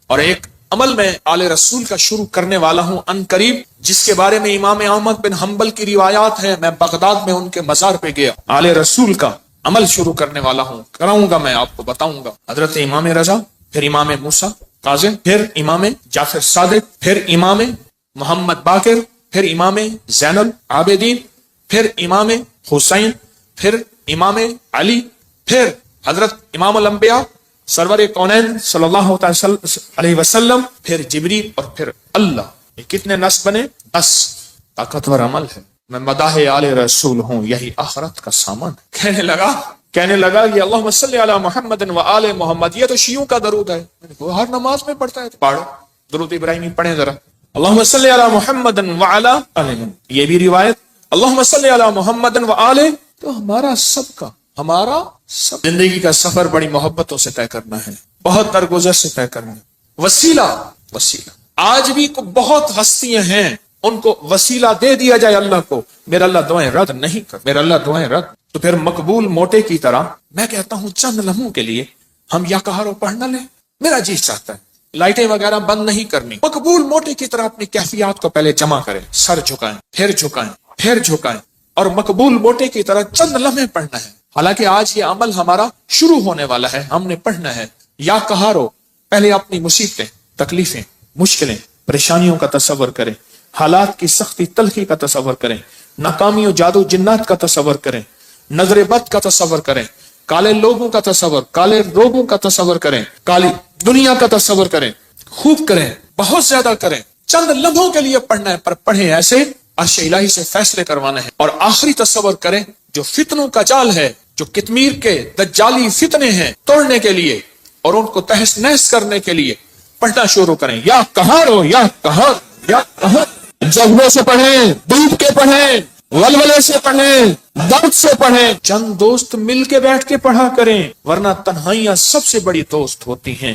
اور ایک عمل میں آل رسول کا شروع کرنے والا ہوں ان قریب، جس کے بارے میں امام احمد بن حنبل کی روایات ہے، میں بغداد میں ان کے مزار پہ گیا، آل رسول کا عمل شروع کرنے والا ہوں، کراؤں گا، میں آپ کو بتاؤں گا۔ حضرت امام رضا، پھر امام موسیٰ کاظم، پھر امام جعفر صادق، پھر امام محمد باقر، پھر امام زین العابدین، پھر امام حسین، پھر امام علی، پھر حضرت امام الانبیاء سرور کونین صلی اللہ علیہ وسلم، پھر جبریل، اور پھر اللہ۔ یہ کتنے نصب بنے؟ 10۔ طاقتور عمل ہے۔ میں مداح آل رسول ہوں، یہی آخرت کا سامان ہے۔ کہنے لگا یہ اللہم صلی علی محمد و آل محمد، یہ تو شیعوں کا درود ہے۔ میں نے کہا ہر نماز میں پڑھتا ہے، پڑھو درود ابراہیمی پڑھیں ذرا، اللہم صلی علی محمد و آل محمد۔ یہ بھی روایت اللہم صلی علی محمد و آل، تو ہمارا سب زندگی کا سفر بڑی محبتوں سے طے کرنا ہے، بہت درگزر سے طے کرنا ہے۔ وسیلہ آج بھی بہت ہستیاں ہیں، ان کو وسیلہ دے دیا جائے اللہ کو، میرا اللہ دعائیں رد نہیں کر، میرا اللہ دعائیں رد۔ تو پھر مقبول موٹے کی طرح میں کہتا ہوں چند لمحوں کے لیے ہم یا کہارو پڑھ نہ لیں، میرا جی چاہتا ہے لائٹیں وغیرہ بند نہیں کرنی، مقبول موٹے کی طرح اپنی کیفیات کو پہلے جمع کریں، سر جھکائیں، پھر جھکائیں، اور مقبول موٹے کی طرح چند لمحے پڑھنا ہے۔ حالانکہ آج یہ عمل ہمارا شروع ہونے والا ہے، ہم نے پڑھنا ہے یا کہارو۔ پہلے اپنی مصیبتیں، تکلیفیں، مشکلیں، پریشانیوں کا تصور کریں، حالات کی سختی تلخی کا تصور کریں، ناکامی و جادو جنات کا تصور کریں، نظر بد کا تصور کریں، کالے لوگوں کا تصور، کالے روگوں کا تصور کریں، کالی دنیا کا تصور کریں، خوب کریں، بہت زیادہ کریں۔ چند لمحوں کے لیے پڑھنا ہے، پر پڑھیں ایسے عرش الہی سے فیصلے کروانے ہیں۔ اور آخری تصور کریں، جو فتنوں کا جال ہے، جو کتمیر کے دجالی فتنے ہیں، توڑنے کے لیے اور ان کو تہس نہس کرنے کے لیے پڑھنا شروع کریں، یا کہارو یا کہار یا کہار۔ جذبے سے پڑھیں، ڈوب کے پڑھیں، ولولے سے پڑھیں، درد سے پڑھیں۔ چند دوست مل کے بیٹھ کے پڑھا کریں، ورنہ تنہائیاں سب سے بڑی دوست ہوتی ہیں۔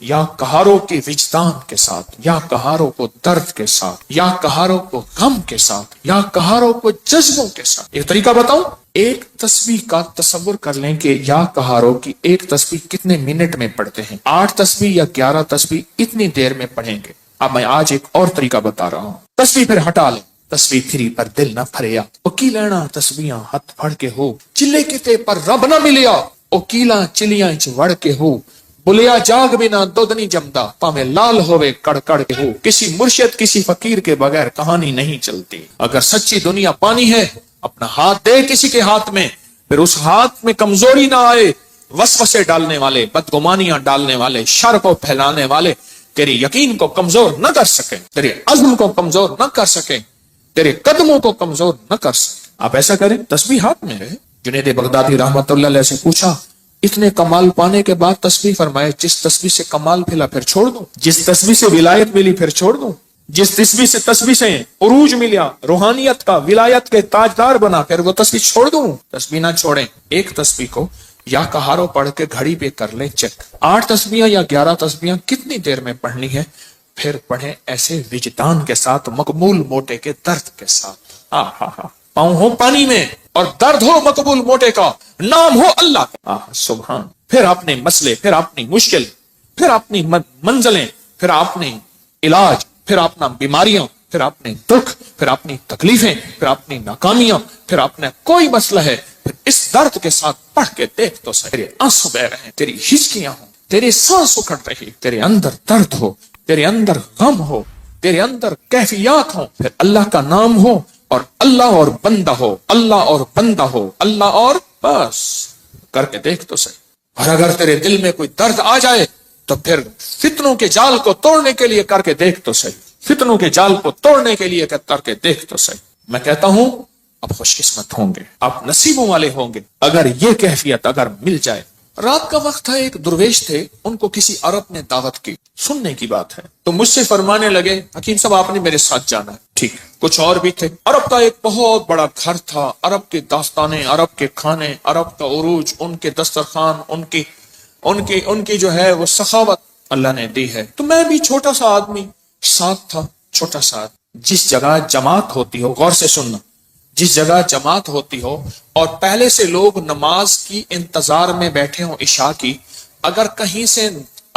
یا کہاروں کے وجدان کے ساتھ، یا کہاروں کو درد کے ساتھ، یا کہاروں کو غم کے ساتھ، یا کہاروں کو جذبوں کے ساتھ۔ ایک طریقہ بتاؤں، ایک تسبیح کا تصور کر لیں کہ یا کہاروں کی ایک تسبیح کتنے منٹ میں پڑھتے ہیں۔ 8 تسبیح یا 11 تسبیح اتنی دیر میں پڑھیں گے۔ اب میں آج ایک اور طریقہ بتا رہا ہوں۔ تسبیح پھر ہٹا لیں، تسبیح پھری پر دل نہ پھریا، اوکی لینا تسبیحاں ہتھ پھڑ کے ہو، چلے کتے پر رب نہ ملیا، اوکیلاں چلیاں چ وڑ کے ہو، بلیا جاگ بنا دودھ نہیں جمدا، پاویں لال ہوئے کڑ کڑ کے ہو۔ کسی مرشد کسی فقیر کے بغیر کہانی نہیں چلتی۔ اگر سچی دنیا پانی ہے، اپنا ہاتھ دے کسی کے ہاتھ میں، پھر اس ہاتھ میں کمزوری نہ آئے۔ وسوسے ڈالنے والے، بدگمانیاں ڈالنے والے، شر کو پھیلانے والے تیری یقین کو کمزور نہ کر سکیں، تیرے عزم کو کمزور نہ کر سکیں، تیرے قدموں کو کمزور نہ کر سکیں۔ آپ ایسا کریں، تسبیح ہاتھ میں رہے۔ جنید بغدادی رحمت اللہ علیہ سے پوچھا، اتنے کمال پانے کے بعد تسبیح فرمائے، جس تسبیح سے کمال پھیلا پھر چھوڑ دوں، جس تسبیح سے ولایت ملی پھر چھوڑ دوں، جس تسبیح سے عروج ملیا، روحانیت کا، ولایت کے تاجدار بنا، پھر وہ تسبیح چھوڑ دوں؟ تسبیح نہ چھوڑیں۔ ایک تسبیح کو یا کہارو پڑھ کے گھڑی پہ کر لیں چیک، 8 تسبیحاں یا 11 تسبیحاں کتنی دیر میں پڑھنی ہے، پھر پڑھیں ایسے وجدان کے ساتھ، مقبول موٹے کے درد کے ساتھ۔ پاؤں ہو پانی میں اور درد ہو مقبول موٹے کا، نام ہو اللہ کا، سبحان۔ پھر اپنے مسئلے، پھر اپنی مشکل، پھر اپنی منزلیں، پھر اپنے علاج، پھر اپنا بیماریاں، پھر اپنے دکھ، پھر اپنی تکلیفیں، پھر اپنی ناکامیاں، پھر اپنا کوئی مسئلہ ہے، پھر اس درد کے ساتھ پڑھ کے دیکھ تو صحیح، تیرے آنسو بہ رہے ہیں، تیری ہچکیاں ہوں، تیرے سانس اکھڑ رہی، تیرے اندر درد ہو، تیرے اندر غم ہو، تیرے اندر کیفیات ہوں، پھر اللہ کا نام ہو اور اللہ اور بندہ ہو، اللہ اور بندہ ہو، اللہ اور بس، کر کے دیکھ تو صحیح۔ اور اگر تیرے دل میں کوئی درد آ جائے تو پھر فتنوں کے جال کو توڑنے کے لیے کر کے دیکھ تو صحیح، فتنوں کے جال کو توڑنے کے لیے کر کے دیکھ تو صحیح۔ میں کہتا ہوں آپ خوش قسمت ہوں گے، آپ نصیبوں والے ہوں گے اگر یہ کیفیت اگر مل جائے۔ رات کا وقت تھا، ایک درویش تھے، ان کو کسی عرب نے دعوت کی، سننے کی بات ہے، تو مجھ سے فرمانے لگے حکیم صاحب آپ نے میرے ساتھ جانا ہے۔ ٹھیک، کچھ اور بھی تھے۔ عرب کا ایک بہت بڑا گھر تھا، عرب کی داستانیں، عرب کے کھانے، عرب کا عروج، ان کے دسترخوان، ان کی جو ہے وہ سخاوت اللہ نے دی ہے۔ تو میں بھی چھوٹا سا آدمی ساتھ تھا، چھوٹا سا آدمی۔ جس جگہ جماعت ہوتی ہو، غور سے سننا، جس جگہ جماعت ہوتی ہو اور پہلے سے لوگ نماز کی انتظار میں بیٹھے ہوں عشاء کی، اگر کہیں سے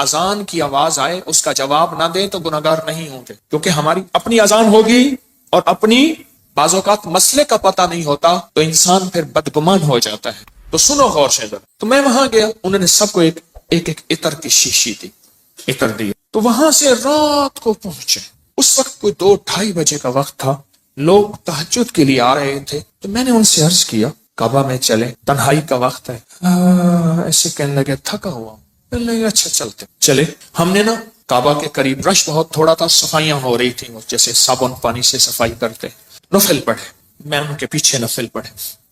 اذان کی آواز آئے اس کا جواب نہ دیں تو گناہگار نہیں ہوں گے، کیونکہ ہماری اپنی اذان ہوگی اور اپنی بعض اوقات مسئلے کا پتہ نہیں ہوتا تو انسان پھر بدگمان ہو جاتا ہے۔ تو سنو غور سے ذرا۔ تو میں وہاں گیا، انہوں نے سب کو ایک عطر کی شیشی دی، عطر دی۔ تو وہاں سے رات کو پہنچے، اس وقت کوئی 2-2:30 بجے کا وقت تھا، لوگ تہجد کے لیے آ رہے تھے۔ تو میں نے ان سے عرض کیا کعبہ میں چلے، تنہائی کا وقت ہے۔ ایسے کہنے لگے تھکا ہوا، کہنے لگے اچھا چلتے چلے۔ ہم نے نا کعبہ کے قریب رش بہت تھوڑا تھا، صفائیاں ہو رہی تھیں، جیسے صابن پانی سے صفائی کرتے، نفل پڑھے، میں ان کے پیچھے نفل پڑھے۔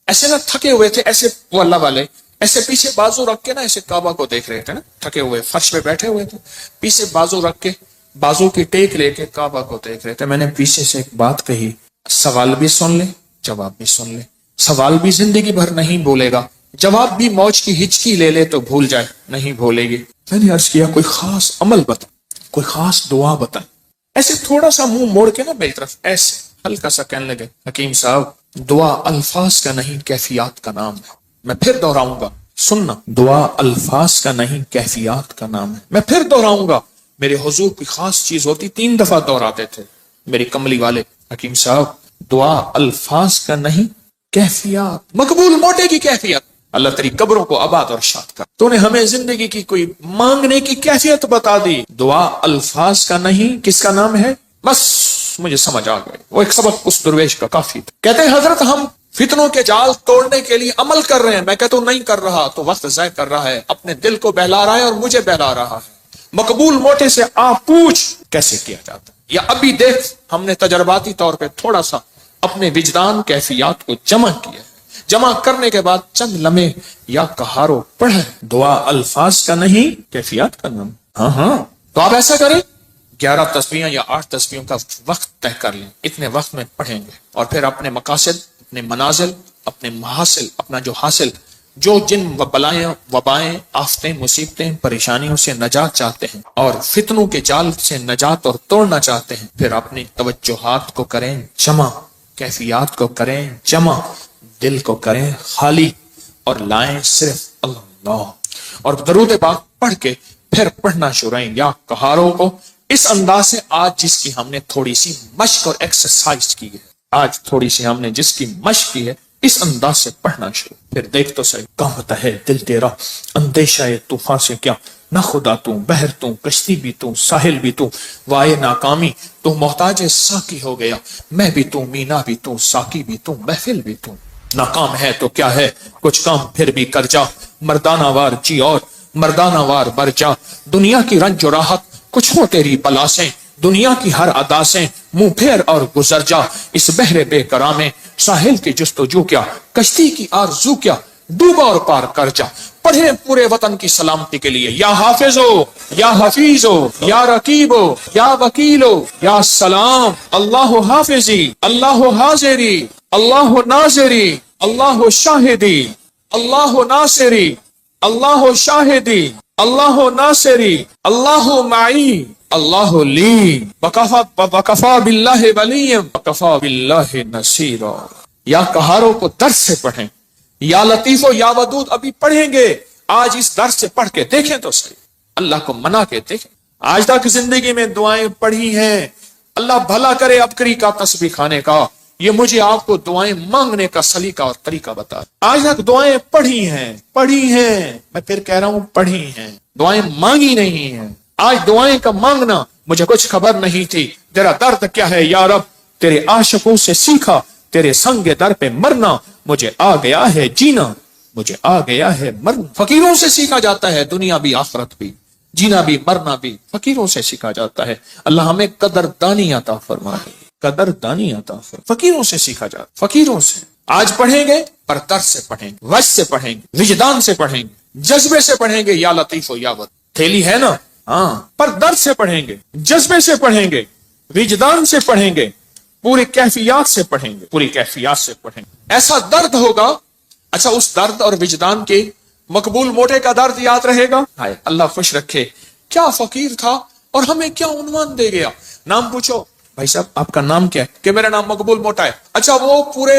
ایسے نہ تھکے ہوئے تھے، ایسے وہ اللہ والے ایسے پیچھے بازو رکھ کے نا ایسے کعبہ کو دیکھ رہے تھے نا، تھکے ہوئے فرش پہ بیٹھے ہوئے تھے، پیچھے بازو رکھ کے بازو کی ٹیک لے کے کعبہ کو دیکھ رہے تھے۔ میں نے پیچھے سے ایک بات کہی، سوال بھی سن لے جواب بھی سن لے، سوال بھی زندگی بھر نہیں بولے گا، جواب بھی موج کی ہچکی لے لے تو بھول جائے، نہیں بھولے گی۔ میں نے عرض کیا کوئی خاص عمل بتا، کوئی خاص دعا بتا۔ ایسے تھوڑا سا منہ موڑ کے نا میری طرف ایسے ہلکا سا کہنے لگے حکیم صاحب دعا الفاظ کا نہیں کیفیات کا نام ہے۔ میں پھر دہراؤں گا، سننا، دعا الفاظ کا نہیں کیفیات کا نام ہے۔ میں پھر دہراؤں گا، میرے حضور کی خاص چیز ہوتی، 3 دفعہ دہراتے تھے میری کملی والے، حکیم صاحب دعا الفاظ کا نہیں کیفیات، مقبول موٹے کی کیفیت۔ اللہ تیری قبروں کو آباد اور شاد کر، تو نے ہمیں زندگی کی کوئی مانگنے کی کیفیت بتا دی۔ دعا الفاظ کا نہیں کس کا نام ہے؟ بس مجھے سمجھ آ گئی، وہ ایک سبق اس درویش کا کافی تھا۔ کہتے ہیں حضرت ہم فتنوں کے جال توڑنے کے لیے عمل کر رہے ہیں، میں کہتا ہوں نہیں کر رہا تو وقت ضائع کر رہا ہے، اپنے دل کو بہلا رہا ہے اور مجھے بہلا رہا ہے۔ مقبول موٹے سے آپ پوچھ کیسے کیا جاتا ہے، یا ابھی دیکھ ہم نے تجرباتی طور پہ تھوڑا سا اپنے وجدان کیفیات کو جمع کیا ہے، جمع کرنے کے بعد چند لمحے یا کہارو پڑھے، دعا الفاظ کا نہیں کیفیات کا نام۔ ہاں تو آپ ایسا کریں، 11 تسبیحیں یا 8 تسبیحوں کا وقت طے کر لیں، اتنے وقت میں پڑھیں گے، اور پھر اپنے مقاصد، اپنے منازل، اپنے محاصل، اپنا جو حاصل، جو جن بلائیں وبائیں آفتیں مصیبتیں پریشانیوں سے نجات چاہتے ہیں اور فتنوں کے جال سے نجات اور توڑنا چاہتے ہیں، پھر اپنی توجہات کو کریں جمع، کیفیات کو کریں جمع، دل کو کریں خالی، اور لائیں صرف اللہ، اور درود پاک پڑھ کے پھر پڑھنا شروع کریں یا کہاروں کو اس انداز سے۔ آج جس کی ہم نے تھوڑی سی مشق اور ایکسرسائز کی ہے، آج تھوڑی سی ہم نے جس کی مشق کی ہے، اس انداز سے پڑھنا شروع، پھر دیکھ تو صحیح کانپتا ہے دل تیرا اندیشہ طوفان سے کیا، نہ خدا تو بحر تو کشتی بھی تو ساحل بھی تو، وائے ناکامی تو محتاج ساقی ہو گیا، میں بھی تو مینا بھی تو ساقی بھی تو محفل بھی تو، ناکام ہے تو کیا ہے کچھ کام پھر بھی کر جا، مردانہ وار جی اور مردانہ وار بر جا، دنیا کی رنج و راحت کچھ ہو تیری بلا سے، دنیا کی ہر ادا سے منہ پھیر اور گزر جا، اس بحر بے کرا میں ساحل کی جستجو کیا، کشتی کی آرزو کیا، ڈوبا اور پار کر جا، پڑھیں پورے وطن کی سلامتی کے لیے، یا حافظ ہو یا حفیظ ہو یا رقیب ہو یا وکیل ہو یا سلام، اللہ حافظی اللہ حاضری اللہ ناظری اللہ شاہدی اللہ ناصری اللہ شاہدی اللہ ناصری اللہ معی اللہ لی وکفا باللہ ولی وکفا باللہ نصیرا۔ یا کہاروں کو درس سے پڑھیں، یا لطیف و یا ودود ابھی پڑھیں گے، آج اس درس سے پڑھ کے دیکھیں تو صحیح، اللہ کو منا کے دیکھیں۔ آج تک زندگی میں دعائیں پڑھی ہیں، اللہ بھلا کرے ابکری کا تسبیح کھانے کا، یہ مجھے آپ کو دعائیں مانگنے کا سلیقہ اور طریقہ بتا۔ آج تک دعائیں پڑھی ہیں، میں پھر کہہ رہا ہوں پڑھی ہیں، دعائیں مانگی نہیں ہیں۔ آج دعائیں کا مانگنا مجھے کچھ خبر نہیں تھی، تیرا درد کیا ہے یا رب، تیرے عاشقوں سے سیکھا، تیرے سنگ در پہ مرنا، مجھے آ گیا ہے جینا، مجھے آ گیا ہے مرنا۔ فقیروں سے سیکھا جاتا ہے دنیا بھی آخرت بھی، جینا بھی مرنا بھی فقیروں سے سیکھا جاتا ہے۔ اللہ ہمیں قدردانی عطا فرمائے، قدردانی عطا فرمائے۔ فقیروں سے سیکھا جاتا، فقیروں سے۔ آج پڑھیں گے پر درد سے پڑھیں گے، وجد سے پڑھیں گے، وجدان سے پڑھیں گے، جذبے سے پڑھیں گے، یا لطیف و یا ود، تھیلی ہے نا، ہاں، پر درد سے پڑھیں گے، جذبے سے پڑھیں گے، وجدان سے پڑھیں گے، پوری کیفیات سے پڑھیں گے، پوری کیفیات سے پڑھیں گے۔ ایسا درد ہوگا، اچھا اس درد اور وجدان کے مقبول موٹے کا درد یاد رہے گا، ہائے اللہ خوش رکھے، کیا فقیر تھا اور ہمیں کیا عنوان دے گیا۔ نام پوچھو، بھائی صاحب آپ کا نام کیا ہے؟ کہ میرا نام مقبول موٹا ہے۔ اچھا وہ پورے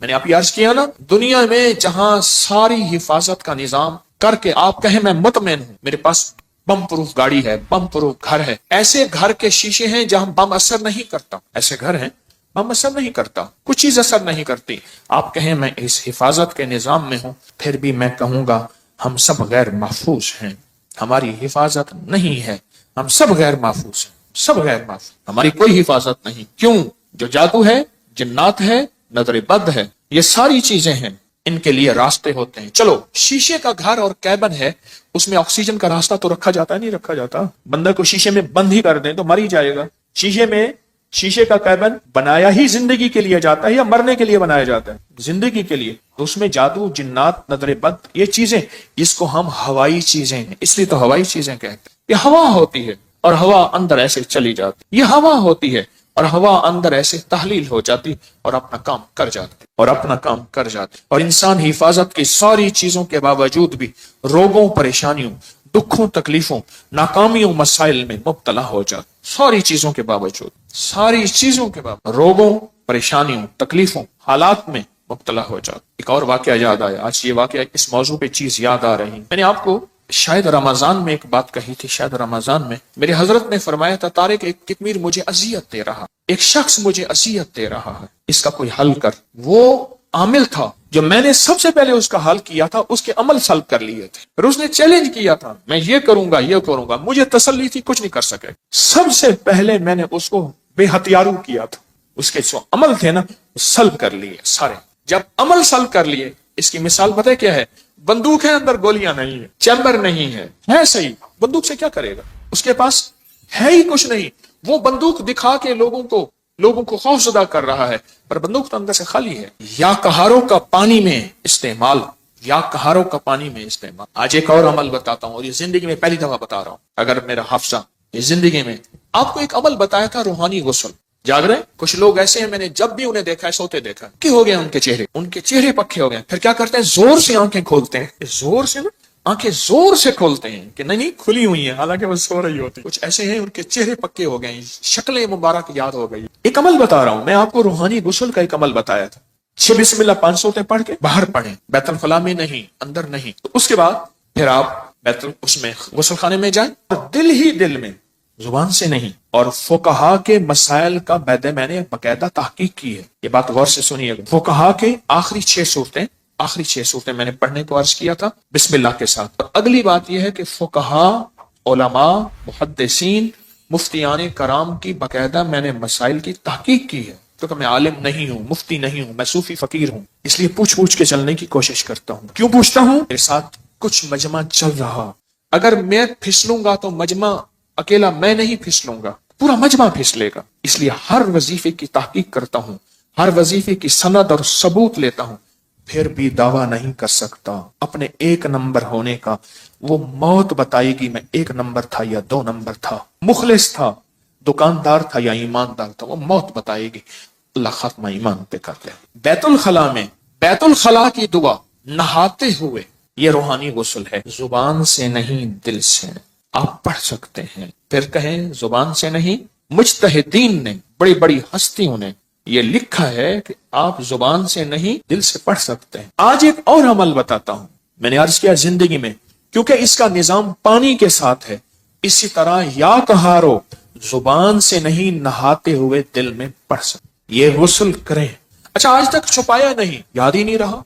میں نے آپ یہ عرض کیا نا، دنیا میں جہاں ساری حفاظت کا نظام کر کے آپ کہیں میں مطمئن ہوں، میرے پاس بم پروف گاڑی ہے، بم پروف گھر ہے، ایسے گھر کے شیشے ہیں جہاں بم اثر نہیں کرتا، ایسے گھر ہیں بم اثر نہیں کرتا، کچھ چیز اثر نہیں کرتی، آپ کہیں میں اس حفاظت کے نظام میں ہوں، پھر بھی میں کہوں گا ہم سب غیر محفوظ ہیں، ہماری حفاظت نہیں ہے، ہم سب غیر محفوظ ہیں، سب غیر محفوظ، ہماری کوئی حفاظت نہیں۔ کیوں؟ جو جادو ہے، جنات ہے، نظر بد ہے، یہ ساری چیزیں ہیں، ان کے لیے راستے ہوتے ہیں۔ چلو شیشے کا گھر اور کیبن ہے، اس میں آکسیجن کا راستہ تو رکھا جاتا ہے، نہیں رکھا جاتا؟ بندہ کو شیشے میں بند ہی کر دیں تو مر ہی جائے گا۔ شیشے کا کیبن بنایا ہی زندگی کے لیے جاتا ہے یا مرنے کے لیے بنایا جاتا ہے؟ زندگی کے لیے۔ تو اس میں جادو، جنات، نظر بد، یہ چیزیں، اس کو ہم ہوائی چیزیں ہیں، اس لیے تو ہوائی چیزیں کہتے ہیں۔ یہ ہوا ہوتی ہے اور ہوا اندر ایسے چلی جاتی، یہ ہوا ہوتی ہے اور ہوا اندر ایسے تحلیل ہو جاتی اور اپنا کام کر جاتی اور انسان حفاظت کی ساری چیزوں کے باوجود بھی روگوں، پریشانیوں، دکھوں، تکلیفوں، ناکامیوں، مسائل میں مبتلا ہو جاتا، ساری چیزوں کے باوجود، روگوں، پریشانیوں، تکلیفوں، حالات میں مبتلا ہو جاتا۔ ایک اور واقعہ یاد آیا، آج یہ واقعہ اس موضوع پہ چیز یاد آ رہی، میں نے آپ کو شاید رمضان میں ایک بات کہی تھی، شاید رمضان میں میرے حضرت نے فرمایا تھا، طارق ایک کتمیر مجھے اذیت دے رہا، ایک شخص مجھے اذیت دے رہا ہے، اس کا کوئی حل کر۔ وہ عامل تھا جو میں نے سب سے پہلے اس کا حل کیا تھا، اس کے عمل سلب کر لیے تھے، اور اس نے چیلنج کیا تھا میں یہ کروں گا، مجھے تسلی تھی کچھ نہیں کر سکے، سب سے پہلے میں نے اس کو بے ہتھیارو کیا تھا، اس کے جو عمل تھے نا سلب کر لیے سارے۔ جب عمل سلب کر لیے، اس کی مثال پتہ ہے کیا ہے؟ بندوق ہے، اندر گولیاں نہیں ہے، چیمبر نہیں ہے صحیح، بندوق سے کیا کرے گا؟ اس کے پاس ہے ہی کچھ نہیں، وہ بندوق دکھا کے لوگوں کو خوف زدہ کر رہا ہے، پر بندوق تو اندر سے خالی ہے۔ یا کہاروں کا پانی میں استعمال، آج ایک اور عمل بتاتا ہوں، اور یہ زندگی میں پہلی دفعہ بتا رہا ہوں، اگر میرا حافظہ یہ زندگی میں آپ کو ایک عمل بتایا تھا، روحانی غسل۔ جاگ رہے کچھ لوگ ایسے ہیں، میں نے جب بھی انہیں دیکھا ہے سوتے دیکھا ہے، کہ ہو گئے ان کے چہرے پکے ہو گئے، پھر کیا کرتے ہیں؟ زور سے آنکھیں کھولتے ہیں، آنکھیں زور سے کھولتے ہیں کہ نہیں کھلی ہوئی ہیں، حالانکہ وہ سو رہی ہوتی۔ کچھ ایسے ہیں ان کے چہرے پکے ہو گئے ہیں، شکلیں مبارک یاد ہو گئی۔ ایک عمل بتا رہا ہوں میں آپ کو، روحانی غسل کا ایک عمل بتایا تھا۔ 6 بسم اللہ 5 سوتے پڑھ کے باہر پڑھیں، بیت الخلاء میں نہیں، اندر نہیں۔ تو اس کے بعد پھر آپ اس میں غسل خانے میں جائیں، اور دل ہی دل میں، زبان سے نہیں۔ اور فقہا کے مسائل کا میں نے باقاعدہ تحقیق کی ہے، یہ بات غور سے سنیے گا۔ فقہا کے آخری 6 صورتیں میں نے پڑھنے کو عرض کیا تھا بسم اللہ کے ساتھ۔ اور اگلی بات یہ ہے کہ فقہا، علماء، محدثین، مفتیان کرام کی باقاعدہ میں نے مسائل کی تحقیق کی ہے، کیونکہ میں عالم نہیں ہوں، مفتی نہیں ہوں، میں صوفی فقیر ہوں، اس لیے پوچھ کے چلنے کی کوشش کرتا ہوں۔ کیوں پوچھتا ہوں؟ میرے ساتھ کچھ مجمع چل رہا، اگر میں پھسلوں گا تو مجمع اکیلا میں نہیں پھسلوں گا، پورا مجمع پھسلے گا، اس لیے ہر وظیفے کی تحقیق کرتا ہوں، ہر وظیفے کی سند اور ثبوت لیتا ہوں، پھر بھی دعویٰ نہیں کر سکتا اپنے 1 نمبر ہونے کا۔ وہ موت بتائے گی میں 1 نمبر تھا یا 2 نمبر تھا، مخلص تھا، دکاندار تھا یا ایماندار تھا، وہ موت بتائے گی۔ اللہ خاتمہ ایمان پہ کر لے۔ بیت الخلاء کی دعا نہاتے ہوئے، یہ روحانی غسل ہے، زبان سے نہیں دل سے آپ پڑھ سکتے ہیں۔ پھر کہیں زبان سے نہیں، مجتہدین نے، بڑی بڑی ہستیوں نے یہ لکھا ہے کہ آپ زبان سے نہیں دل سے پڑھ سکتے ہیں۔ آج ایک اور عمل بتاتا ہوں، میں نے عرض کیا زندگی میں، کیونکہ اس کا نظام پانی کے ساتھ ہے، اسی طرح یا کہارو، زبان سے نہیں نہاتے ہوئے دل میں پڑھ سکتے، یہ غسل کریں۔ اچھا آج تک چھپایا نہیں، یاد ہی نہیں رہا۔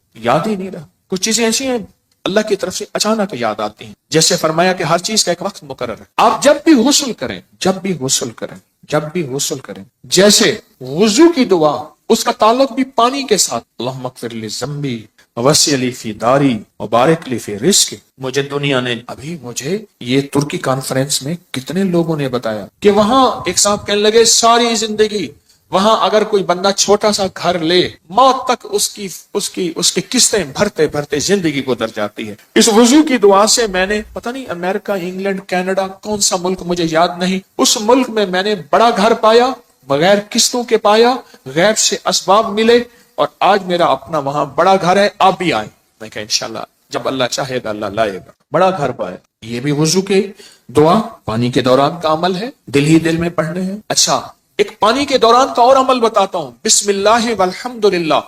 کچھ چیزیں ایسی ہیں اللہ کی طرف سے اچانک یاد آتی ہیں، جیسے فرمایا کہ ہر چیز کا ایک وقت مقرر ہے۔ آپ جب بھی غسل کریں، جیسے وضو کی دعا، اس کا تعلق بھی پانی کے ساتھ، اللہم اغفر لی ذنبی وسع لی فی داری وبارک لی فی رزقی۔ مجھے یہ ترکی کانفرنس میں کتنے لوگوں نے بتایا کہ وہاں ایک صاحب کہنے لگے ساری زندگی وہاں اگر کوئی بندہ چھوٹا سا گھر لے، موت تک اس کی قسطیں بھرتے زندگی گزر جاتی ہے۔ اس وضو کی دعا سے میں نے پتہ نہیں امریکہ، انگلینڈ، کینیڈا، کون سا ملک مجھے یاد نہیں، اس ملک میں نے بڑا گھر پایا، بغیر قسطوں کے پایا، غیر سے اسباب ملے، اور آج میرا اپنا وہاں بڑا گھر ہے، آپ بھی آئیں۔ میں کہا انشاءاللہ جب اللہ چاہے گا اللہ لائے گا، بڑا گھر پائے۔ یہ بھی وضو کے دعا پانی کے دوران کا عمل ہے، دل ہی دل میں پڑھنے ہیں۔ اچھا ایک پانی کے دوران کا اور عمل بتاتا ہوں، بسم اللہ والحمد للہ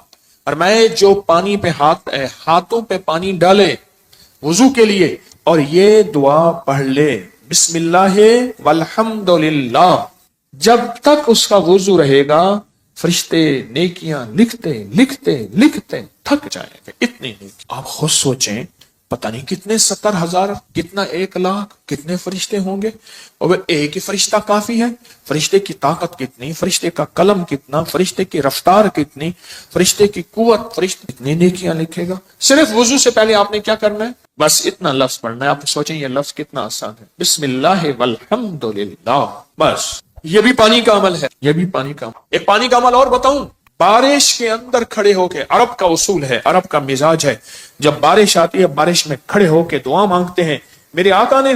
اور میں جو پانی پہ ہاتھوں پہ پانی ڈالے وضو کے لیے اور یہ دعا پڑھ لے بسم اللہ والحمد للہ، جب تک اس کا وضو رہے گا فرشتے نیکیاں لکھتے لکھتے لکھتے تھک جائیں گے، اتنی نیکی۔ آپ خود سوچیں، پتہ نہیں کتنے 70,000 کتنا 1,00,000 کتنے فرشتے ہوں گے، اور ایک ہی فرشتہ کافی ہے؟ فرشتے کی طاقت کتنی، فرشتے کا قلم کتنا، فرشتے کی رفتار کتنی، فرشتے کی قوت، فرشتے کتنی نیکیاں لکھے گا۔ صرف وضو سے پہلے آپ نے کیا کرنا ہے؟ بس اتنا لفظ پڑھنا ہے۔ آپ سوچیں یہ لفظ کتنا آسان ہے، بسم اللہ والحمد للہ، بس۔ یہ بھی پانی کا عمل ہے، یہ بھی پانی کا عمل۔ ایک پانی کا عمل اور بتاؤں، بارش کے اندر کھڑے ہو کے، عرب کا اصول ہے، عرب کا مزاج ہے، جب بارش آتی ہے بارش میں کھڑے ہو کے دعا مانگتے ہیں۔ میرے آقا نے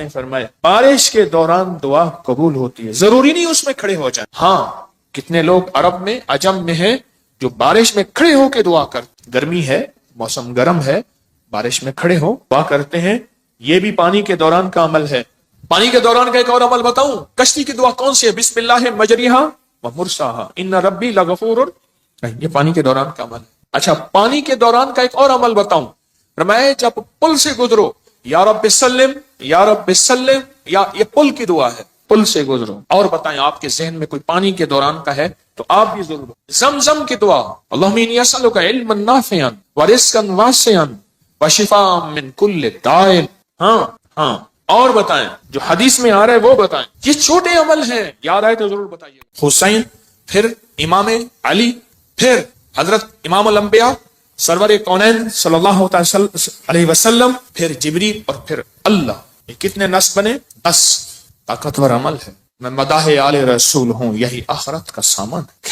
فرمایا بارش کے دوران دعا قبول ہوتی ہے، ضروری نہیں اس میں کھڑے ہو جائیں۔ ہاں، کتنے لوگ عرب میں عجم میں ہیں جو بارش میں کھڑے ہو کے دعا کرتے، گرمی ہے، موسم گرم ہے، بارش میں کھڑے ہو دعا کرتے ہیں، یہ بھی پانی کے دوران کا عمل ہے۔ پانی کے دوران کا ایک اور عمل بتاؤں، کشتی کی دعا کون سی ہے؟ بسم اللہ مجریہا ومرساہا ان ربی لغفور، یہ پانی کے دوران کا عمل ہے۔ اچھا، پانی کے دوران کا ایک اور عمل بتاؤں، فرمایا جب پل سے گزرو یا رب سلم یا رب سلم، یا یہ پل کی دعا ہے، پل سے گزرو۔ اور بتائیں آپ کے ذہن میں کوئی پانی کے دوران کا ہے تو آپ بھی ضرور۔ زمزم کی دعا، اللہم انی اسألک علما نافعا ورزقا واسعا وشفاء من کل داء۔ ہاں، اور بتائیں جو حدیث میں آ رہا ہے وہ بتائیں۔ یہ چھوٹے عمل ہیں، یاد آئے تو ضرور بتائیے۔ حسین، پھر امام علی، پھر حضرت امام الانبیاء سرور کونین صلی اللہ علیہ وسلم، پھر جبریل، اور پھر اللہ۔ یہ کتنے نصب بنے؟ 10۔ طاقتور عمل ہے۔ میں مداح آل رسول ہوں، یہی آخرت کا سامان ہے۔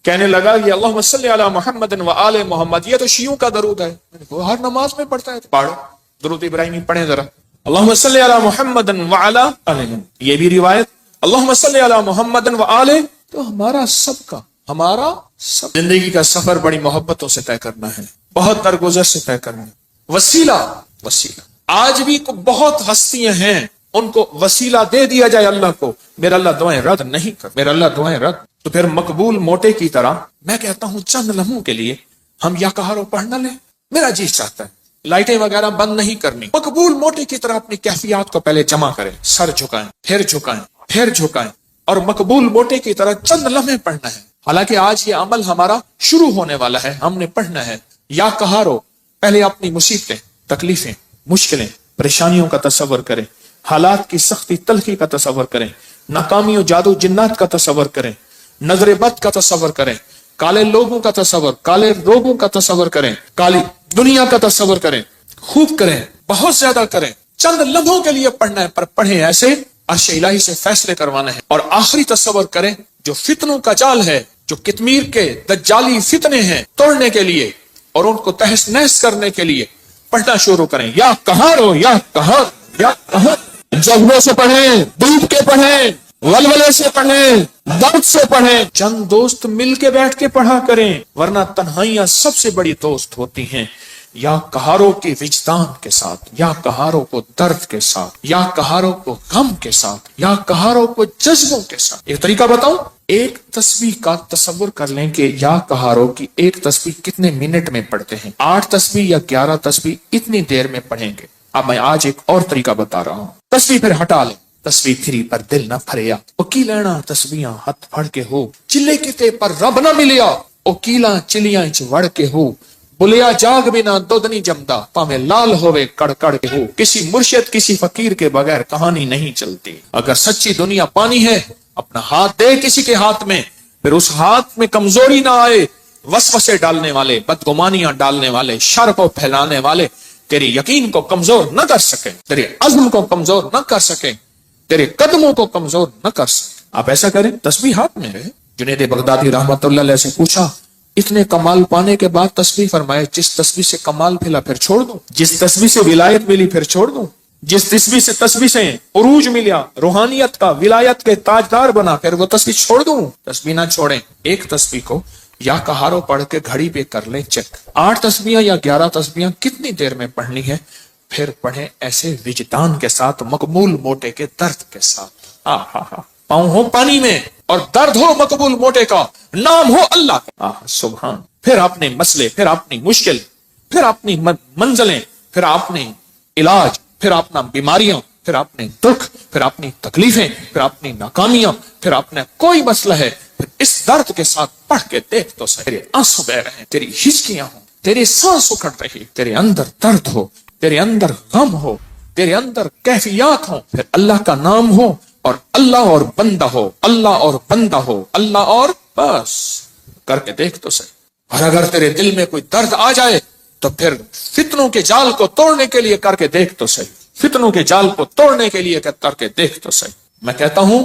کہنے لگا یہ اللہم صلی علی محمد و آل محمد، یہ تو شیعوں کا درود ہے، وہ ہر نماز میں پڑھتا ہے، پڑھو درود ابراہیمی پڑھیں ذرا، اللہم صلی علی محمد و آل محمد۔ یہ بھی روایت اللہم صلی علی محمد و آل، تو ہمارا سب زندگی کا سفر بڑی محبتوں سے طے کرنا ہے، بہت درگزر سے طے کرنا ہے۔ وسیلہ آج بھی بہت ہستیاں ہیں، ان کو وسیلہ دے دیا جائے اللہ کو، میرا اللہ دعائیں رد نہیں کر، میرا اللہ دعائیں رد، تو پھر مقبول موٹے کی طرح میں کہتا ہوں چند لمحوں کے لیے ہم یا کہارو پڑھ نہ لیں، میرا جی چاہتا ہے لائٹیں وغیرہ بند نہیں کرنی، مقبول موٹے کی طرح اپنی کیفیات کو پہلے جمع کریں، سر جھکائیں، پھر جھکائیں، اور مقبول موٹے کی طرح چند لمحے پڑھنا ہے۔ حالانکہ آج یہ عمل ہمارا شروع ہونے والا ہے، ہم نے پڑھنا ہے یا کہارو۔ پہلے اپنی مصیبتیں، تکلیفیں، مشکلیں، پریشانیوں کا تصور کریں، حالات کی سختی تلخی کا تصور کریں، ناکامی و جادو جنات کا تصور کریں، نظر بد کا تصور کریں، کالے لوگوں کا تصور، کالے روگوں کا تصور کریں، کالی دنیا کا تصور کریں، خوب کریں، بہت زیادہ کریں۔ چند لمحوں کے لیے پڑھنا ہے، پر پڑھیں ایسے عرش الہی سے فیصلے کروانے ہیں۔ اور آخری تصور کریں جو فتنوں کا جال ہے، جو کتمیر کے دجالی فتنے ہیں، توڑنے کے لیے اور ان کو تہس نہس کرنے کے لیے پڑھنا شروع کریں۔ یا کہارو یا کہار، یا کہار، جذبے سے پڑھیں، ڈوب کے پڑھیں، ولولے سے پڑھیں، درد سے پڑھیں۔ چند دوست مل کے بیٹھ کے پڑھا کریں، ورنہ تنہائیاں سب سے بڑی دوست ہوتی ہیں۔ یا کہاروں کے وجدان کے ساتھ، یا کہاروں کو درد کے ساتھ، یا کہاروں کو غم کے ساتھ، یا کہاروں کو جذبوں کے ساتھ۔ ایک طریقہ بتاؤں، ایک تسبیح کا تصور کر لیں کہ یا کہاروں کی ایک تسبیح کتنے منٹ میں پڑھتے ہیں، 8 تسبیح یا 11 تسبیح اتنی دیر میں پڑھیں گے۔ اب میں آج ایک اور طریقہ بتا رہا ہوں، تسبیح پھر ہٹا لیں، تسبیح پھری پر دل نہ پھریا، او کی لینا تسبیحاں ہتھ پھڑ کے ہو، چلے کتے پر رب نہ ملیا، او کیلاں چلیاں چ وڑ کے ہو، بلیا جاگ بنا دودھ نہیں جمدا، پاویں لال ہوئے کڑ کڑ کے ہو۔ کسی مرشد کسی فقیر کے بغیر کہانی نہیں چلتی۔ اگر سچی دنیا پانی ہے، اپنا ہاتھ دے کسی کے ہاتھ میں، پھر اس ہاتھ میں کمزوری نہ آئے، وسوسے ڈالنے والے، بدگمانیاں ڈالنے والے، شر کو پھیلانے والے تیری یقین کو کمزور نہ کر سکیں، تیرے عزم کو کمزور نہ کر سکیں، تیرے قدموں کو کمزور نہ کر سکیں۔ آپ ایسا کریں، تسبیح ہاتھ میں رہے۔ جنید بغدادی رحمت اللہ علیہ سے پوچھا، اتنے کمال پانے کے بعد تسبیح، فرمائے جس تسبیح سے کمال ملا پھر چھوڑ دوں، جس تسبیح سے ولایت ملی پھر چھوڑ دوں، جس تسبیح سے عروج ملا، روحانیت کا، ولایت کے تاجدار بنا، پھر وہ تسبیح چھوڑ دوں؟ تسبیح نہ چھوڑیں۔ ایک تسبیح کو یا کہارو پڑھ کے گھڑی پہ کر لیں چیک، 8 تسبیحاں یا 11 تسبیحاں کتنی دیر میں پڑھنی ہے، پھر پڑھیں ایسے وجدان کے ساتھ، مقبول موٹے کے درد کے ساتھ۔ پاؤں ہو پانی میں اور درد ہو مقبول موٹے کا، نام ہو اللہ کا، سبحان، پھر اپنے مسئلے، پھر اپنی مشکل، پھر اپنی منزلیں، پھر اپنے علاج، پھر اپنا بیماریاں، پھر اپنے دکھ، پھر اپنی تکلیفیں، پھر اپنی ناکامیاں، پھر اپنا کوئی مسئلہ ہے، پھر اس درد کے ساتھ پڑھ کے دیکھ تو صحیح، تیرے آنسو بہ رہے ہیں، تیری ہچکیاں ہوں، تیرے سانس اکھڑ رہی، تیرے اندر درد ہو، تیرے اندر غم ہو، تیرے اندر کیفیات ہوں، پھر اللہ کا نام ہو اور اللہ اور بندہ ہو، اللہ اور بندہ ہو، اللہ اور بس، کر کے دیکھ تو صحیح۔ اور اگر تیرے دل میں کوئی درد آ جائے تو پھر فتنوں کے جال کو توڑنے کے لیے کر کے دیکھ تو صحیح، فتنوں کے جال کو توڑنے کے لیے کر کے دیکھ تو صحیح۔ میں کہتا ہوں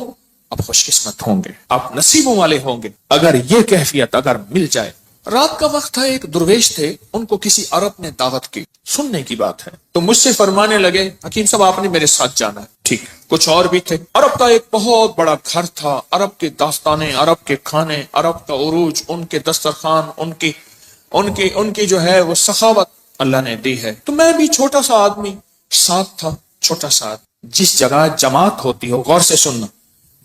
آپ خوش قسمت ہوں گے، آپ نصیبوں والے ہوں گے اگر یہ کیفیت اگر مل جائے۔ رات کا وقت تھا، ایک درویش تھے، ان کو کسی عرب نے دعوت کی، سننے کی بات ہے، تو مجھ سے فرمانے لگے حکیم صاحب آپ نے میرے ساتھ جانا ہے۔ ٹھیک، کچھ اور بھی تھے۔ عرب کا ایک بہت بڑا گھر تھا، عرب کی داستانیں، عرب کے کھانے، عرب کا عروج، ان کے دسترخوان، ان کی جو ہے وہ سخاوت اللہ نے دی ہے۔ تو میں بھی چھوٹا سا آدمی ساتھ تھا، چھوٹا سا آدمی۔ جس جگہ جماعت ہوتی ہو، غور سے سننا،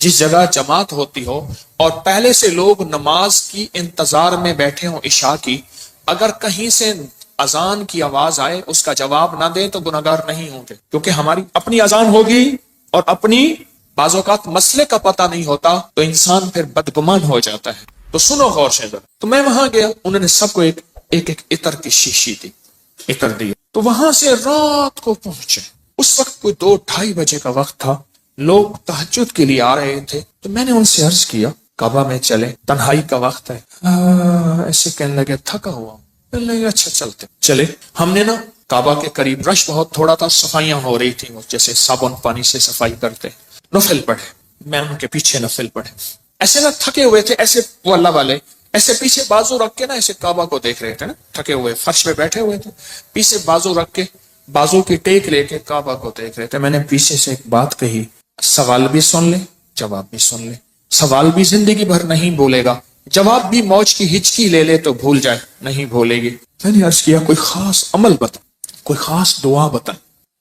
جس جگہ جماعت ہوتی ہو اور پہلے سے لوگ نماز کی انتظار میں بیٹھے ہوں عشاء کی، اگر کہیں سے اذان کی آواز آئے اس کا جواب نہ دیں تو گناہگار نہیں ہوں گے، کیونکہ ہماری اپنی اذان ہوگی اور اپنی بعض اوقات مسئلے کا پتہ نہیں ہوتا تو انسان پھر بدگمان ہو جاتا ہے۔ تو سنو غور سے ذرا۔ تو میں وہاں گیا، انہوں نے سب کو ایک عطر کی شیشی دی، عطر دی۔ تو وہاں سے رات کو پہنچے، اس وقت کوئی 2-2:30 بجے کا وقت تھا، لوگ تہجد کے لیے آ رہے تھے۔ تو میں نے ان سے عرض کیا کعبہ میں چلے، تنہائی کا وقت ہے۔ ایسے کہنے لگے تھکا ہوا، کہنے لگے اچھا چلتے چلے۔ ہم نے نا کعبہ کے قریب رش بہت تھوڑا تھا، صفائیاں ہو رہی تھیں، جیسے صابن پانی سے صفائی کرتے، نفل پڑھے، میں ان کے پیچھے نفل پڑھے۔ ایسے نا تھکے ہوئے تھے، ایسے وہ اللہ والے ایسے پیچھے بازو رکھ کے نا ایسے کعبہ کو دیکھ رہے تھے نا، تھکے ہوئے فرش پہ بیٹھے ہوئے تھے، پیچھے بازو رکھ کے، بازو کی ٹیک لے کے کعبہ کو دیکھ رہے تھے۔ میں نے پیچھے سے ایک بات کہی، سوال بھی سن لے، جواب بھی سن لے، سوال بھی زندگی بھر نہیں بولے گا، جواب بھی موج کی ہچکی لے لے تو بھول جائے، نہیں بھولے گی۔ میں نے عرض کیا کوئی خاص عمل بتا، کوئی خاص دعا بتا۔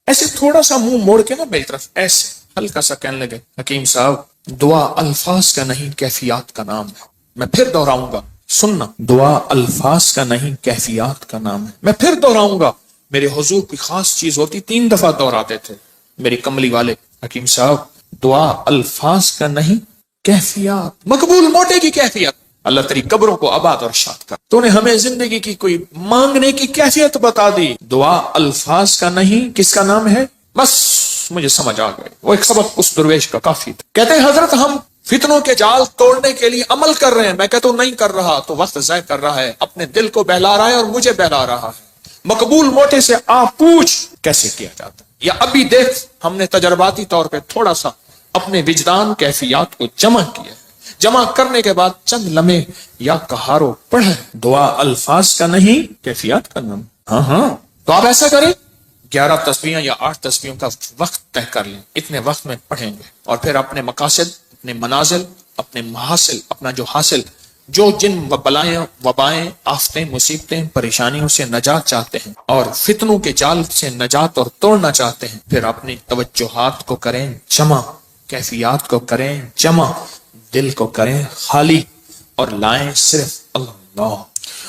ایسے تھوڑا سا منہ موڑ کے نا میری طرف ایسے ہلکا سا کہنے لگے حکیم صاحب دعا الفاظ کا نہیں کیفیات کا نام ہے۔ میں پھر دہراؤں گا، سننا، دعا الفاظ کا نہیں کیفیات کا نام ہے۔ میں پھر دہراؤں گا، میرے حضور کی خاص چیز ہوتی 3 دفعہ دہراتے تھے میری کملی والے، حکیم صاحب دعا الفاظ کا نہیں کیفیات، مقبول موٹے کی کیفیت۔ اللہ تیری قبروں کو آباد اور شاد کر، تو نے ہمیں زندگی کی کوئی مانگنے کی کیفیت بتا دی۔ دعا الفاظ کا نہیں، کس کا نام ہے؟ بس مجھے سمجھ آ گئے، وہ ایک سبق اس درویش کا کافی تھا۔ کہتے ہیں حضرت ہم فتنوں کے جال توڑنے کے لیے عمل کر رہے ہیں۔ میں کہتا ہوں نہیں کر رہا تو وقت ضائع کر رہا ہے، اپنے دل کو بہلا رہا ہے اور مجھے بہلا رہا ہے۔ مقبول موٹے سے آپ پوچھ کیسے کیا جاتا ہے، یا ابھی دیکھ ہم نے تجرباتی طور پہ تھوڑا سا اپنے وجدان کیفیات کو جمع کیا، جمع کرنے کے بعد چند لمحے یا کہارو پڑھے۔ دعا الفاظ کا نہیں کیفیات کا نام۔ ہاں تو آپ ایسا کریں، 11 تسبیحیں یا 8 تسبیحوں کا وقت طے کر لیں، اتنے وقت میں پڑھیں گے، اور پھر اپنے مقاصد، اپنے منازل، اپنے محاصل، اپنا جو حاصل، جو جن بلائیں، وبائیں، آفتیں، مصیبتیں، پریشانیوں سے نجات چاہتے ہیں اور فتنوں کے جال سے نجات اور توڑنا چاہتے ہیں، پھر اپنی توجہات کو کریں جمع، کیفیات کو کریں جمع، دل کو کریں خالی اور لائیں صرف اللہ،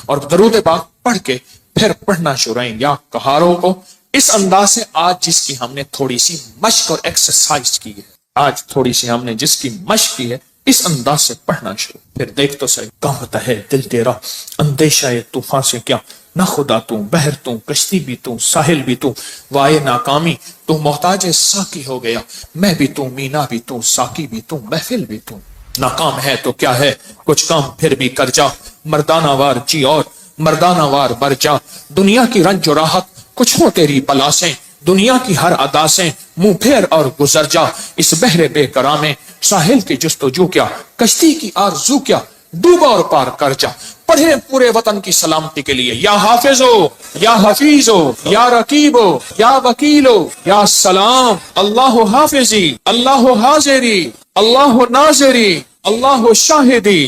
اور درود پاک پڑھ کے پھر پڑھنا شروع کریں یا کہاروں کو اس انداز سے۔ آج جس کی ہم نے تھوڑی سی مشق اور ایکسرسائز کی ہے، آج تھوڑی سی ہم نے جس کی مشق کی ہے، اس انداز سے پڑھنا شروع، پھر دیکھ تو صحیح۔ کانپتا ہے دل تیرا اندیشہ طوفان سے کیا، نہ خدا تو بحر تو کشتی بھی تو ساحل بھی تو، وائے ناکامی تو محتاج ساقی ہو گیا، میں بھی تو مینا بھی تو ساقی بھی تو محفل بھی تو۔ ناکام ہے تو کیا ہے، کچھ کام پھر بھی کر جا، مردانہ وار جی اور مردانہ وار بر جا، دنیا کی رنج و راحت کچھ ہو تیری بلا سے، دنیا کی ہر ادا سے منہ پھیر اور گزر جا، اس بحر بے قرار میں ساحل کی جستجو کیا، کشتی کی آرزو کیا، ڈوبا اور پار کر جا۔ پڑھے پورے وطن کی سلامتی کے لیے یا حافظو یا حفیظو یا رقیبو یا وکیلو یا سلام، اللہ حافظی، اللہ حاضری، اللہ ناظری، اللہ شاہدی،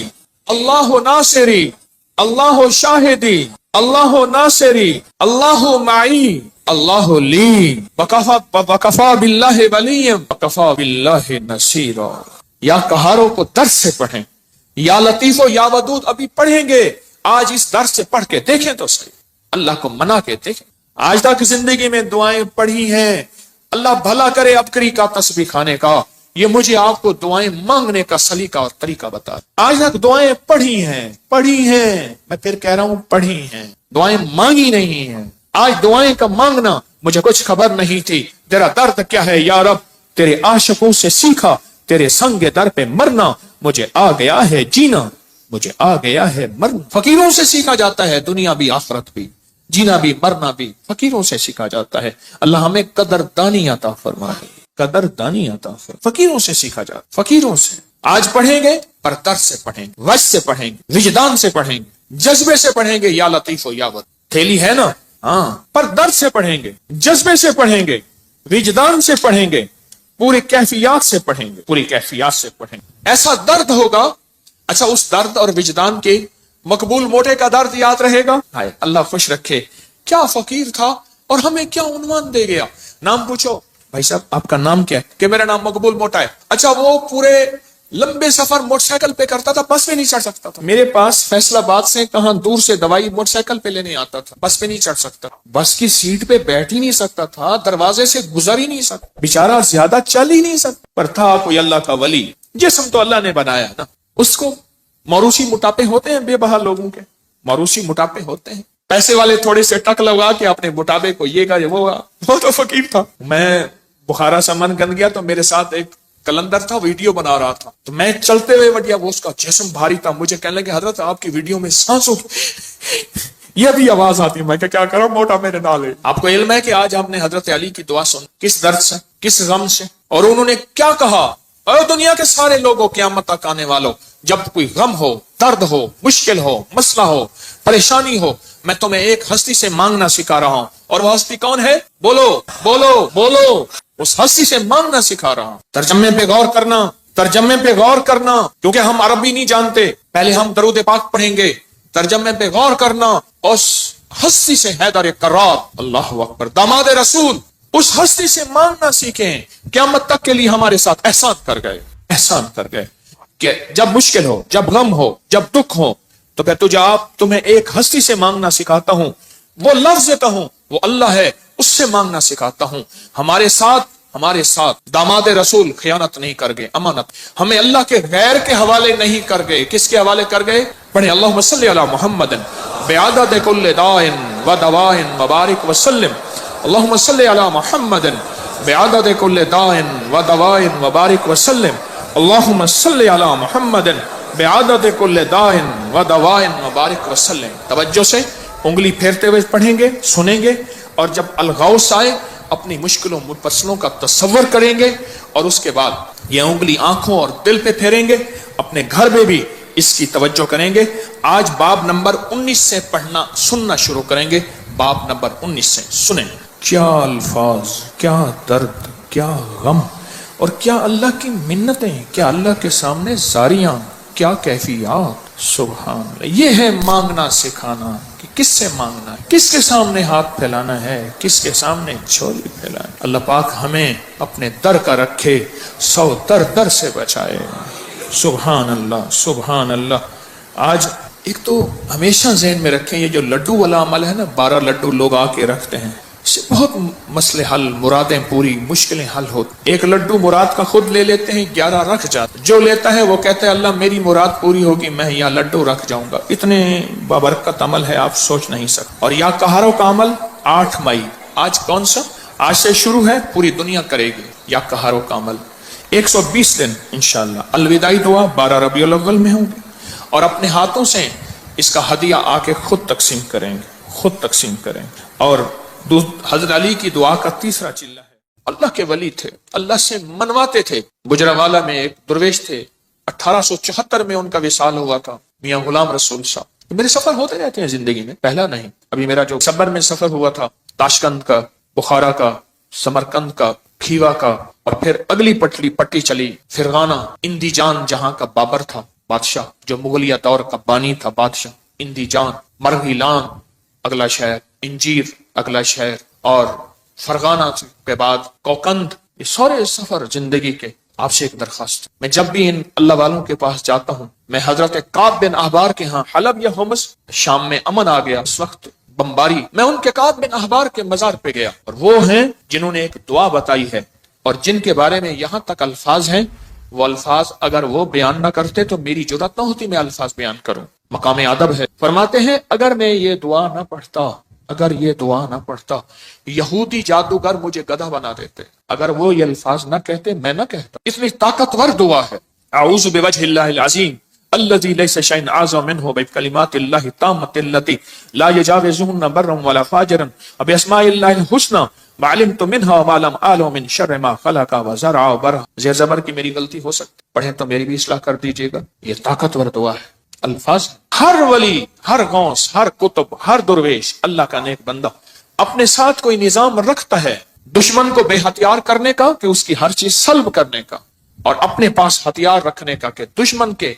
اللہ ناصری، اللہ شاہدی، اللہ ناصری، اللہ معی، اللہ لی، وکفا باللہ ولیم وکفا باللہ نصیرا۔ یا کہاروں کو درس سے پڑھیں, یا لطیف و یا ودود ابھی پڑھیں گے. آج اس درس سے پڑھ کے دیکھیں تو صحیح, اللہ کو منا کے دیکھیں. آج تک زندگی میں دعائیں پڑھی ہیں, اللہ بھلا کرے ابکری کا تسبیح کھانے کا, یہ مجھے آپ کو دعائیں مانگنے کا سلیقہ اور طریقہ بتا. آج تک دعائیں پڑھی ہیں, میں پھر کہہ رہا ہوں پڑھی ہیں, دعائیں مانگی نہیں ہیں. آج دعائیں کا مانگنا, مجھے کچھ خبر نہیں تھی, تیرا درد کیا ہے یا رب, تیرے عاشقوں سے سیکھا, تیرے سنگ در پہ مرنا, مجھے آ گیا ہے جینا, مجھے آ گیا ہے مرنا. فقیروں سے سیکھا جاتا ہے دنیا بھی آخرت بھی, جینا بھی مرنا بھی فقیروں سے سیکھا جاتا ہے. اللہ ہمیں قدردانی عطا فرمائے, قدردانی عطا فرمائے. فقیروں سے سیکھا جاتا, فقیروں سے. آج پڑھیں گے پر درد سے پڑھیں گے, وجد سے پڑھیں گے, وجدان سے پڑھیں گے, جذبے سے پڑھیں گے. یا لطیف و یا ود تھیلی ہے نا, ہاں, پر درد سے پڑھیں گے, جذبے سے پڑھیں گے, وجدان سے پڑھیں گے, پوری کیفیات سے پڑھیں گے, پوری کیفیات سے پڑھیں گے. ایسا درد ہوگا. اچھا, اس درد اور وجدان کے مقبول موٹے کا درد یاد رہے گا. ہائے اللہ خوش رکھے, کیا فقیر تھا اور ہمیں کیا عنوان دے گیا. نام پوچھو, بھائی صاحب آپ کا نام کیا ہے, کہ میرا نام مقبول موٹا ہے. اچھا, وہ پورے لمبے سفر موٹر سائیکل پہ کرتا تھا, بس پہ نہیں چڑھ سکتا تھا. میرے پاس فیصل آباد سے کہاں دور سے دوائی موٹر سائیکل پہ لینے آتا تھا, بس پہ نہیں چڑھ سکتا, بس کی سیٹ پہ بیٹھ ہی نہیں سکتا تھا, دروازے سے گزر ہی نہیں سکتا, بیچارہ زیادہ چل ہی نہیں سکتا. پر تھا کوئی اللہ کا ولی, جسم تو اللہ نے بنایا نا. اس کو موروثی موٹاپے ہوتے ہیں, بے بہا لوگوں کے موروثی موٹاپے ہوتے ہیں. پیسے والے تھوڑے سے ٹک لگا کے اپنے موٹاپے کو یہ کا وہ تو فقیر تھا. میں بخارا سے من گن گیا تو میرے ساتھ ایک کلندر تھا, ویڈیو بنا رہا تھا, تو میں چلتے ہوئے وڈیا, وہ اس کا جسم بھاری تھا. مجھے کہنے لگے حضرت آپ کی ویڈیو میں سانسوں یہ بھی آواز آتی. میں کیا کروں, موٹا میرے نال ہے. آپ کو علم ہے کہ آج ہم نے حضرت علی کی دعا سن, کس درد سے, کس غم سے, اور انہوں نے کیا کہا, اور دنیا کے سارے لوگوں قیامت تک آنے والوں, جب کوئی غم ہو, درد ہو, مشکل ہو, مسئلہ ہو, پریشانی ہو, میں تمہیں ایک ہستی سے مانگنا سکھا رہا ہوں. اور وہ ہستی کون ہے؟ بولو بولو بولو. اس ہستی سے مانگنا سکھا رہا ہوں. ترجمے پہ غور کرنا, ترجمے پہ غور کرنا, کیونکہ ہم عربی نہیں جانتے. پہلے ہم درود پاک پڑھیں گے, ترجمے پہ غور کرنا. اس ہستی سے حیدر کرار, اللہ اکبر, داماد رسول, اس ہستی سے مانگنا سیکھیں. قیامت تک کے لیے ہمارے ساتھ احسان کر گئے, احسان کر گئے کہ جب مشکل ہو, جب غم ہو, جب دکھ ہو, تو کہ تمہیں ایک ہستی سے مانگنا سکھاتا ہوں. وہ لفظ کہوں وہ اللہ ہے, اس سے مانگنا سکھاتا ہوں. ہمارے ساتھ داماد رسول خیانت نہیں کر گئے, امانت. ہمیں اللہ کے غیر کے حوالے نہیں کر گئے. کس کے حوالے کر گئے؟ پڑھیں اللہم صلی علی محمد بعدد کل داء و دواء مبارک وسلم. اللہم صلی علی محمد بعدد کل داء و دواء مبارک وسلم. اللہم صلی علی محمد بعدد کل داء و دواء مبارک وسلم. توجہ سے انگلی پھیرتے ہوئے پڑھیں گے, سنیں گے, اور جب الغوث آئے اپنی مشکلوں مسئلوں کا تصور کریں گے, اور اس کے بعد یہ انگلی آنکھوں اور دل پہ پھیریں گے. اپنے گھر میں بھی اس کی توجہ کریں گے. آج باب نمبر 19 سے پڑھنا سننا شروع کریں گے. باب نمبر 19 سے سنیں. کیا الفاظ, کیا درد, کیا غم, اور کیا اللہ کی منتیں, کیا اللہ کے سامنے زاریاں, کیا کیفیات. سبحان اللہ. یہ ہے مانگنا سکھانا, کہ کس سے مانگنا ہے, کس کے سامنے ہاتھ پھیلانا ہے, کس کے سامنے جھولی پھیلانا. اللہ پاک ہمیں اپنے در کا رکھے, 100 در سے بچائے. سبحان اللہ, سبحان اللہ. آج ایک تو ہمیشہ ذہن میں رکھیں, یہ جو لڈو والا عمل ہے نا, 12 لڈو لوگ آ کے رکھتے ہیں, اس سے بہت مسئلے حل, مرادیں پوری, مشکلیں حل ہوتی. ایک لڈو مراد کا خود لے لیتے ہیں, 11 رکھ جاتے. جو لیتا ہے وہ کہتا ہے اللہ میری مراد پوری ہوگی, میں یہاں لڈو رکھ جاؤں گا. اتنے بابرکت عمل ہے آپ سوچ نہیں سکتے. اور یا کہاروں کا عمل 8 مئی, آج کون سا, آج سے شروع ہے, پوری دنیا کرے گی یا کہاروں کا عمل. 120 دن انشاءاللہ. الوداعی دعا 12 ربیع الاول میں ہوگی, اور اپنے ہاتھوں سے اس کا ہدیہ آ کے خود تقسیم کریں گے, خود تقسیم کریں گے. اور حضرت علی کی دعا کا تیسرا چلہ ہے. اللہ کے ولی تھے, اللہ سے منواتے تھے. گجرانوالہ میں ایک درویش تھے, 1874 میں ان کا وصال ہوا تھا, میاں غلام رسول صاحب. میرے سفر ہوتے رہتے ہیں زندگی میں, پہلا نہیں. ابھی میرا جو صبر میں سفر ہوا تھا, تاشقند کا, بخارا کا, سمرقند کا, کھیوا کا, اور پھر اگلی پٹی چلی فرغانہ, اندی جان جہاں کا بابر تھا بادشاہ, جو مغلیہ دور کا بانی تھا بادشاہ. اندی جان, مرغیلان اگلا شہر, انجیر اگلا شہر, اور فرغانہ کے بعد کوکند. یہ سارے سفر زندگی کے آپ سے ایک درخواست، میں جب بھی ان اللہ والوں کے پاس جاتا ہوں، میں حضرت کعب بن احبار کے ہاں حلب یا حمص، شام میں امن آ گیا، اس وقت بمباری، میں ان کے کعب بن احبار کے مزار پہ گیا، اور وہ ہیں جنہوں نے ایک دعا بتائی ہے اور جن کے بارے میں یہاں تک الفاظ ہیں، وہ الفاظ اگر وہ بیان نہ کرتے تو میری جرات نہ ہوتی میں الفاظ بیان کروں، مقام ادب ہے۔ فرماتے ہیں اگر میں یہ دعا نہ پڑھتا، اگر یہ دعا نہ پڑھتا، یہودی جادوگر مجھے گدھا بنا دیتے، اگر وہ یہ الفاظ نہ کہتے میں نہ کہتا، اتنی طاقتور دعا ہے۔ اعوذ بوجہ اللہ العظیم الذی لیس شیء اعظم منہ بکلمات اللہ التامۃ التی لا یجاوزہن برا ولا فاجرا وباسماء اللہ الحسنی ما علمت منها وما لم اعلم من شر ما خلق وزرع وبرع۔ زیر زبر کی میری غلطی ہو سکتی، پڑھیں تو میری بھی اصلاح کر دیجیے گا۔ یہ طاقتور دعا ہے، الفاظ ہر ولی، ہر غوث، ہر قطب، ہر درویش، اللہ کا نیک بندہ اپنے ساتھ کوئی نظام رکھتا ہے دشمن کو بے ہتھیار کرنے کا، کہ اس کی ہر چیز سلب کرنے کا، اور اپنے پاس ہتھیار رکھنے کا کہ دشمن کے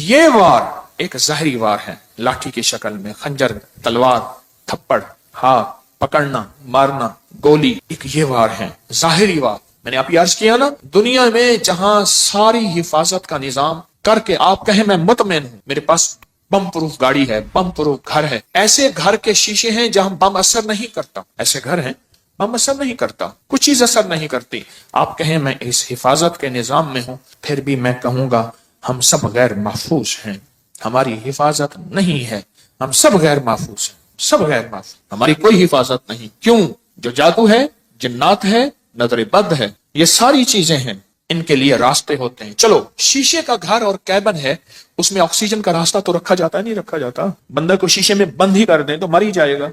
یہ وار ایک ظاہری وار ہے، لاٹھی کی شکل میں، خنجر، تلوار، تھپڑ، ہاتھ پکڑنا، مارنا، گولی، ایک یہ وار ہے ظاہری وار۔ میں نے آپ یہ عرض کیا نا، دنیا میں جہاں ساری حفاظت کا نظام کر کے آپ کہیں میں مطمئن ہوں، میرے پاس بم پروف گاڑی ہے، بم پروف گھر ہے، ایسے گھر کے شیشے ہیں جہاں بم اثر نہیں کرتا، ایسے گھر ہیں بم اثر نہیں کرتا، کچھ چیز اثر نہیں کرتی، آپ کہیں میں اس حفاظت کے نظام میں ہوں، پھر بھی میں کہوں گا ہم سب غیر محفوظ ہیں، ہماری حفاظت نہیں ہے، ہم سب غیر محفوظ ہیں، سب غیر محفوظ، ہماری کوئی حفاظت نہیں۔ کیوں؟ جو جادو ہے، جنات ہے، نظر بد ہے، یہ ساری چیزیں ہیں، ان کے لیے راستے ہوتے ہیں۔ چلو شیشے کا گھر اور کیبن ہے، اس میں آکسیجن کا راستہ تو رکھا جاتا ہے، نہیں رکھا جاتا، بندہ کو شیشے میں بند ہی کر دیں تو مر ہی جائے گا۔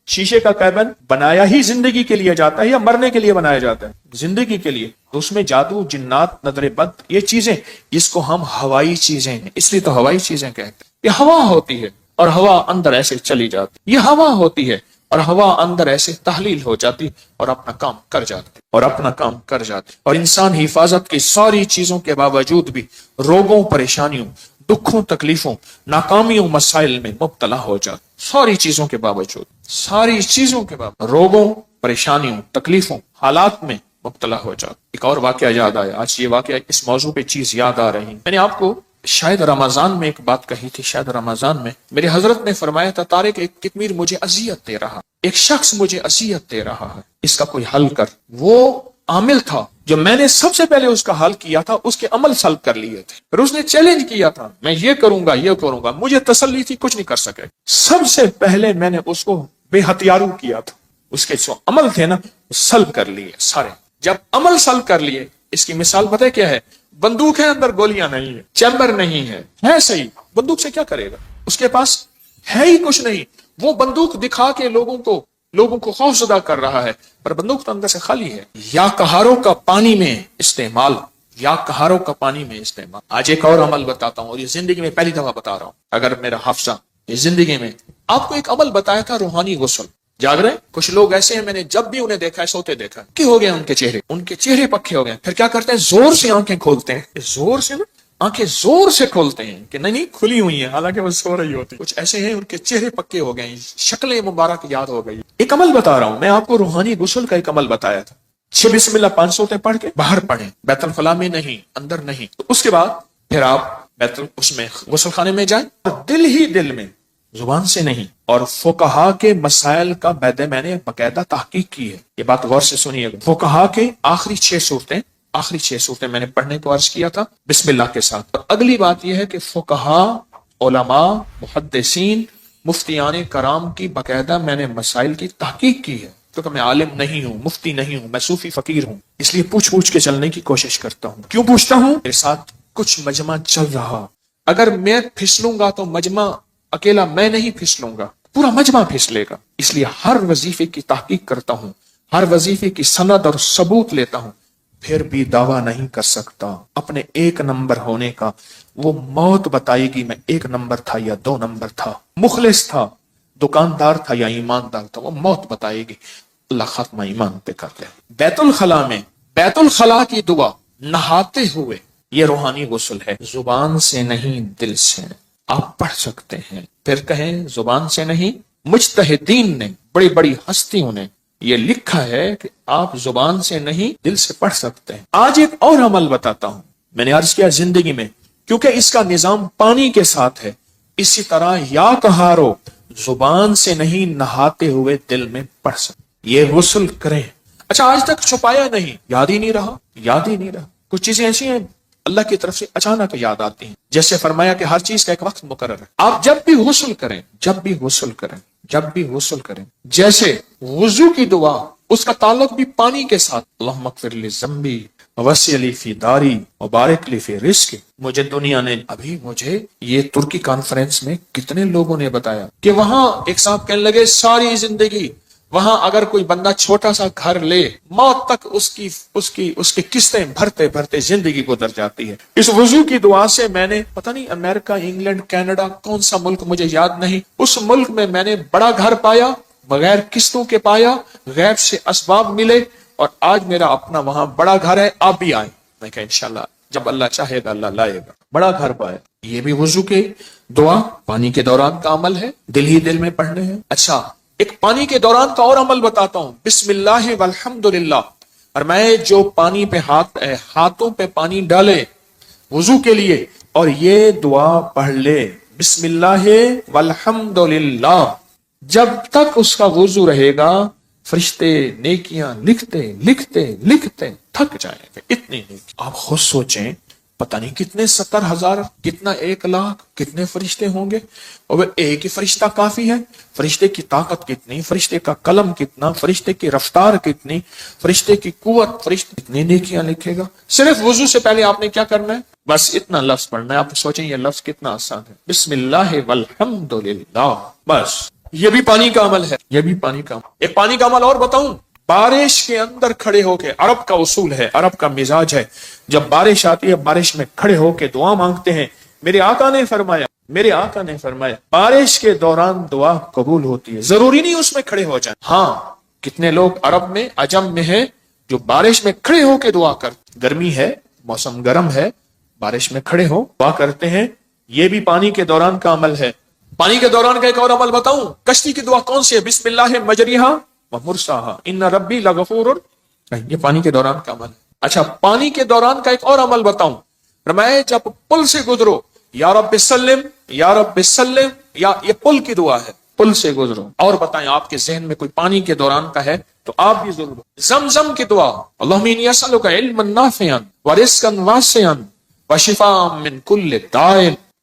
شیشے کا کیبن بنایا ہی زندگی کے لیے جاتا ہے یا مرنے کے لیے بنایا جاتا ہے؟ زندگی کے لیے۔ تو اس میں جادو، جنات، نظر بد، یہ چیزیں جس کو ہم ہوائی چیزیں ہیں، اس لیے تو ہوائی چیزیں کہتے ہیں۔ یہ ہوا ہوتی ہے اور ہوا اندر ایسے چلی جاتی، یہ ہوا ہوتی ہے اور ہوا اندر ایسے تحلیل ہو جاتی اور اپنا کام کر جاتی اور انسان حفاظت کی ساری چیزوں کے باوجود بھی روگوں، پریشانیوں، دکھوں، تکلیفوں، ناکامیوں، مسائل میں مبتلا ہو جاتا، ساری چیزوں کے باوجود، روگوں، پریشانیوں، تکلیفوں، حالات میں مبتلا ہو جاتا۔ ایک اور واقعہ یاد آیا، آج یہ واقعہ اس موضوع پہ چیز یاد آ رہی، میں نے آپ کو شاید رمضان میں ایک بات کہی تھی، شاید رمضان میں میرے حضرت نے فرمایا تھا طارق ایک کتمیر مجھے اذیت دے رہا، ایک شخص مجھے اذیت دے رہا ہے، اس کا کوئی حل کر۔ وہ عامل تھا جو میں نے سب سے پہلے اس کا حل کیا تھا، اس کے عمل سلب کر لیے تھے، پھر اس نے چیلنج کیا تھا میں یہ کروں گا، مجھے تسلی تھی کچھ نہیں کر سکے، سب سے پہلے میں نے اس کو بے ہتھیارو کیا تھا، اس کے جو عمل تھے نا سلب کر لیے سارے۔ جب عمل سلب کر لیے، اس کی مثال پتہ کیا ہے؟ بندوق ہے، اندر گولیاں نہیں ہے، چیمبر نہیں ہے صحیح، بندوق سے کیا کرے گا؟ اس کے پاس ہے ہی کچھ نہیں، وہ بندوق دکھا کے لوگوں کو خوف زدہ کر رہا ہے، پر بندوق تو اندر سے خالی ہے۔ یا کہاروں کا پانی میں استعمال، آج ایک اور عمل بتاتا ہوں، اور یہ زندگی میں پہلی دفعہ بتا رہا ہوں، اگر میرا حافظہ یہ زندگی میں آپ کو ایک عمل بتایا تھا، روحانی غسل۔ جاگ رہے کچھ لوگ ایسے ہیں، میں نے جب بھی انہیں دیکھا ہے سوتے دیکھا ہے، ہو گئے ان کے چہرے پکے ہو گئے، پھر کیا کرتے ہیں؟ زور سے آنکھیں کھولتے ہیں، زور سے نا آنکھیں زور سے کھولتے ہیں کہ نہیں کھلی ہوئی ہیں، حالانکہ وہ سو رہی ہوتی۔ کچھ ایسے ہیں ان کے چہرے پکے ہو گئے، شکلیں مبارک یاد ہو گئی۔ ایک عمل بتا رہا ہوں میں آپ کو، روحانی غسل کا ایک عمل بتایا تھا، 6 بسم اللہ 5 سوتے پڑھ کے باہر پڑھیں، بیت الخلاء میں نہیں، اندر نہیں۔ تو اس کے بعد پھر آپ اس میں غسل خانے میں جائیں، اور دل ہی دل میں، زبان سے نہیں۔ اور فقہا کے مسائل کا میں نے باقاعدہ تحقیق کی ہے، یہ بات غور سے سنیے گا۔ فقہا کے آخری 6 صورتیں میں نے پڑھنے کو عرض کیا تھا بسم اللہ کے ساتھ۔ اور اگلی بات یہ ہے کہ فقہا، علماء، محدثین، مفتیان کرام کی باقاعدہ میں نے مسائل کی تحقیق کی ہے، کیونکہ میں عالم نہیں ہوں، مفتی نہیں ہوں، میں صوفی فقیر ہوں، اس لیے پوچھ کے چلنے کی کوشش کرتا ہوں۔ کیوں پوچھتا ہوں؟ میرے ساتھ کچھ مجمع چل رہا، اگر میں پھسلوں گا تو مجمع اکیلا میں نہیں پھسلوں گا، پورا مجمع پھسلے گا، اس لیے ہر وظیفے کی تحقیق کرتا ہوں، ہر وظیفے کی سند اور ثبوت لیتا ہوں، پھر بھی دعویٰ نہیں کر سکتا اپنے 1 نمبر ہونے کا۔ وہ موت بتائے گی میں 1 نمبر تھا یا 2 نمبر تھا، مخلص تھا، دکاندار تھا یا ایماندار تھا، وہ موت بتائے گی۔ اللہ خاتمہ ایمان پہ کر دے۔ بیت الخلاء کی دعا نہاتے ہوئے، یہ روحانی غسل ہے، زبان سے نہیں دل سے آپ پڑھ سکتے ہیں۔ پھر کہیں زبان سے نہیں، مجتہدین نے، بڑی بڑی ہستیوں نے یہ لکھا ہے کہ آپ زبان سے نہیں دل سے پڑھ سکتے ہیں۔ آج ایک اور عمل بتاتا ہوں، میں نے عرض کیا زندگی میں کیونکہ اس کا نظام پانی کے ساتھ ہے، اسی طرح یا کہارو زبان سے نہیں نہاتے ہوئے دل میں پڑھ سکتے، یہ غسل کریں۔ اچھا آج تک چھپایا نہیں، یاد ہی نہیں رہا۔ کچھ چیزیں ایسی ہیں اللہ کی طرف سے اچانک یاد آتی ہیں، جیسے فرمایا کہ ہر چیز کا ایک وقت مقرر ہے۔ آپ جب بھی غسل کریں جیسے وضو کی دعا، اس کا تعلق بھی پانی کے ساتھ، اللہم اغفر لی ذنبی ووسع لی فی داری وبارک لی فی رزقی۔ مجھے دنیا نے مجھے یہ ترکی کانفرنس میں کتنے لوگوں نے بتایا کہ وہاں ایک صاحب کہنے لگے ساری زندگی وہاں اگر کوئی بندہ چھوٹا سا گھر لے، موت تک اس کی قسطیں بھرتے بھرتے زندگی گزر جاتی ہے۔ اس وضو کی دعا سے میں نے پتہ نہیں امریکہ، انگلینڈ، کینیڈا، کون سا ملک مجھے یاد نہیں، اس ملک میں میں نے بڑا گھر پایا، بغیر قسطوں کے پایا، غیب سے اسباب ملے، اور آج میرا اپنا وہاں بڑا گھر ہے۔ آپ بھی آئیں، میں کہا انشاءاللہ جب اللہ چاہے گا اللہ لائے گا۔ بڑا گھر پایا، یہ بھی وضو کے دعا پانی کے دوران کا عمل ہے، دل ہی دل میں پڑھنے ہیں۔ اچھا ایک پانی کے دوران کا اور عمل بتاتا ہوں، بسم اللہ والحمدللہ، اور میں جو پانی پہ ہاتھوں پہ پانی ڈالے وضو کے لیے اور یہ دعا پڑھ لے، بسم اللہ والحمدللہ، جب تک اس کا وضو رہے گا فرشتے نیکیاں لکھتے تھک جائیں گے، اتنی نیکی۔ آپ خود سوچیں، پتہ نہیں کتنے 70,000، کتنا 1,00,000، کتنے فرشتے ہوں گے، اور وہ ایک ہی فرشتہ کافی ہے؟ فرشتے کی طاقت کتنی، فرشتے کا قلم کتنا، فرشتے کی رفتار کتنی، فرشتے کی قوت، فرشتے کتنی نیکیاں لکھے گا۔ صرف وضو سے پہلے آپ نے کیا کرنا ہے؟ بس اتنا لفظ پڑھنا ہے۔ آپ سوچیں یہ لفظ کتنا آسان ہے، بسم اللہ والحمدللہ، بس یہ بھی پانی کا عمل ہے، یہ بھی پانی کا عمل۔ ایک پانی کا عمل اور بتاؤں، بارش کے اندر کھڑے ہو کے، عرب کا اصول ہے، عرب کا مزاج ہے، جب بارش آتی ہے بارش میں کھڑے ہو کے دعا مانگتے ہیں۔ میرے آقا نے فرمایا بارش کے دوران دعا قبول ہوتی ہے، ضروری نہیں اس میں کھڑے ہو جائیں۔ ہاں کتنے لوگ عرب میں، عجم میں ہیں جو بارش میں کھڑے ہو کے دعا کرتے، گرمی ہے، موسم گرم ہے، بارش میں کھڑے ہو دعا کرتے ہیں، یہ بھی پانی کے دوران کا عمل ہے۔ پانی کے دوران کا ایک اور عمل بتاؤں، کشتی کی دعا کون سی ہے؟ بسم اللہ مجریہا ومرساہا ان ربی لغفور، یہ پانی کے دوران کا عمل ہے۔ اچھا پانی کے دوران کا ایک اور عمل بتاؤں، فرمایا جب پل سے گزرو، یا رب سلم یا رب سلم، یا یہ پل کی دعا ہے، پل سے گزرو۔ اور بتائیں آپ کے ذہن میں کوئی پانی کے دوران کا ہے تو آپ بھی ضرور۔ زمزم کی دعا، اللہم انی اسألک علما نافعا ورزقا واسعا وشفاء من کل داء۔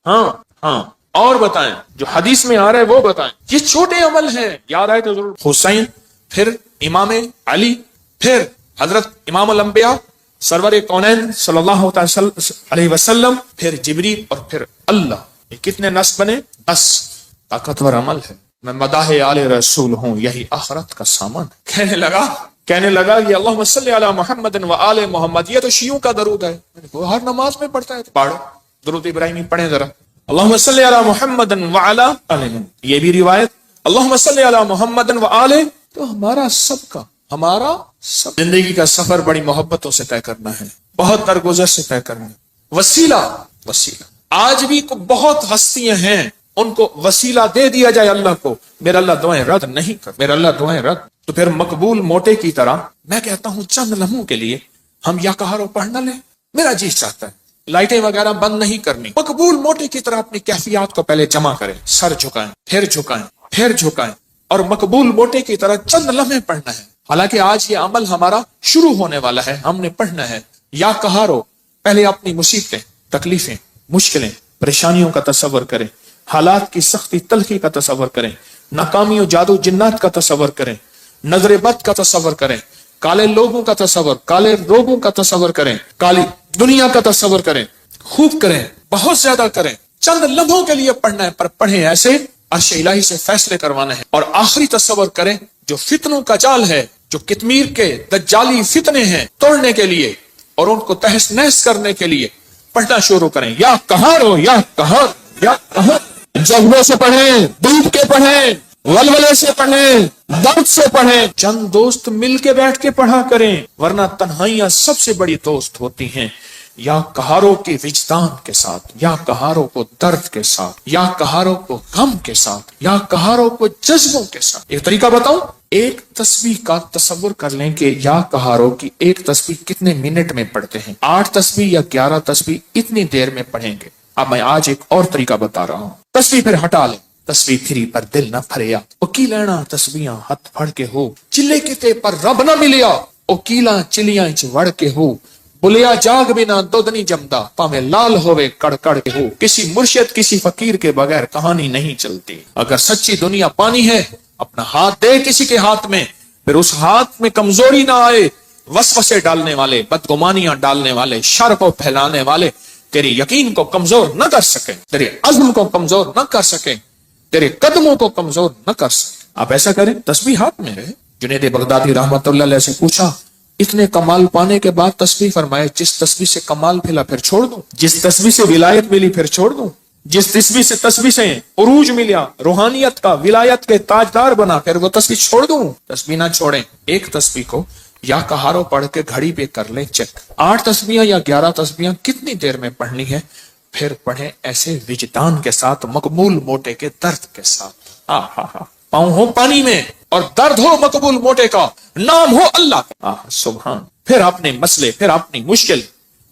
ہاں اور بتائیں جو حدیث میں آ رہا ہے وہ بتائیں۔ یہ چھوٹے عمل ہیں، یاد آئے تو ضرور۔ حسین، پھر امام علی، پھر حضرت امام الانبیاء سرور کونین صلی اللہ علیہ وسلم، پھر جبریل، اور پھر اللہ۔ یہ کتنے نصب بنے؟ 10۔ طاقتور عمل ہے۔ میں مداح آل رسول ہوں، یہی آخرت کا سامان ہے۔ کہنے لگا یہ اللہم صلی علی محمد و آل محمد، یہ تو شیعوں کا درود ہے، وہ ہر نماز میں پڑھتا ہے، پڑھو درود ابراہیمی پڑھیں ذرا، اللہم صلی علی محمد و آل محمد۔ یہ بھی روایت اللہم صلی علی محمد و آل، تو ہمارا سب زندگی کا سفر بڑی محبتوں سے طے کرنا ہے، بہت درگزر سے طے کرنا ہے۔ وسیلہ آج بھی بہت ہستیاں ہیں، ان کو وسیلہ دے دیا جائے اللہ کو، میرا اللہ دعائیں رد نہیں کر، میرا اللہ دعائیں رد۔ تو پھر مقبول موٹے کی طرح میں کہتا ہوں چند لمحوں کے لیے ہم یا کہارو پڑھ نہ لیں، میرا جی چاہتا ہے لائٹیں وغیرہ بند نہیں کرنی، مقبول موٹے کی طرح اپنی کیفیات کو پہلے جمع کریں، سر جھکائیں، پھر جھکائیں، اور مقبول موٹے کی طرح چند لمحے پڑھنا ہے۔ حالانکہ آج یہ عمل ہمارا شروع ہونے والا ہے، ہم نے پڑھنا ہے یا کہارو۔ پہلے اپنی مصیبتیں، تکلیفیں، مشکلیں، پریشانیوں کا تصور کریں، حالات کی سختی تلخی کا تصور کریں، ناکامی و جادو جنات کا تصور کریں، نظر بد کا تصور کریں، کالے لوگوں کا تصور، کالے روگوں کا تصور کریں، کالی دنیا کا تصور کریں، خوب کریں، بہت زیادہ کریں۔ چند لمحوں کے لیے پڑھنا ہے، پر پڑھیں ایسے عرش الہی سے فیصلے کروانا ہے۔ اور آخری تصور کریں جو فتنوں کا جال ہے، جو کتمیر کے دجالی فتنے ہیں، توڑنے کے لیے اور ان کو تہس نہس کرنے کے لیے پڑھنا شروع کریں۔ یا کہارو یا کہار، یا کہار، جذبے سے پڑھیں، ڈوب کے پڑھیں، ولولے سے پڑھیں، درد سے پڑھیں۔ چند دوست مل کے بیٹھ کے پڑھا کریں، ورنہ تنہائیاں سب سے بڑی دوست ہوتی ہیں۔ یا کہاروں کے وجدان کے ساتھ، یا کہاروں کو درد کے ساتھ، یا کہاروں کو غم کے ساتھ، یا کہاروں کو جذبوں کے ساتھ۔ ایک طریقہ بتاؤں، ایک تسبیح کا تصور کر لیں کہ یا کہارو کی ایک تسبیح کتنے منٹ میں پڑھتے ہیں، 8 تسبیح یا 11 تسبیح اتنی دیر میں پڑھیں گے۔ اب میں آج ایک اور طریقہ بتا رہا ہوں۔ تسبیح پھر ہٹا لیں، تسبیح پھری پر دل نہ پھریا، او کی لینا تسبیحاں ہتھ پھڑ کے ہو، چلے کتے پر رب نہ ملیا، او کیلا چلیاں چ وڑ کے ہو، بلیا جاگ بنا دودھ نہیں جمدا، پاویں لال ہوئے کڑ کڑ کے ہو، کسی مرشد کسی فقیر کے بغیر کہانی نہیں چلتی۔ اگر سچی دنیا پانی ہے، اپنا ہاتھ دے کسی کے ہاتھ میں، پھر اس ہاتھ میں کمزوری نہ آئے، وسوسے ڈالنے والے، بدگمانیاں ڈالنے والے، شر کو پھیلانے والے تیرے یقین کو کمزور نہ کر سکیں، تیرے عزم کو کمزور نہ کر سکیں، تیرے قدموں کو کمزور نہ کر سکیں۔ آپ ایسا کریں، تسبیح ہاتھ میں رہے۔ جنید بغدادی رحمت اللہ علیہ سے پوچھا، اتنے کمال پانے کے بعد تسبیح، فرمائے جس تسبیح سے کمال ملا پھر چھوڑ دوں، جس تسبیح سے ولایت ملی پھر چھوڑ دوں، جس تسبیح سے عروج ملیا، روحانیت کا، ولایت کے تاجدار بنا، پھر وہ تسبیح چھوڑ دوں؟ تسبیح نہ چھوڑیں۔ ایک تسبیح کو یا کہارو پڑھ کے گھڑی پہ کر لیں چیک، 8 تسبیحاں یا 11 تسبیحاں کتنی دیر میں پڑھنی ہے، پھر پڑھیں ایسے وجدان کے ساتھ، مقبول موٹے کے درد کے ساتھ۔ پاؤں ہو پانی میں اور درد ہو مقبول موٹے کا، نام ہو اللہ کا، سبحان۔ پھر اپنے مسئلے، پھر اپنی مشکل،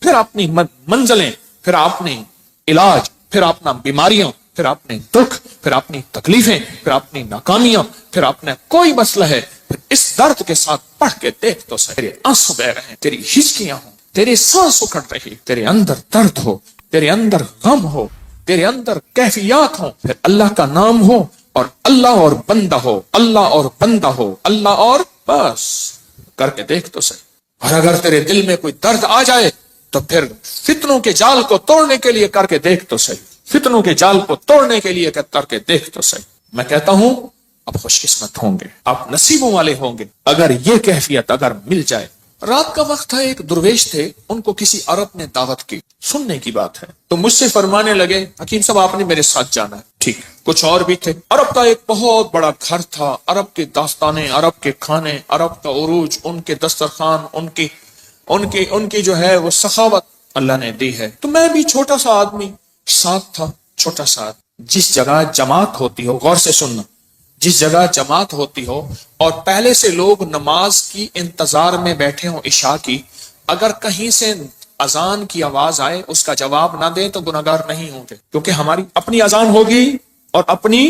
پھر اپنی منزلیں، پھر اپنے علاج، پھر اپنا بیماریاں، پھر اپنے دکھ، پھر اپنی تکلیفیں، پھر اپنی ناکامیاں، پھر اپنا کوئی مسئلہ ہے، پھر اس درد کے ساتھ پڑھ کے دیکھ تو صحیح، تیرے آنسو بہ رہے ہیں، تیری ہچکیاں ہوں، تیرے سانس اکھڑ رہی، تیرے اندر درد ہو، تیرے اندر غم ہو، تیرے اندر کیفیات ہوں، پھر اللہ کا نام ہو اور اللہ اور بندہ ہو، اللہ اور بندہ ہو، اللہ اور بس، کر کے دیکھ تو صحیح۔ اور اگر تیرے دل میں کوئی درد آ جائے تو پھر فتنوں کے جال کو توڑنے کے لیے کر کے دیکھ تو صحیح، فتنوں کے جال کو توڑنے کے لیے کر کے دیکھ تو صحیح۔ میں کہتا ہوں آپ خوش قسمت ہوں گے، آپ نصیبوں والے ہوں گے اگر یہ کیفیت اگر مل جائے۔ رات کا وقت تھا، ایک درویش تھے، ان کو کسی عرب نے دعوت کی، سننے کی بات ہے، تو مجھ سے فرمانے لگے حکیم صاحب آپ نے میرے ساتھ جانا ہے۔ ٹھیک، کچھ اور بھی تھے۔ عرب کا ایک بہت بڑا گھر تھا، عرب کی داستانیں، عرب کے کھانے، عرب کا عروج، ان کے دسترخوان، ان کی جو ہے وہ سخاوت اللہ نے دی ہے۔ تو میں بھی چھوٹا سا آدمی ساتھ تھا، چھوٹا سا۔ جس جگہ جماعت ہوتی ہو، غور سے سننا، جس جگہ جماعت ہوتی ہو اور پہلے سے لوگ نماز کی انتظار میں بیٹھے ہوں عشاء کی، اگر کہیں سے اذان کی آواز آئے اس کا جواب نہ دیں تو گناہگار نہیں ہوں گے، کیونکہ ہماری اپنی اذان ہوگی اور اپنی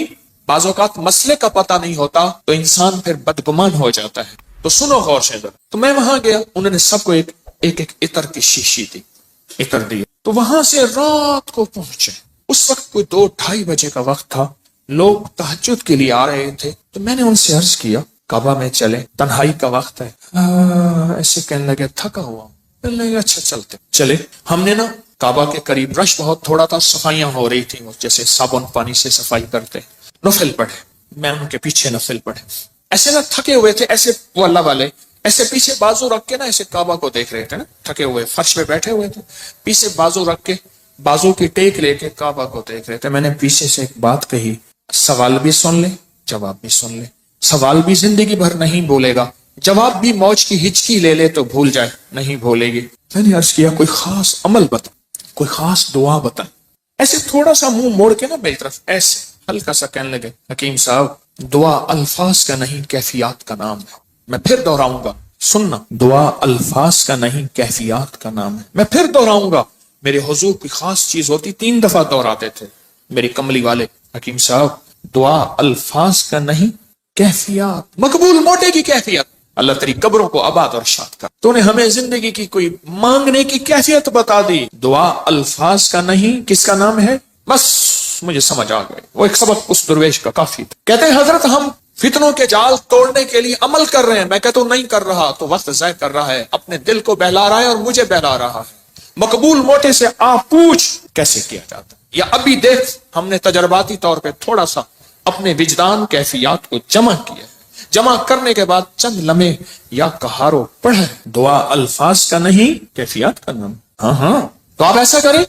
بعض اوقات مسئلے کا پتہ نہیں ہوتا تو انسان پھر بدگمان ہو جاتا ہے۔ تو سنو غور سے ذرا۔ تو میں وہاں گیا، انہوں نے سب کو ایک عطر کی شیشی دی، عطر دی۔ تو وہاں سے رات کو پہنچے، اس وقت کوئی 2-2:30 بجے کا وقت تھا، لوگ تہجد کے لیے آ رہے تھے۔ تو میں نے ان سے عرض کیا کعبہ میں چلے، تنہائی کا وقت ہے۔ ایسے کہنے لگے تھکا ہوا، کہنے لگے اچھا چلتے چلے۔ ہم نے نا کعبہ کے قریب رش بہت تھوڑا تھا، صفائیاں ہو رہی تھی، جیسے صابن پانی سے صفائی کرتے، نفل پڑھے، میں ان کے پیچھے نفل پڑھے۔ ایسے نا تھکے ہوئے تھے، ایسے وہ اللہ والے ایسے پیچھے بازو رکھ کے نا ایسے کعبہ کو دیکھ رہے تھے نا، تھکے ہوئے فرش پہ بیٹھے ہوئے تھے، پیچھے بازو رکھ کے، بازو کی ٹیک لے کے کعبہ کو دیکھ رہے تھے۔ میں نے پیچھے سے ایک بات کہی، سوال بھی سن لے، جواب بھی سن لے، سوال بھی زندگی بھر نہیں بولے گا، جواب بھی موج کی ہچکی لے لے تو بھول جائے، نہیں بھولے گی۔ میں نے عرض کیا کوئی خاص عمل بتا، کوئی خاص دعا بتا۔ ایسے تھوڑا سا منہ موڑ کے نا میری طرف ایسے ہلکا سا کہنے لگے حکیم صاحب دعا الفاظ کا نہیں کیفیات کا نام ہے۔ میں پھر دہراؤں گا، سننا، دعا الفاظ کا نہیں کیفیات کا نام ہے۔ میں پھر دہراؤں گا، میرے حضور کوئی خاص چیز ہوتی 3 دفعہ دہراتے تھے میری کملی والے، حکیم صاحب دعا الفاظ کا نہیں کیفیات، مقبول موٹے کی کیفیت۔ اللہ تیری قبروں کو آباد اور شاد کر، تو نے ہمیں زندگی کی کوئی مانگنے کی کیفیت بتا دی۔ دعا الفاظ کا نہیں، کس کا نام ہے؟ بس مجھے سمجھ آ گئے، وہ ایک سبق اس درویش کا کافی تھا۔ کہتے ہیں حضرت ہم فتنوں کے جال توڑنے کے لیے عمل کر رہے ہیں، میں کہتا ہوں نہیں کر رہا تو وقت ضائع کر رہا ہے، اپنے دل کو بہلا رہا ہے اور مجھے بہلا رہا ہے۔ مقبول موٹے سے آپ پوچھ کیسے کیا جاتا ہے، یا ابھی دیکھ ہم نے تجرباتی طور پہ تھوڑا سا اپنے وجدان کیفیات کو جمع کیا ہے، جمع کرنے کے بعد چند لمحے یا کہارو پڑھے، دعا الفاظ کا نہیں کیفیات کا نام۔ ہاں تو آپ ایسا کریں،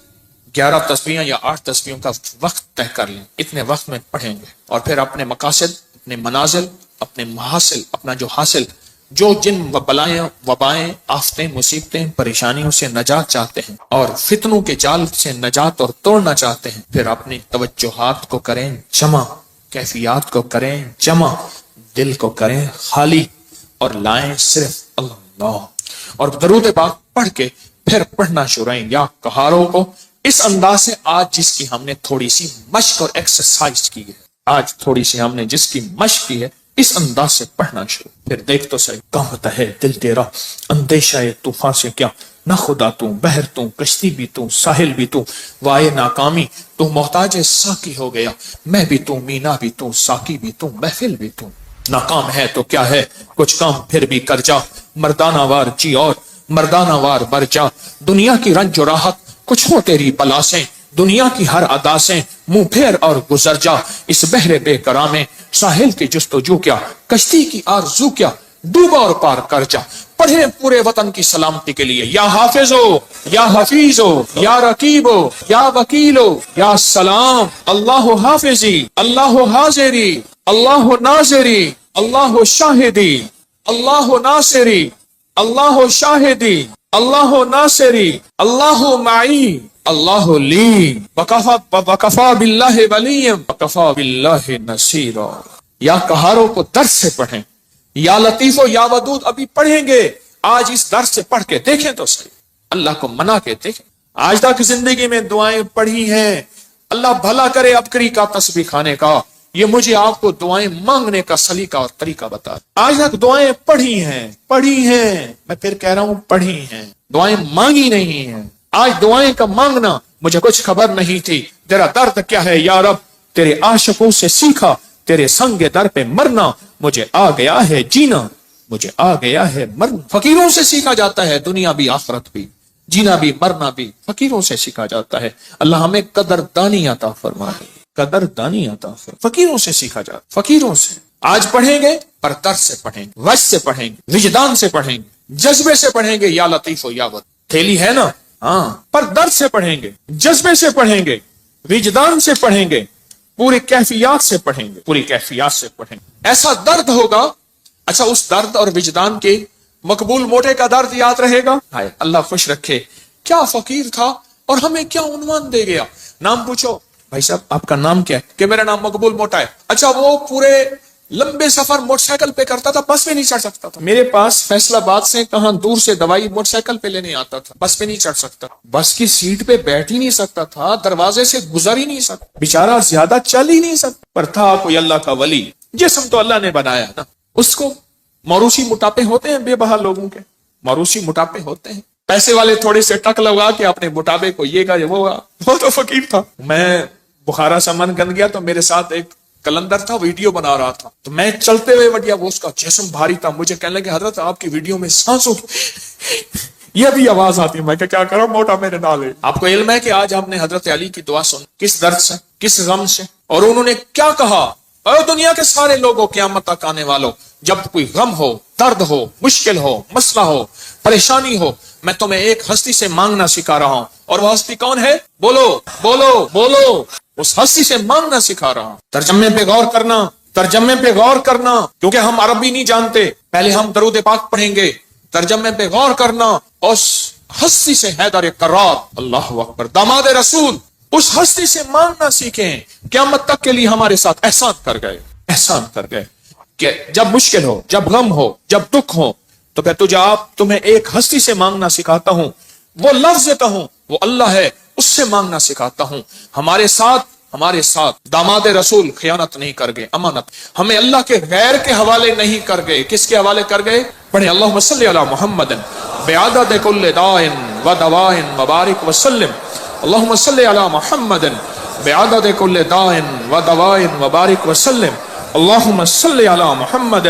11 تسبیحاں یا 8 تسبیحوں کا وقت طے کر لیں، اتنے وقت میں پڑھیں گے، اور پھر اپنے مقاصد، اپنے منازل، اپنے محاصل، اپنا جو حاصل، جو جن بلائیں، وبائیں، آفتیں، مصیبتیں، پریشانیوں سے نجات چاہتے ہیں اور فتنوں کے جال سے نجات اور توڑنا چاہتے ہیں، پھر اپنی توجہات کو کریں جمع، کیفیات کو کریں جمع، دل کو کریں خالی اور لائیں صرف اللہ، اور درود پاک پڑھ کے پھر پڑھنا شروع کریں یا قہاروں کو اس انداز سے آج جس کی ہم نے تھوڑی سی مشق اور ایکسرسائز کی ہے، آج تھوڑی سی ہم نے جس کی مشق کی ہے اس انداز سے پڑھنا شروع، پھر دیکھ تو صحیح کانپتا ہے دل تیرا اندیشہ طوفان سے کیا، نہ خدا تو بحر تو کشتی بھی تو ساحل بھی تو، وائے ناکامی تو محتاج ساقی ہو گیا، میں بھی تو مینا بھی تو ساقی بھی تو محفل بھی تو، ناکام ہے تو کیا ہے کچھ کام پھر بھی کر جا، مردانہ وار جی اور مردانہ وار بر جا، دنیا کی رنج و راحت کچھ ہو تیری بلا سے، دنیا کی ہر ادا سے منہ پھیر اور گزر جا، اس بحر بے قرار میں ساحل کی جستجو کیا، کشتی کی آرزو کیا، ڈوبا اور پار کر جا، پڑھے پورے وطن کی سلامتی کے لیے یا حافظ ہو یا حفیظ ہو یا رقیب ہو یا وکیل ہو یا سلام، اللہ حافظی اللہ حاضری اللہ ناظری اللہ شاہدی اللہ ناصری اللہ شاہدی اللہ ناصری اللہ معی اللہ لی وکفا باللہ ولی وکفا باللہ نصیرا۔ یا قہاروں کو درس سے پڑھیں، یا لطیف و یا ودود ابھی پڑھیں گے، آج اس درس سے پڑھ کے دیکھیں تو صحیح، اللہ کو منا کے دیکھیں۔ آج تک زندگی میں دعائیں پڑھی ہیں، اللہ بھلا کرے ابکری کا تسبیح کھانے کا، یہ مجھے آپ کو دعائیں مانگنے کا سلیقہ اور طریقہ بتا۔ آج تک دعائیں پڑھی ہیں، میں پھر کہہ رہا ہوں پڑھی ہیں، دعائیں مانگی نہیں ہیں۔ آج دعائیں کا مانگنا مجھے کچھ خبر نہیں تھی، تیرا درد کیا ہے یا رب، تیرے عاشقوں سے سیکھا، تیرے سنگ در پہ مرنا، مجھے آ گیا ہے جینا، مجھے آ گیا ہے مرنا۔ فقیروں سے سیکھا جاتا ہے دنیا بھی آخرت بھی، جینا بھی مرنا بھی فقیروں سے سیکھا جاتا ہے۔ اللہ ہمیں قدردانی عطا فرمائے، قدردانی عطا فرمائے۔ فقیروں سے سیکھا جاتا، فقیروں سے۔ آج پڑھیں گے پر درد سے پڑھیں گے، وجد سے پڑھیں گے، وجدان سے پڑھیں گے، جذبے سے پڑھیں گے، یا لطیف و یا ود تھیلی ہے نا، ہاں، پر درد سے پڑھیں گے، جذبے سے پڑھیں گے، وجدان سے پڑھیں گے، پوری کیفیات سے پڑھیں گے، پوری کیفیات سے پڑھیں گے۔ ایسا درد ہوگا، اچھا اس درد اور وجدان کے مقبول موٹے کا درد یاد رہے گا، ہائے اللہ خوش رکھے، کیا فقیر تھا اور ہمیں کیا عنوان دے گیا۔ نام پوچھو، بھائی صاحب آپ کا نام کیا ہے؟ کہ میرا نام مقبول موٹا ہے۔ اچھا وہ پورے لمبے سفر موٹر سائیکل پہ کرتا تھا، بس پہ نہیں چڑھ سکتا تھا۔ میرے پاس فیصل آباد سے کہاں دور سے دوائی موٹر سائیکل پہ لینے آتا تھا، بس پہ نہیں چڑھ سکتا، بس کی سیٹ پہ بیٹھ ہی نہیں سکتا تھا، دروازے سے گزر ہی نہیں سکتا، بیچارہ زیادہ چل ہی نہیں سکتا، پر تھا کوئی اللہ کا ولی۔ جسم تو اللہ نے بنایا نا، اس کو موروثی موٹاپے ہوتے ہیں، بے بہا لوگوں کے موروثی موٹاپے ہوتے ہیں، پیسے والے تھوڑے سے ٹک لگا کے اپنے موٹاپے کو یہ کہ وہ تو فقیر تھا۔ میں بخارا سے من گن گیا تو میرے ساتھ ایک کلندر تھا، ویڈیو بنا رہا تھا، تو میں چلتے ہوئے وڈیا، وہ اس کا جسم بھاری تھا، مجھے کہنے لگے حضرت آپ کی ویڈیو میں سانسوں یہ بھی آواز آتی ہے، میں کیا کروں موٹا میرے نال ہے۔ آپ کو علم ہے کہ آج ہم نے حضرت علی کی دعا سن، کس درد سے، کس غم سے، اور انہوں نے کیا کہا، اے دنیا کے سارے لوگوں قیامت تک آنے والوں، جب کوئی غم ہو، درد ہو، مشکل ہو، مسئلہ ہو، پریشانی ہو، میں تمہیں ایک ہستی سے مانگنا سکھا رہا ہوں، اور وہ ہستی کون ہے؟ بولو بولو بولو، اس ہستی سے مانگنا سکھا رہا ہوں۔ ترجمے پہ غور کرنا، ترجمے پہ غور کرنا، کیونکہ ہم عربی نہیں جانتے، پہلے ہم درود پاک پڑھیں گے، ترجمے پہ غور کرنا، اس ہستی سے حیدر کرار، اللہ اکبر، داماد رسول، اس ہستی سے مانگنا سیکھیں، قیامت تک کے لیے ہمارے ساتھ احسان کر گئے، احسان کر گئے کہ جب مشکل ہو، جب غم ہو، جب دکھ ہو، تو پھر تمہیں ایک ہستی سے مانگنا سکھاتا ہوں، وہ لفظ کہوں وہ اللہ ہے، اس سے مانگنا سکھاتا ہوں۔ ہمارے ساتھ داماد رسول خیانت نہیں کر گئے، امانت، ہمیں اللہ کے غیر کے حوالے نہیں کر گئے، کس کے حوالے کر گئے؟ پڑھیں اللہم صلی علی محمد بعدد کل داء و دواء مبارک وسلم، اللہم صلی علی محمد بعدد کل داء و دواء مبارک وسلم، اللہم صلی علی محمد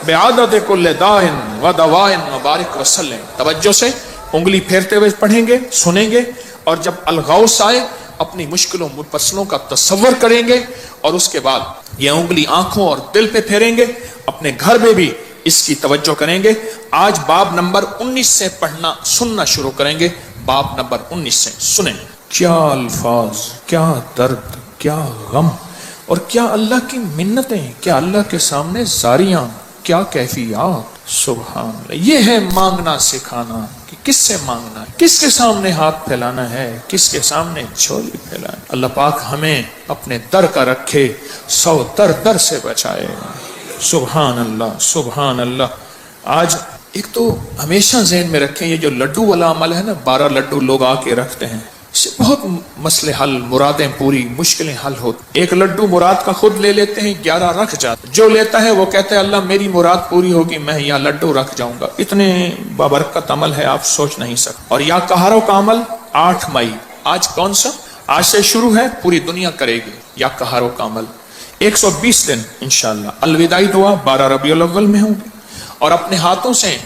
بعدد کل داء و دواء مبارک وسلم۔ توجہ سے انگلی پھیرتے ہوئے پڑھیں گے، سنیں گے، اور جب الغوث آئے اپنی مشکلوں مفصلوں کا تصور کریں گے، اور اس کے بعد یہ انگلی آنکھوں اور دل پہ پھیریں گے، اپنے گھر میں بھی اس کی توجہ کریں گے۔ آج باب نمبر 19 سے پڑھنا سننا شروع کریں گے، باب نمبر 19 سے سنیں۔ کیا الفاظ، کیا درد، کیا غم، اور کیا اللہ کی منتیں، کیا اللہ کے سامنے زاریاں، کیا کیفیات، سبحان اللہ۔ یہ ہے مانگنا سکھانا، کہ کس سے مانگنا ہے، کس کے سامنے ہاتھ پھیلانا ہے، کس کے سامنے جھولی پھیلانا ہے۔ اللہ پاک ہمیں اپنے در کا رکھے، 100 در سے بچائے۔ سبحان اللہ سبحان اللہ. آج ایک تو ہمیشہ ذہن میں رکھیں یہ جو لڈو والا عمل ہے نا، 12 لڈو لوگ آ کے رکھتے ہیں، اس سے بہت مسئلے حل، مرادیں پوری، مشکلیں حل ہوتی. ایک لڈو مراد کا خود لے لیتے ہیں، 11 رکھ جاتے. جو لیتا ہے وہ کہتا ہے اللہ میری مراد پوری ہوگی، میں یہاں لڈو رکھ جاؤں گا. اتنے بابرکت عمل ہے آپ سوچ نہیں سکتے. اور یا کہاروں کا عمل 8 مئی، آج کون سا؟ آج سے شروع ہے، پوری دنیا کرے گی یا کہاروں کا عمل. 120 دن انشاءاللہ. الوداعی دعا 12 ربیع الاول میں ہوگی، اور اپنے ہاتھوں سے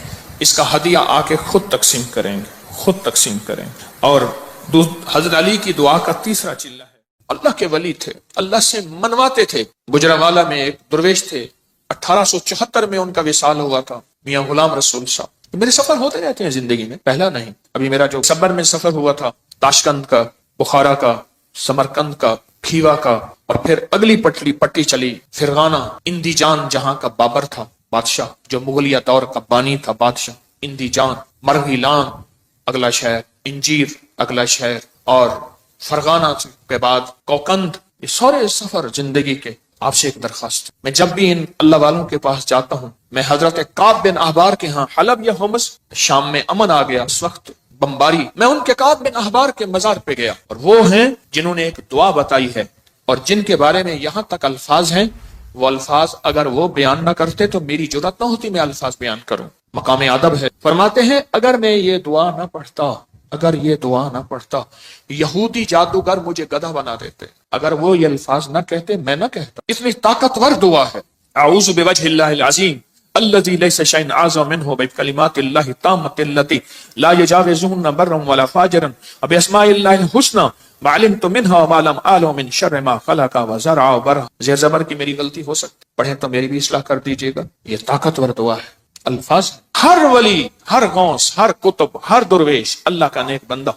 اس کا ہدیہ آ کے خود تقسیم کریں گے، خود تقسیم کریں گے. اور حضرت علی کی دعا کا تیسرا چلہ ہے. اللہ کے ولی تھے، اللہ سے منواتے تھے. گجرانوالہ میں ایک درویش تھے، 1874 میں ان کا وصال ہوا تھا، میاں غلام رسول صاحب. میرے سفر ہوتے رہتے ہیں زندگی میں، پہلا نہیں. ابھی میرا جو صبر میں سفر ہوا تھا، تاشقند کا، بخارا کا، سمرقند کا، کھیوا کا، اور پھر اگلی پٹی چلی فرغانہ، اندی جان جہاں کا بابر تھا بادشاہ، جو مغلیہ دور کا بانی تھا بادشاہ. اندی جان، مرغیلان اگلا شہر، انجیر اگلا شہر، اور فرغانہ کے بعد کوکند. یہ سارے سفر زندگی کے. آپ سے ایک درخواست، میں جب بھی ان اللہ والوں کے پاس جاتا ہوں، میں حضرت کعب بن احبار کے ہاں، حلب یا حمص، شام میں امن آ گیا اس وقت بمباری، میں ان کے کعب بن احبار کے مزار پہ گیا، اور وہ ہیں جنہوں نے ایک دعا بتائی ہے، اور جن کے بارے میں یہاں تک الفاظ ہیں. وہ الفاظ اگر وہ بیان نہ کرتے تو میری جرات نہ ہوتی میں الفاظ بیان کروں. مقام ادب ہے. فرماتے ہیں اگر میں یہ دعا نہ پڑھتا، اگر یہ دعا نہ پڑھتا، یہودی جادوگر مجھے گدھا بنا دیتے. اگر وہ یہ الفاظ نہ کہتے، میں نہ کہتا. اتنی طاقتور دعا ہے. اعوذ بوجہ اللہ العظیم الذی لیس شیء اعظم منہ بکلمات اللہ التامۃ التی لا یجاوزہن برا ولا فاجرا باسماء اللہ الحسنی معلمت منها وما لم اعلم من شر ما خلق وزرع وبرع. زیر زبر کی میری غلطی ہو سکتی، پڑھیں تو میری بھی اصلاح کر دیجیے گا. یہ طاقتور دعا ہے. الفاظ ہر ولی، ہر غوث، ہر قطب، ہر درویش، اللہ کا نیک بندہ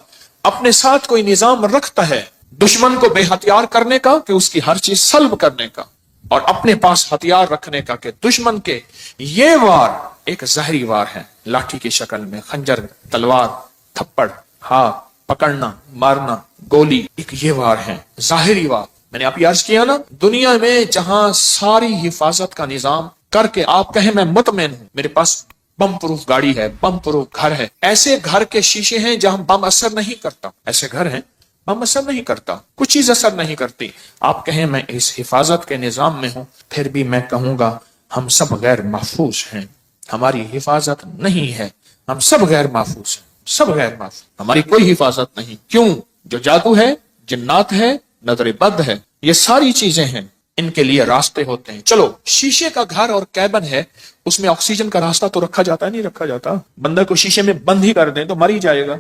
اپنے ساتھ کوئی نظام رکھتا ہے دشمن کو بے ہتھیار کرنے کا، کہ اس کی ہر چیز سلب کرنے کا، اور اپنے پاس ہتھیار رکھنے کا، کہ دشمن کے یہ وار ایک زہری وار ہے، لاٹھی کی شکل میں، خنجر، تلوار، تھپڑ، ہاتھ پکڑنا، مارنا، گولی، ایک یہ وار ہے ظاہری وار. میں نے آپ عرض کیا نا، دنیا میں جہاں ساری حفاظت کا نظام کر کے آپ کہیں میں مطمئن ہوں، میرے پاس بم پروف گاڑی ہے، بم پروف گھر ہے، ایسے گھر کے شیشے ہیں جہاں بم اثر نہیں کرتا. ایسے گھر ہیں بم اثر نہیں کرتا، کچھ چیز اثر نہیں کرتی. آپ کہیں میں اس حفاظت کے نظام میں ہوں، پھر بھی میں کہوں گا ہم سب غیر محفوظ ہیں، ہماری حفاظت نہیں ہے، ہم سب غیر محفوظ ہیں، سب غیر محفوظ، ہماری کوئی حفاظت نہیں. کیوں؟ جو جادو ہے، جنات ہے، نظر بد ہے، یہ ساری چیزیں ہیں، ان کے لیے راستے ہوتے ہیں. چلو شیشے کا گھر اور کیبن ہے، اس میں آکسیجن کا راستہ تو رکھا جاتا ہے، نہیں رکھا جاتا. بندہ کو شیشے میں بند ہی کر دیں تو مر ہی جائے گا.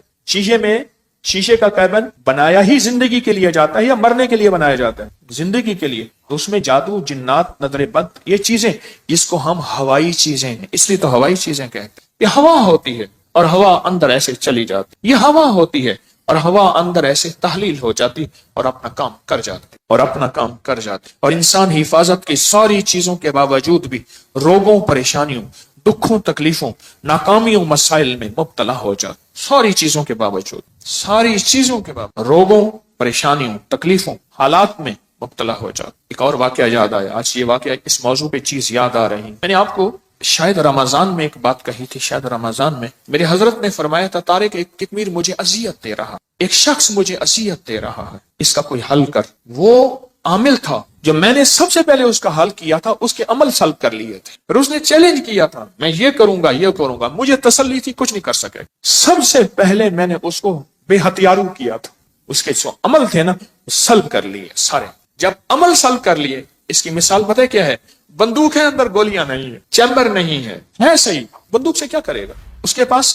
شیشے کا کیبن بنایا ہی زندگی کے لیے جاتا ہے یا مرنے کے لیے بنایا جاتا ہے؟ زندگی کے لیے. تو اس میں جادو، جنات، نظر بد، یہ چیزیں، اس کو ہم ہوائی چیزیں ہیں، اس لیے تو ہوائی چیزیں کہتے ہیں. یہ ہوا ہوتی ہے اور ہوا اندر ایسے چلی جاتی، یہ ہوا ہوتی ہے اور ہوا اندر ایسے تحلیل ہو جاتی اور اپنا کام کر جاتی، اور اپنا کام کر جاتی. اور انسان حفاظت کی ساری چیزوں کے باوجود بھی روگوں، پریشانیوں، دکھوں، تکلیفوں، ناکامیوں، مسائل میں مبتلا ہو جاتا. ساری چیزوں کے باوجود، ساری چیزوں کے باوجود روگوں، پریشانیوں، تکلیفوں، حالات میں مبتلا ہو جاتا. ایک اور واقعہ یاد آیا، آج یہ واقعہ اس موضوع پہ چیز یاد آ رہی. میں نے آپ کو شاید رمضان میں ایک بات کہی تھی، شاید رمضان میں میرے حضرت نے فرمایا تھا طارق ایک کتمیر مجھے اذیت دے رہا، ایک شخص مجھے اذیت دے رہا ہے، اس کا کوئی حل کر. وہ عامل تھا جو میں نے سب سے پہلے اس کا حل کیا تھا، اس کے عمل سلب کر لیے تھے. پھر اس نے چیلنج کیا تھا میں یہ کروں گا، یہ کروں گا. مجھے تسلی تھی کچھ نہیں کر سکے. سب سے پہلے میں نے اس کو بے ہتھیارو کیا تھا، اس کے جو عمل تھے نا سلب کر لیے سارے. جب عمل سلب کر لیے، اس کی مثال پتہ ہے کیا ہے؟ بندوق ہے، اندر گولیاں نہیں ہے، چیمبر نہیں ہے صحیح، بندوق سے کیا کرے گا؟ اس کے پاس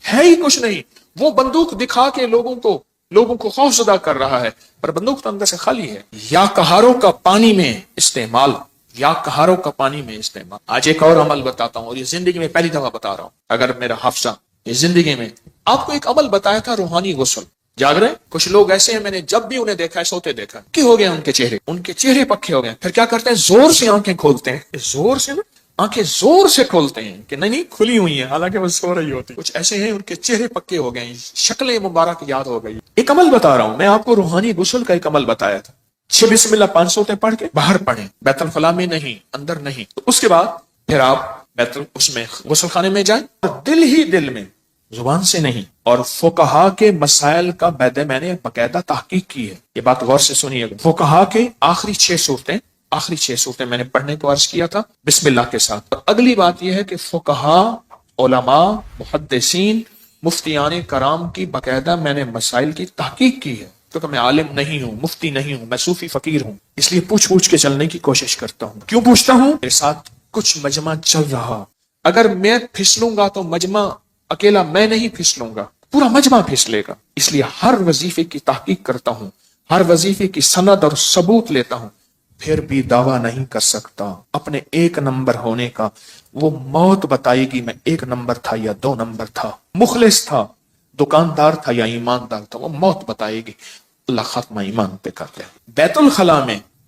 ہے ہی کچھ نہیں. وہ بندوق دکھا کے لوگوں کو خوف زدہ کر رہا ہے، پر بندوق تو اندر سے خالی ہے. یا کہاروں کا پانی میں استعمال، یا کہاروں کا پانی میں استعمال. آج ایک اور عمل بتاتا ہوں، اور یہ زندگی میں پہلی دفعہ بتا رہا ہوں، اگر میرا حافظہ یہ زندگی میں. آپ کو ایک عمل بتایا تھا، روحانی غسل. جاگ رہے کچھ لوگ ایسے ہیں، میں نے جب بھی انہیں دیکھا ہے سوتے دیکھا کہ ہو گئے ان کے چہرے پکے ہو گئے. پھر کیا کرتے ہیں؟ زور سے آنکھیں کھولتے ہیں، زور سے نا آنکھیں زور سے کھولتے ہیں کہ نہیں کھلی ہوئی ہیں، حالانکہ وہ سو رہی ہوتی. کچھ ایسے ہیں ان کے چہرے پکے ہو گئے ہیں، شکلیں مبارک یاد ہو گئی. ایک عمل بتا رہا ہوں میں آپ کو، روحانی غسل کا ایک عمل بتایا تھا. 6 بسم اللہ 5 سوتے پڑھ کے باہر پڑھیں، بیت الخلاء میں نہیں، اندر نہیں۔ تو اس کے بعد پھر آپ اس میں غسل خانے میں جائیں، اور دل ہی دل میں، زبان سے نہیں۔ اور فقہا کے مسائل کا میں نے باقاعدہ تحقیق کی ہے، یہ بات غور سے سنیے گا۔ فقہا کے آخری 6 صورتیں میں نے پڑھنے کو عرض کیا تھا بسم اللہ کے ساتھ۔ اور اگلی بات یہ ہے کہ فقہا، علماء، محدثین، مفتیان کرام کی باقاعدہ میں نے مسائل کی تحقیق کی ہے، کیونکہ میں عالم نہیں ہوں، مفتی نہیں ہوں، میں صوفی فقیر ہوں، اس لیے پوچھ کے چلنے کی کوشش کرتا ہوں۔ کیوں پوچھتا ہوں؟ میرے ساتھ کچھ مجمع چل رہا، اگر میں پھسلوں گا تو مجمع اکیلا میں نہیں پھسلوں گا، پورا مجمع پھسلے گا۔ اس لیے ہر وظیفے کی تحقیق کرتا ہوں، ہر وظیفے کی سند اور ثبوت لیتا ہوں، پھر بھی دعویٰ نہیں کر سکتا اپنے 1 نمبر ہونے کا۔ وہ موت بتائے گی میں 1 نمبر تھا یا 2 نمبر تھا، مخلص تھا، دکاندار تھا یا ایماندار تھا، وہ موت بتائے گی۔ اللہ ختمہ ایمان پہ کر لے۔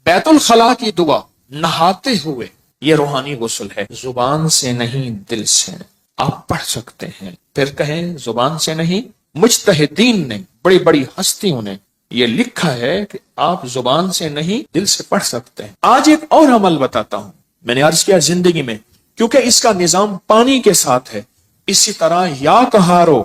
بیت الخلاء کی دعا نہاتے ہوئے، یہ روحانی غسل ہے، زبان سے نہیں دل سے آپ پڑھ سکتے ہیں۔ پھر کہیں زبان سے نہیں، مجتہدین نے، بڑی بڑی ہستیوں نے یہ لکھا ہے کہ آپ زبان سے نہیں دل سے پڑھ سکتے ہیں۔ آج ایک اور عمل بتاتا ہوں، میں نے عرض کیا زندگی میں، کیونکہ اس کا نظام پانی کے ساتھ ہے، اسی طرح یا کہارو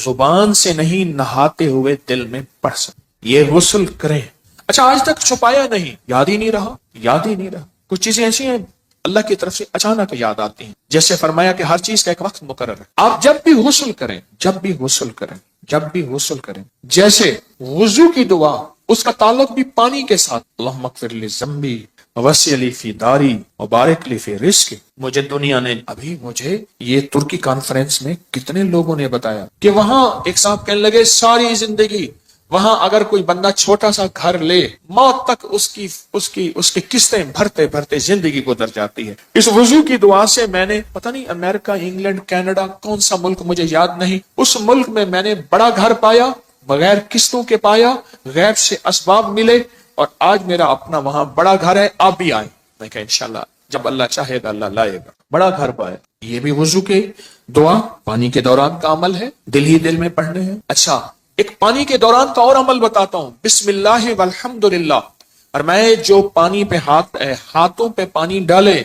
زبان سے نہیں نہاتے ہوئے دل میں پڑھ سکتے، یہ غسل کریں۔ اچھا، آج تک چھپایا نہیں، یاد ہی نہیں رہا۔ کچھ چیزیں ایسی ہیں اللہ کی طرف سے اچانک یاد آتی ہیں، جیسے فرمایا کہ ہر چیز کا ایک وقت مقرر ہے۔ آپ جب بھی غسل کریں، جیسے وضو کی دعا، اس کا تعلق بھی پانی کے ساتھ، اللہم اغفر لی ذنبی وسع لی فی داری وبارک لی فی رزقی۔ مجھے یہ ترکی کانفرنس میں کتنے لوگوں نے بتایا کہ وہاں ایک صاحب کہنے لگے ساری زندگی وہاں اگر کوئی بندہ چھوٹا سا گھر لے، موت تک اس کی قسطیں بھرتے زندگی گزر جاتی ہے۔ اس وضو کی دعا سے میں نے پتہ نہیں امریکہ، انگلینڈ، کینیڈا، کون سا ملک مجھے یاد نہیں، اس ملک میں نے بڑا گھر پایا، بغیر قسطوں کے پایا، غیب سے اسباب ملے، اور آج میرا اپنا وہاں بڑا گھر ہے۔ آپ بھی آئیں، میں کہا انشاءاللہ جب اللہ چاہے گا اللہ لائے گا۔ بڑا گھر پایا، یہ بھی وضو کے دعا پانی کے دوران کا عمل ہے، دل ہی دل میں پڑھنے ہیں۔ اچھا، ایک پانی کے دوران کا اور عمل بتاتا ہوں، بسم اللہ والحمدللہ۔ اور میں جو پانی پہ ہاتھوں پہ پانی ڈالے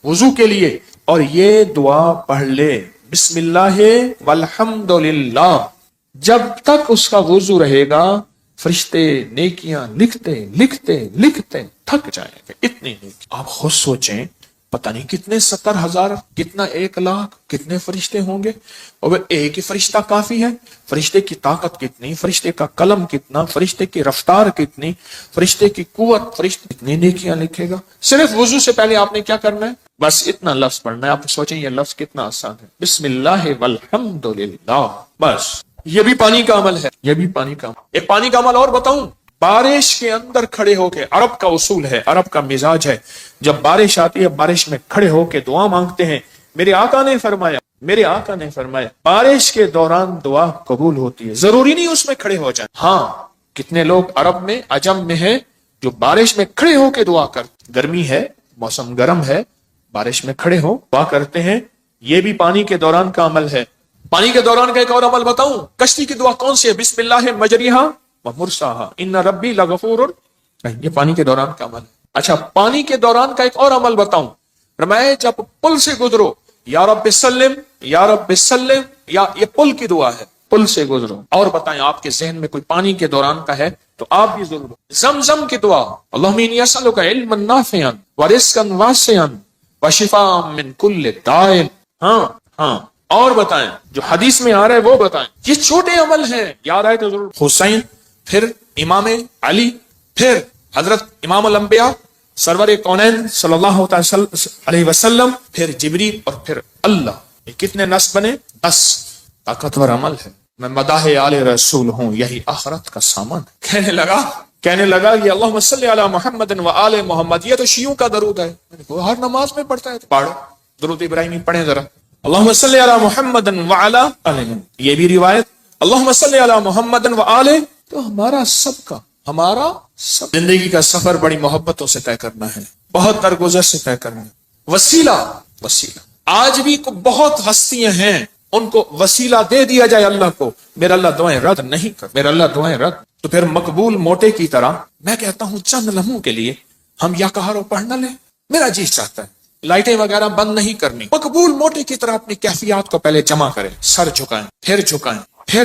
وضو کے لیے اور یہ دعا پڑھ لے، بسم اللہ والحمدللہ، جب تک اس کا وضو رہے گا فرشتے نیکیاں لکھتے تھک جائیں گے، اتنی نیکی۔ آپ خود سوچیں، پتہ نہیں کتنے 70,000، کتنا 1,00,000، کتنے فرشتے ہوں گے، اور ایک ہی فرشتہ کافی ہے؟ فرشتے کی طاقت کتنی، فرشتے کا قلم کتنا، فرشتے کی رفتار کتنی، فرشتے کی قوت، فرشتے کتنی نیکیاں لکھے گا۔ صرف وضو سے پہلے آپ نے کیا کرنا ہے؟ بس اتنا لفظ پڑھنا ہے۔ آپ سوچیں یہ لفظ کتنا آسان ہے، بسم اللہ والحمدللہ، بس۔ یہ بھی پانی کا عمل ہے، ایک پانی کا عمل اور بتاؤں، بارش کے اندر کھڑے ہو کے، عرب کا اصول ہے، عرب کا مزاج ہے، جب بارش آتی ہے بارش میں کھڑے ہو کے دعا مانگتے ہیں۔ میرے آقا نے فرمایا بارش کے دوران دعا قبول ہوتی ہے، ضروری نہیں اس میں کھڑے ہو جائیں۔ ہاں، کتنے لوگ عرب میں، عجم میں ہیں جو بارش میں کھڑے ہو کے دعا کرتے، گرمی ہے، موسم گرم ہے، بارش میں کھڑے ہو دعا کرتے ہیں، یہ بھی پانی کے دوران کا عمل ہے۔ پانی کے دوران کا ایک اور عمل بتاؤں، کشتی کی دعا کون سی ہے؟ بسم اللہ مجریہا ومرساہا ان ربی لغفور، یہ پانی کے دوران کا عمل ہے۔ اچھا، پانی کے دوران کا ایک اور عمل بتاؤں، فرمائے جب پل سے گزرو، یا رب سلم، یہ پل کی دعا ہے، پل سے گزرو۔ اور بتائیں آپ کے ذہن میں کوئی پانی کے دوران کا ہے تو آپ بھی ضرور۔ زمزم کی دعا، اللہم انی اسألک علما نافعا ورزقا واسعا وشفاء من کل داء۔ ہاں، اور بتائیں جو حدیث میں آ رہا ہے وہ بتائیں۔ یہ چھوٹے عمل ہیں، یاد آئے تو ضرور۔ حسین، پھر امام علی، پھر حضرت امام الانبیاء سرور کونین صلی اللہ علیہ وسلم، پھر جبریل، اور پھر اللہ۔ یہ کتنے نصب بنے؟ 10۔ طاقتور عمل ہے۔ میں مداح آل رسول ہوں، یہی آخرت کا سامان ہے۔ کہنے لگا یہ اللہم صلی علی محمد و آل محمد، یہ تو شیعوں کا درود ہے، وہ ہر نماز میں پڑھتا ہے، پڑھو درود ابراہیمی پڑھیں ذرا، اللہم صلی علی محمد و علی آل۔ یہ بھی روایت اللہم صلی علی محمد و آل۔ تو ہمارا زندگی کا سفر بڑی محبتوں سے طے کرنا ہے، بہت درگزر سے طے کرنا ہے۔ وسیلہ آج بھی بہت ہستیاں ہیں، ان کو وسیلہ دے دیا جائے اللہ کو، میرا اللہ دعائیں رد نہیں کر، میرا اللہ دعائیں رد۔ تو پھر مقبول موٹے کی طرح میں کہتا ہوں چند لمحوں کے لیے ہم یا کہارو پڑھ نہ لیں. میرا جی چاہتا ہے لائٹیں وغیرہ بند نہیں کرنی. مقبول موٹے کی طرح اپنی کیفیات کو پہلے جمع کریں, سر جھکائیں, پھر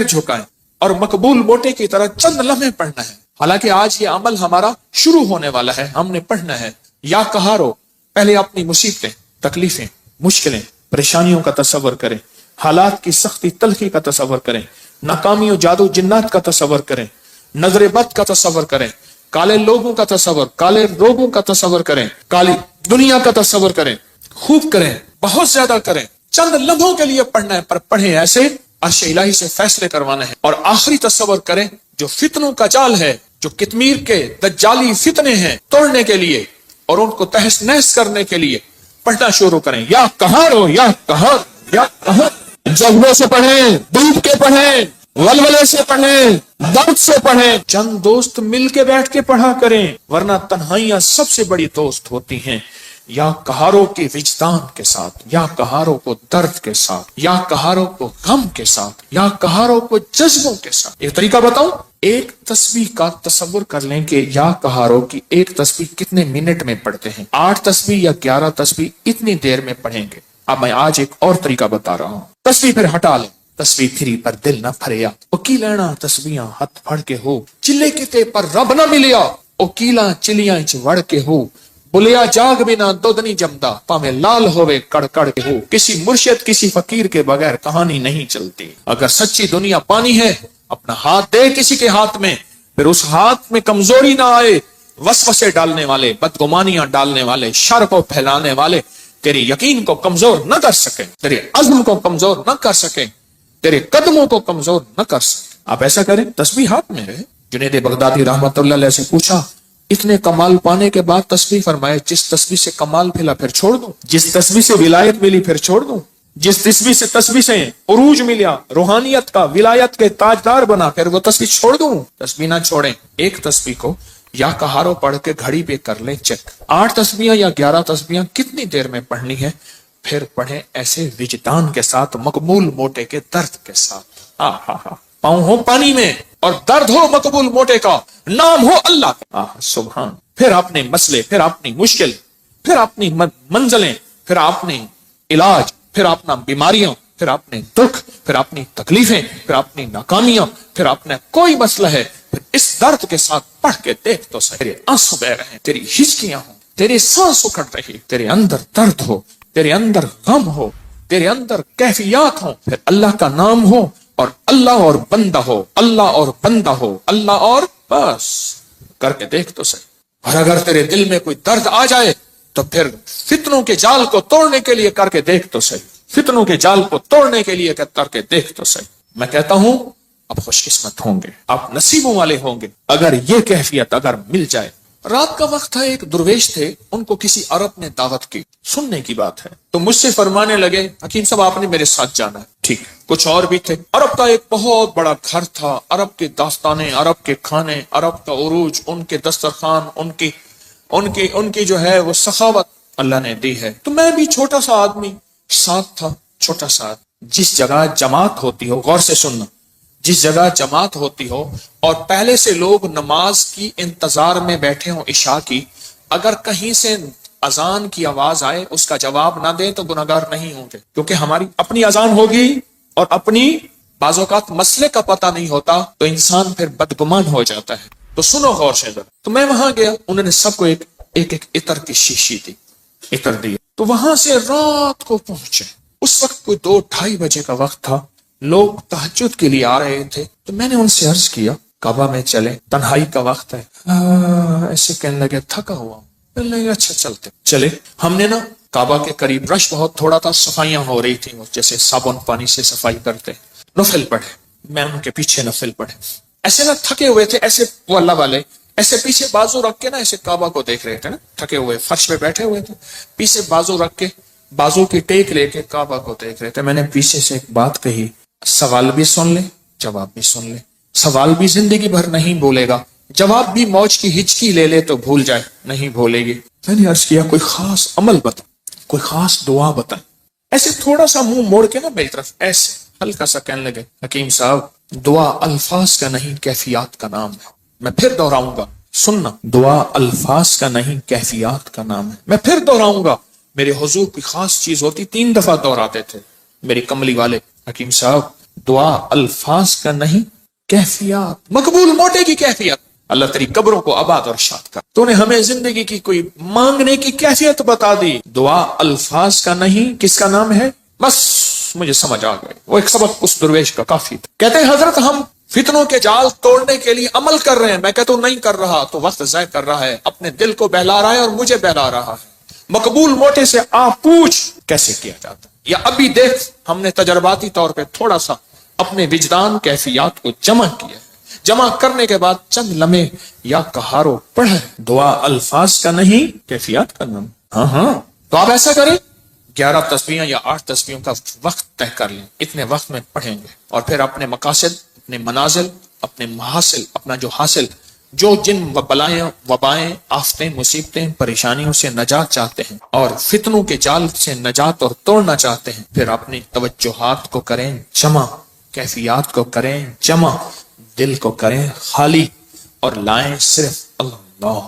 جھکائیں, اور مقبول موٹے کی طرح چند لمحے پڑھنا ہے. حالانکہ آج یہ عمل ہمارا شروع ہونے والا ہے, ہم نے پڑھنا ہے یا کہارو. پہلے اپنی مصیبتیں, تکلیفیں, مشکلیں, پریشانیوں کا تصور کریں, حالات کی سختی تلخی کا تصور کریں, ناکامی و جادو جنات کا تصور کریں, نظر بد کا تصور کریں, کالے لوگوں کا تصور, کالے روگوں کا تصور کریں, کالی دنیا کا تصور کریں. خوب کریں, بہت زیادہ کریں. چند لمحوں کے لیے پڑھنا ہے, پر پڑھیں ایسے عرش الہی سے فیصلے کروانا ہے. اور آخری تصور کریں جو فتنوں کا جال ہے, جو کتمیر کے دجالی فتنے ہیں, توڑنے کے لیے اور ان کو تہس نہس کرنے کے لیے پڑھنا شروع کریں. یا کہارو یا کہار, یا کہار. جذبے سے پڑھیں, ڈوب کے پڑھیں, ولولے سے پڑھیں, درد سے پڑھیں. چند دوست مل کے بیٹھ کے پڑھا کریں, ورنہ تنہائیاں سب سے بڑی دوست ہوتی ہیں. یا کہاروں کے وجدان کے ساتھ, یا کہاروں کو درد کے ساتھ, یا کہاروں کو غم کے ساتھ, یا کہاروں کو جذبوں کے ساتھ. ایک طریقہ بتاؤں, ایک تسبیح کا تصور کر لیں کہ یا کہاروں کی ایک تسبیح کتنے منٹ میں پڑھتے ہیں. 8 تسبیح یا 11 تسبیح اتنی دیر میں پڑھیں گے. اب میں آج ایک اور طریقہ بتا رہا ہوں. تسبیح پھر ہٹا لیں, تسبیح پھری پر دل نہ پھریا, اوکی لینا تسبیحاں ہتھ پھڑ کے ہو, چلے کتے پر رب نہ ملیا, اوکیلا چلیاں اچ وڑ کے ہو, بلیا جاگ بنا دودھ نہیں جمدا, پاویں لال ہوئے کڑ کڑ کے ہو. کسی مرشد کسی فقیر کے بغیر کہانی نہیں چلتی. اگر سچی دنیا پانی ہے, اپنا ہاتھ دے کسی کے ہاتھ میں, پھر اس ہاتھ میں کمزوری نہ آئے. وسوسے ڈالنے والے, بدگمانیاں ڈالنے والے, شر کو پھیلانے والے تیری یقین کو کمزور نہ کر سکے, تیرے عزم کو کمزور نہ کر سکے, تیرے قدموں کو کمزور نہ کر سکے. آپ ایسا کریں, تسبیح ہاتھ میں رہے. جنید بغدادی رحمت اللہ علیہ سے پوچھا, اتنے کمال پانے کے بعد تسبیح فرمائے, جس تسبیح سے کمال ملا پھر چھوڑ دوں, جس تسبیح سے ولایت ملی پھر چھوڑ دوں, جس تسبیح سے عروج ملا, روحانیت کا, ولایت کے تاجدار بنا, پھر وہ تسبیح چھوڑ دوں. تسبیح نہ چھوڑیں. ایک تسبیح کو یا کہارو پڑھ کے گھڑی پہ کر لیں چیک. 8 تسبیحاں یا 11 تسبیحاں کتنی دیر میں پڑھنی ہے, پھر پڑھیں ایسے وجدان کے ساتھ, مقبول موٹے کے درد کے ساتھ. پاؤں ہو پانی میں اور درد ہو مقبول موٹے کا, نام ہو اللہ کا. سبحان. پھر اپنے مسئلے, پھر اپنی مشکل, پھر اپنی منزلیں, پھر اپنے علاج, پھر اپنا بیماریاں, پھر اپنے دکھ, پھر اپنی تکلیفیں, پھر اپنی ناکامیاں, پھر اپنا کوئی مسئلہ ہے, پھر اس درد کے ساتھ پڑھ کے دیکھ تو صحیح. تیرے آنسو بہ رہے ہیں, تیری ہچکیاں ہوں, تیری سانس اکھڑ رہی, تیرے اندر درد ہو, تیرے اندر غم ہو, تیرے اندر کیفیات ہوں, پھر اللہ کا نام ہو اور اللہ اور بندہ ہو, اللہ اور بندہ ہو, اللہ اور بس کر کے دیکھ تو صحیح. اور اگر تیرے دل میں کوئی درد آ جائے تو پھر فتنوں کے جال کو توڑنے کے لیے کر کے دیکھ تو صحیح. فتنوں کے جال کو توڑنے کے لیے کر کے دیکھ تو صحیح. میں کہتا ہوں آپ خوش قسمت ہوں گے, آپ نصیبوں والے ہوں گے اگر یہ کیفیت اگر مل جائے. رات کا وقت تھا, ایک درویش تھے, ان کو کسی عرب نے دعوت کی, سننے کی بات ہے, تو مجھ سے فرمانے لگے, حکیم صاحب آپ نے میرے ساتھ جانا ہے. ٹھیک. کچھ اور بھی تھے. عرب کا ایک بہت بڑا گھر تھا, عرب کے داستانے, عرب کے کھانے, عرب کا عروج, ان کے دسترخوان, ان کی جو ہے وہ سخاوت اللہ نے دی ہے. تو میں بھی چھوٹا سا آدمی ساتھ تھا, چھوٹا سا. جس جگہ جماعت ہوتی ہو, غور سے سننا, جس جگہ جماعت ہوتی ہو اور پہلے سے لوگ نماز کی انتظار میں بیٹھے ہوں عشاء کی, اگر کہیں سے اذان کی آواز آئے اس کا جواب نہ دیں تو گناہگار نہیں ہوں گے, کیونکہ ہماری اپنی اذان ہوگی اور اپنی بعض اوقات مسئلے کا پتہ نہیں ہوتا تو انسان پھر بدگمان ہو جاتا ہے. تو سنو غور سے ذرا. تو میں وہاں گیا, انہوں نے سب کو ایک عطر کی شیشی دی, عطر دی. تو وہاں سے رات کو پہنچے. اس وقت کوئی 2-2:30 بجے کا وقت تھا, لوگ تہجد کے لیے آ رہے تھے. تو میں نے ان سے عرض کیا کعبہ میں چلیں, تنہائی کا وقت ہے. ایسے کہنے لگے تھکا ہوا. اچھا چلتے. چلے. ہم نے نا کعبہ کے قریب رش بہت تھوڑا تھا, صفائیاں ہو رہی تھیں, جیسے صابن پانی سے صفائی کرتے. نفل پڑھے, میں ان کے پیچھے نفل پڑھے. ایسے نہ تھکے ہوئے تھے, ایسے وہ اللہ والے ایسے پیچھے بازو رکھ کے نا ایسے کعبہ کو دیکھ رہے تھے نا, تھکے ہوئے فرش پہ بیٹھے ہوئے تھے, پیچھے بازو رکھ کے بازو کی ٹیک لے کے کعبہ کو دیکھ رہے تھے. میں نے پیچھے سے ایک بات کہی, سوال بھی سن لے, جواب بھی سن لے. سوال بھی زندگی بھر نہیں بولے گا, جواب بھی موج کی ہچکی لے لے تو بھول جائے, نہیں بھولے گی. میں نے عرض کیا کوئی خاص عمل بتا, کوئی خاص دعا بتا. ایسے تھوڑا سا منہ موڑ کے نا میری طرف ایسے ہلکا سا کہنے لگے, حکیم صاحب دعا الفاظ کا نہیں کیفیات کا نام ہے. میں پھر دہراؤں گا، سننا، دعا الفاظ کا نہیں کیفیات کا نام ہے. میں پھر دہراؤں گا، میرے حضور کی خاص چیز ہوتی 3 دفعہ دہراتے تھے میری کملی والے حکیم صاحب. دعا الفاظ کا نہیں کیفیات، مقبول موٹے کی کیفیت. اللہ تیری قبروں کو آباد اور شاد کر. تو نے ہمیں زندگی کی کوئی مانگنے کی کیفیت بتا دی. دعا الفاظ کا نہیں کس کا نام ہے؟ بس مجھے سمجھ آ گئے. وہ ایک سبق اس درویش کا کافی تھا. کہتے ہیں حضرت ہم فتنوں کے جال توڑنے کے لیے عمل کر رہے ہیں. میں کہتا ہوں نہیں کر رہا تو وقت ضائع کر رہا ہے، اپنے دل کو بہلا رہا ہے اور مجھے بہلا رہا ہے. مقبول موٹے سے آپ پوچھ کیسے کیا جاتا ہے، یا ابھی دیکھ ہم نے تجرباتی طور پہ تھوڑا سا اپنے وجدان کیفیات کو جمع کیا. جمع کرنے کے بعد چند لمحے یا کہارو پڑھ. دعا الفاظ کا نہیں کیفیات کا نام. ہاں تو آپ ایسا کریں 11 تسبیحیں یا 8 تسبیحوں کا وقت طے کر لیں، اتنے وقت میں پڑھیں گے، اور پھر اپنے مقاصد، اپنے منازل، اپنے محاصل، اپنا جو حاصل، جو جن بلائیں، وبائیں، آفتیں، مصیبتیں، پریشانیوں سے نجات چاہتے ہیں اور فتنوں کے جال سے نجات اور توڑنا چاہتے ہیں، پھر اپنی توجہات کو کریں جمع، کیفیات کو کریں جمع، دل کو کریں خالی اور لائیں صرف اللہ.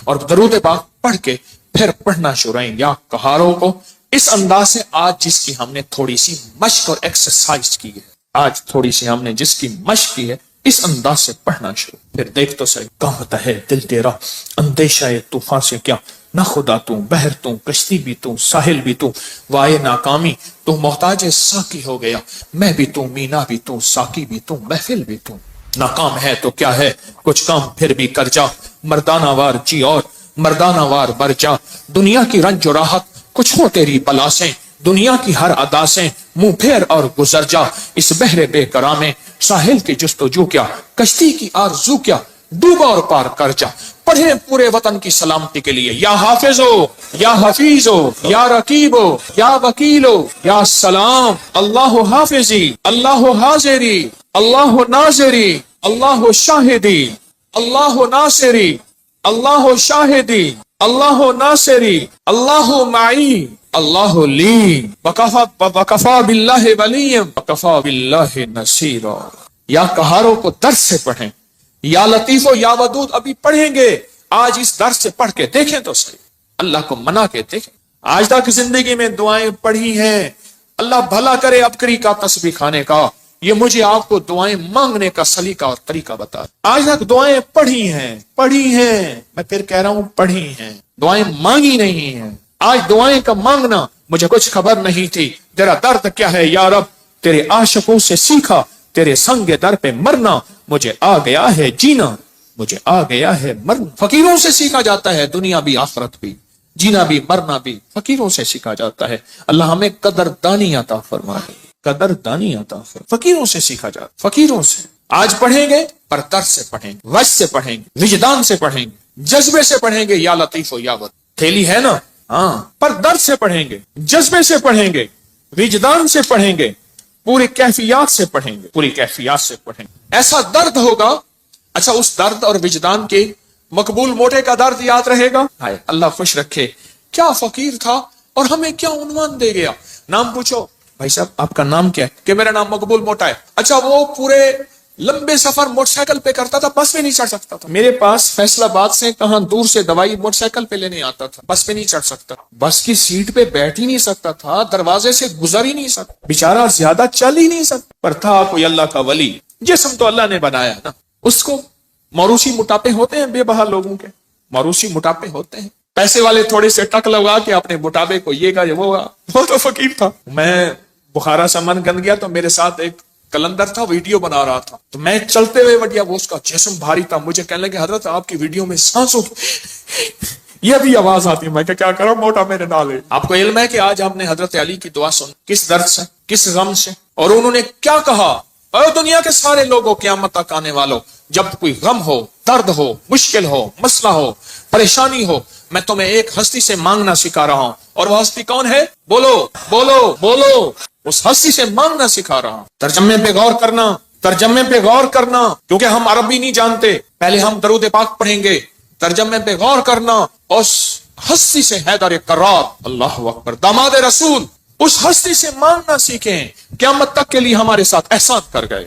اور درود پاک پڑھ کے پھر پڑھنا شروع کریں یا کہاروں کو اس انداز سے آج جس کی ہم نے تھوڑی سی مشق اور ایکسرسائز کی ہے، آج تھوڑی سی ہم نے جس کی مشق کی ہے اس انداز سے پڑھنا شروع. پھر دیکھ تو صحیح کانپتا ہے دل تیرا اندیشہ طوفان سے کیا، نہ خدا تو بحر تو کشتی بھی تو ساحل بھی تو، وائے ناکامی تو محتاج ساقی ہو گیا، میں بھی تو مینا بھی تو ساقی بھی تو محفل بھی تو. ناکام ہے تو کیا ہے کچھ کام پھر بھی کر جا، مردانہ وار جی اور مردانہ وار بر جا. دنیا کی رنج و راحت کچھ ہو تیری بلا سے، دنیا کی ہر ادا سے منہ پھیر اور گزر جا. اس بحر بے قرار میں ساحل کی جستجو کیا، کشتی کی آرزو کیا، ڈوبا اور پار کر جا. پڑھیں پورے وطن کی سلامتی کے لیے یا حافظ ہو یا حفیظ ہو یا رقیب ہو یا وکیل ہو یا سلام. اللہ حافظی، اللہ حاضری، اللہ ناظری، اللہ شاہدی، اللہ ناصری، اللہ شاہدی، اللہ ناصری، اللہ معی، اللہ لی، وکفا باللہ ولی وکفا باللہ نصیرا. یا کہاروں کو درس سے پڑھیں، یا لطیف و یا ودود ابھی پڑھیں گے. آج اس درس سے پڑھ کے دیکھیں تو صحیح، اللہ کو منا کے دیکھیں. آج تک زندگی میں دعائیں پڑھی ہیں، اللہ بھلا کرے ابکری کا تسبیح کھانے کا، یہ مجھے آپ کو دعائیں مانگنے کا سلیقہ اور طریقہ بتا. آج تک دعائیں پڑھی ہیں، میں پھر کہہ رہا ہوں پڑھی ہیں، دعائیں مانگی نہیں ہیں. آج دعائیں کا مانگنا مجھے کچھ خبر نہیں تھی، تیرا درد کیا ہے یا رب، تیرے عاشقوں سے سیکھا، تیرے سنگ در پہ مرنا، مجھے آ گیا ہے جینا، مجھے آ گیا ہے مرنا. فقیروں سے سیکھا جاتا ہے دنیا بھی آخرت بھی، جینا بھی مرنا بھی فقیروں سے سیکھا جاتا ہے. اللہ ہمیں قدردانی عطا فرمائے، قدردانی عطا فرمائے. فقیروں سے سیکھا جاتا، فقیروں سے. آج پڑھیں گے پر درد سے پڑھیں گے، وجد سے پڑھیں گے، وجدان سے پڑھیں گے، جذبے سے پڑھیں گے. یا لطیف و یا ود تھیلی ہے نا، ہاں، پر درد سے پڑھیں گے، جذبے سے پڑھیں گے، وجدان سے پڑھیں گے، پوری کیفیات سے پڑھیں گے، پوری کیفیات سے پڑھیں گے. ایسا درد ہوگا. اچھا اس درد اور وجدان کے مقبول موٹے کا درد یاد رہے گا. ہائے اللہ خوش رکھے، کیا فقیر تھا اور ہمیں کیا عنوان دے گیا. نام پوچھو، بھائی صاحب آپ کا نام کیا ہے؟ کہ میرا نام مقبول موٹا ہے. اچھا وہ پورے لمبے سفر موٹر سائیکل پہ کرتا تھا، بس پہ نہیں چڑھ سکتا تھا. میرے پاس فیصل آباد سے کہاں دور سے دوائی موٹر سائیکل پہ لینے آتا تھا، بس پہ نہیں چڑھ سکتا، بس کی سیٹ پہ بیٹھ ہی نہیں سکتا تھا، دروازے سے گزر ہی نہیں سکتا، بیچارہ زیادہ چل ہی نہیں سکتا. پر تھا کوئی اللہ کا ولی. جسم تو اللہ نے بنایا نا. اس کو موروثی موٹاپے ہوتے ہیں، بے بہا لوگوں کے موروثی موٹاپے ہوتے ہیں. پیسے والے تھوڑے سے ٹک لگا کے اپنے موٹاپے کو یہ گا وہ تو فقیر تھا. میں بخارا سے من گن گیا تو میرے ساتھ ایک کلندر تھا، ویڈیو بنا رہا تھا، تو میں چلتے ہوئے وڈیا، وہ اس کا جسم بھاری تھا. مجھے کہنے لگے حضرت آپ کی ویڈیو میں سانسوں یہ بھی آواز آتی ہے. میں کیا کروں، موٹا میرے نال ہے. آپ کو علم ہے کہ آج ہم نے حضرت علی کی دعا سن، کس درد سے، کس غم سے، اور انہوں نے کیا کہا. اور دنیا کے سارے لوگوں قیامت تک آنے والوں، جب کوئی غم ہو، درد ہو، مشکل ہو، مسئلہ ہو، پریشانی ہو، میں تمہیں ایک ہستی سے مانگنا سکھا رہا ہوں. اور وہ ہستی کون ہے؟ بولو بولو بولو. اس ہستی سے مانگنا سکھا رہا ہوں. ترجمے پہ غور کرنا، ترجمے پہ غور کرنا، کیونکہ ہم عربی نہیں جانتے. پہلے ہم درود پاک پڑھیں گے، ترجمے پہ غور کرنا. اس ہستی سے حیدر کرار، اللہ اکبر، داماد رسول، اس ہستی سے مانگنا سیکھیں. قیامت تک کے لیے ہمارے ساتھ احسان کر گئے،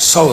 100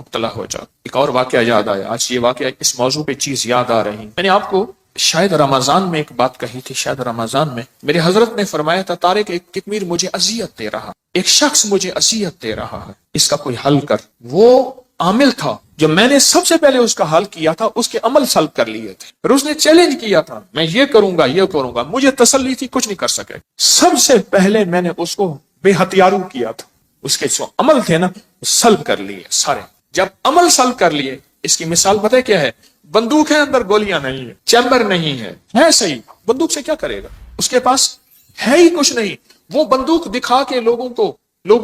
مبتلا ہو جاؤ۔ ایک اور واقعہ یاد آیا، آج یہ واقعہ اس موضوع پہ چیز یاد آ رہی، میں نے آپ کو شاید رمضان میں ایک بات کہی تھی، شاید رمضان میں میرے حضرت نے فرمایا تھا، طارق ایک کتمیر مجھے اذیت دے رہا، ایک شخص مجھے اذیت دے رہا ہے، اس کا کوئی حل کر۔ وہ عامل تھا جو میں نے سب سے پہلے اس کا حل کیا تھا، اس کے عمل سلب کر لیے تھے، پھر اس نے چیلنج کیا تھا میں یہ کروں گا یہ کروں گا، مجھے تسلی تھی کچھ نہیں کر سکے، سب سے پہلے میں نے اس کو بے ہتھیارو کیا تھا، اس کے جو عمل تھے نا سلب کر لیے سارے۔ جب عمل سلب کر لیے، اس کی مثال پتہ ہے کیا ہے؟ بندوق ہے اندر گولیاں نہیں ہے، چیمبر نہیں ہے صحیح، بندوق سے کیا کرے گا؟ اس کے پاس ہے ہی کچھ نہیں، وہ بندوق دکھا کے لوگوں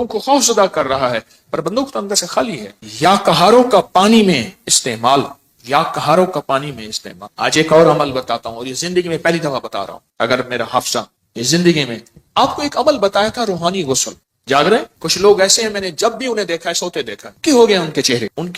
کو خوف زدہ کر رہا ہے، پر بندوق تو اندر سے خالی ہے۔ یا کہاروں کا پانی میں استعمال، یا کہاروں کا پانی میں استعمال۔ آج ایک اور عمل بتاتا ہوں، اور یہ زندگی میں پہلی دفعہ بتا رہا ہوں، اگر میرا حافظہ یہ زندگی میں آپ کو ایک عمل بتایا تھا، روحانی غسل۔ جاگ رہے کچھ لوگ ایسے ہیں، میں نے جب بھی انہیں دیکھا ہے سوتے دیکھا کہ ہو گئے ان کے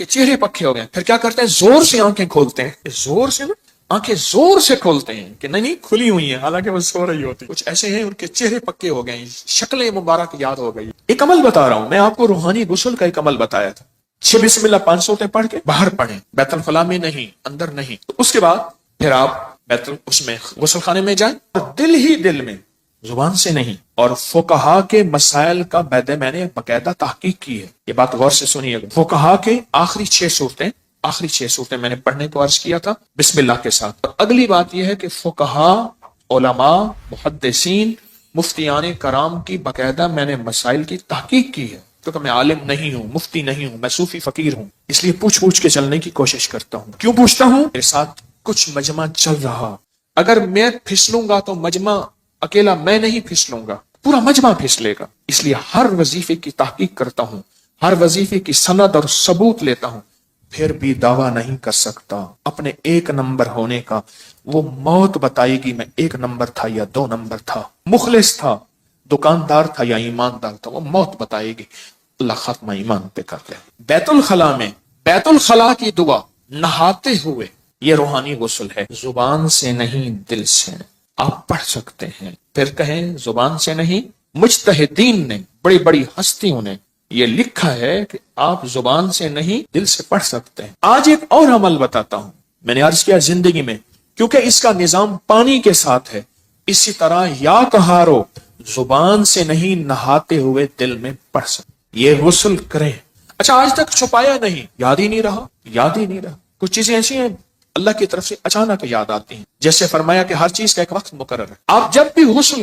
چہرے پکے ہو گئے، پھر کیا کرتے ہیں؟ زور سے آنکھیں کھولتے ہیں، زور سے نا آنکھیں زور سے کھولتے ہیں کہ نہیں کھلی ہوئی ہیں، حالانکہ وہ سو رہی ہوتی۔ کچھ ایسے ہیں ان کے چہرے پکے ہو گئے، شکلیں مبارک یاد ہو گئی۔ ایک عمل بتا رہا ہوں میں آپ کو، روحانی غسل کا ایک عمل بتایا تھا، 6 بسم اللہ 5 سوتے پڑھ کے باہر پڑھیں، بیت الخلاء میں نہیں، اندر نہیں۔ تو اس کے بعد پھر آپ اس میں غسل خانے میں جائیں، اور دل ہی دل میں، زبان سے نہیں۔ اور فقہا کے مسائل کا میں نے باقاعدہ تحقیق کی ہے، یہ بات غور سے سنیے گا۔ فقہا کے آخری 6 صورتیں میں نے پڑھنے کو عرض کیا تھا بسم اللہ کے ساتھ۔ اور اگلی بات یہ ہے کہ فقہا، علماء، محدثین، مفتیان کرام کی باقاعدہ میں نے مسائل کی تحقیق کی ہے، کیونکہ میں عالم نہیں ہوں، مفتی نہیں ہوں، میں صوفی فقیر ہوں، اس لیے پوچھ کے چلنے کی کوشش کرتا ہوں۔ کیوں پوچھتا ہوں؟ میرے ساتھ کچھ مجمع چل رہا، اگر میں پھسلوں گا تو مجمع اکیلا میں نہیں پھسلوں گا، پورا مجمع پھسلے گا، اس لیے ہر وظیفے کی تحقیق کرتا ہوں، ہر وظیفے کی سند اور ثبوت لیتا ہوں، پھر بھی دعویٰ نہیں کر سکتا اپنے 1 نمبر ہونے کا۔ وہ موت بتائے گی میں 1 نمبر تھا یا 2 نمبر تھا، مخلص تھا، دکاندار تھا یا ایماندار تھا، وہ موت بتائے گی۔ اللہ خاتمہ ایمان پہ کر دے۔ بیت الخلاء کی دعا نہاتے ہوئے، یہ روحانی غسل ہے، زبان سے نہیں دل سے آپ پڑھ سکتے ہیں۔ پھر کہیں زبان سے نہیں، مجتہدین نے، بڑی بڑی ہستیوں نے یہ لکھا ہے کہ آپ زبان سے نہیں دل سے پڑھ سکتے ہیں۔ آج ایک اور عمل بتاتا ہوں، میں نے عرض کیا زندگی میں، کیونکہ اس کا نظام پانی کے ساتھ ہے، اسی طرح یا کہارو، زبان سے نہیں نہاتے ہوئے دل میں پڑھ سکتے، یہ غسل کریں۔ اچھا آج تک چھپایا نہیں، یاد ہی نہیں رہا۔ کچھ چیزیں ایسی ہیں اللہ کی طرف سے اچانک یاد آتی ہیں، جیسے فرمایا کہ ہر چیز کا ایک وقت مقرر ہے۔ آپ جب بھی غسل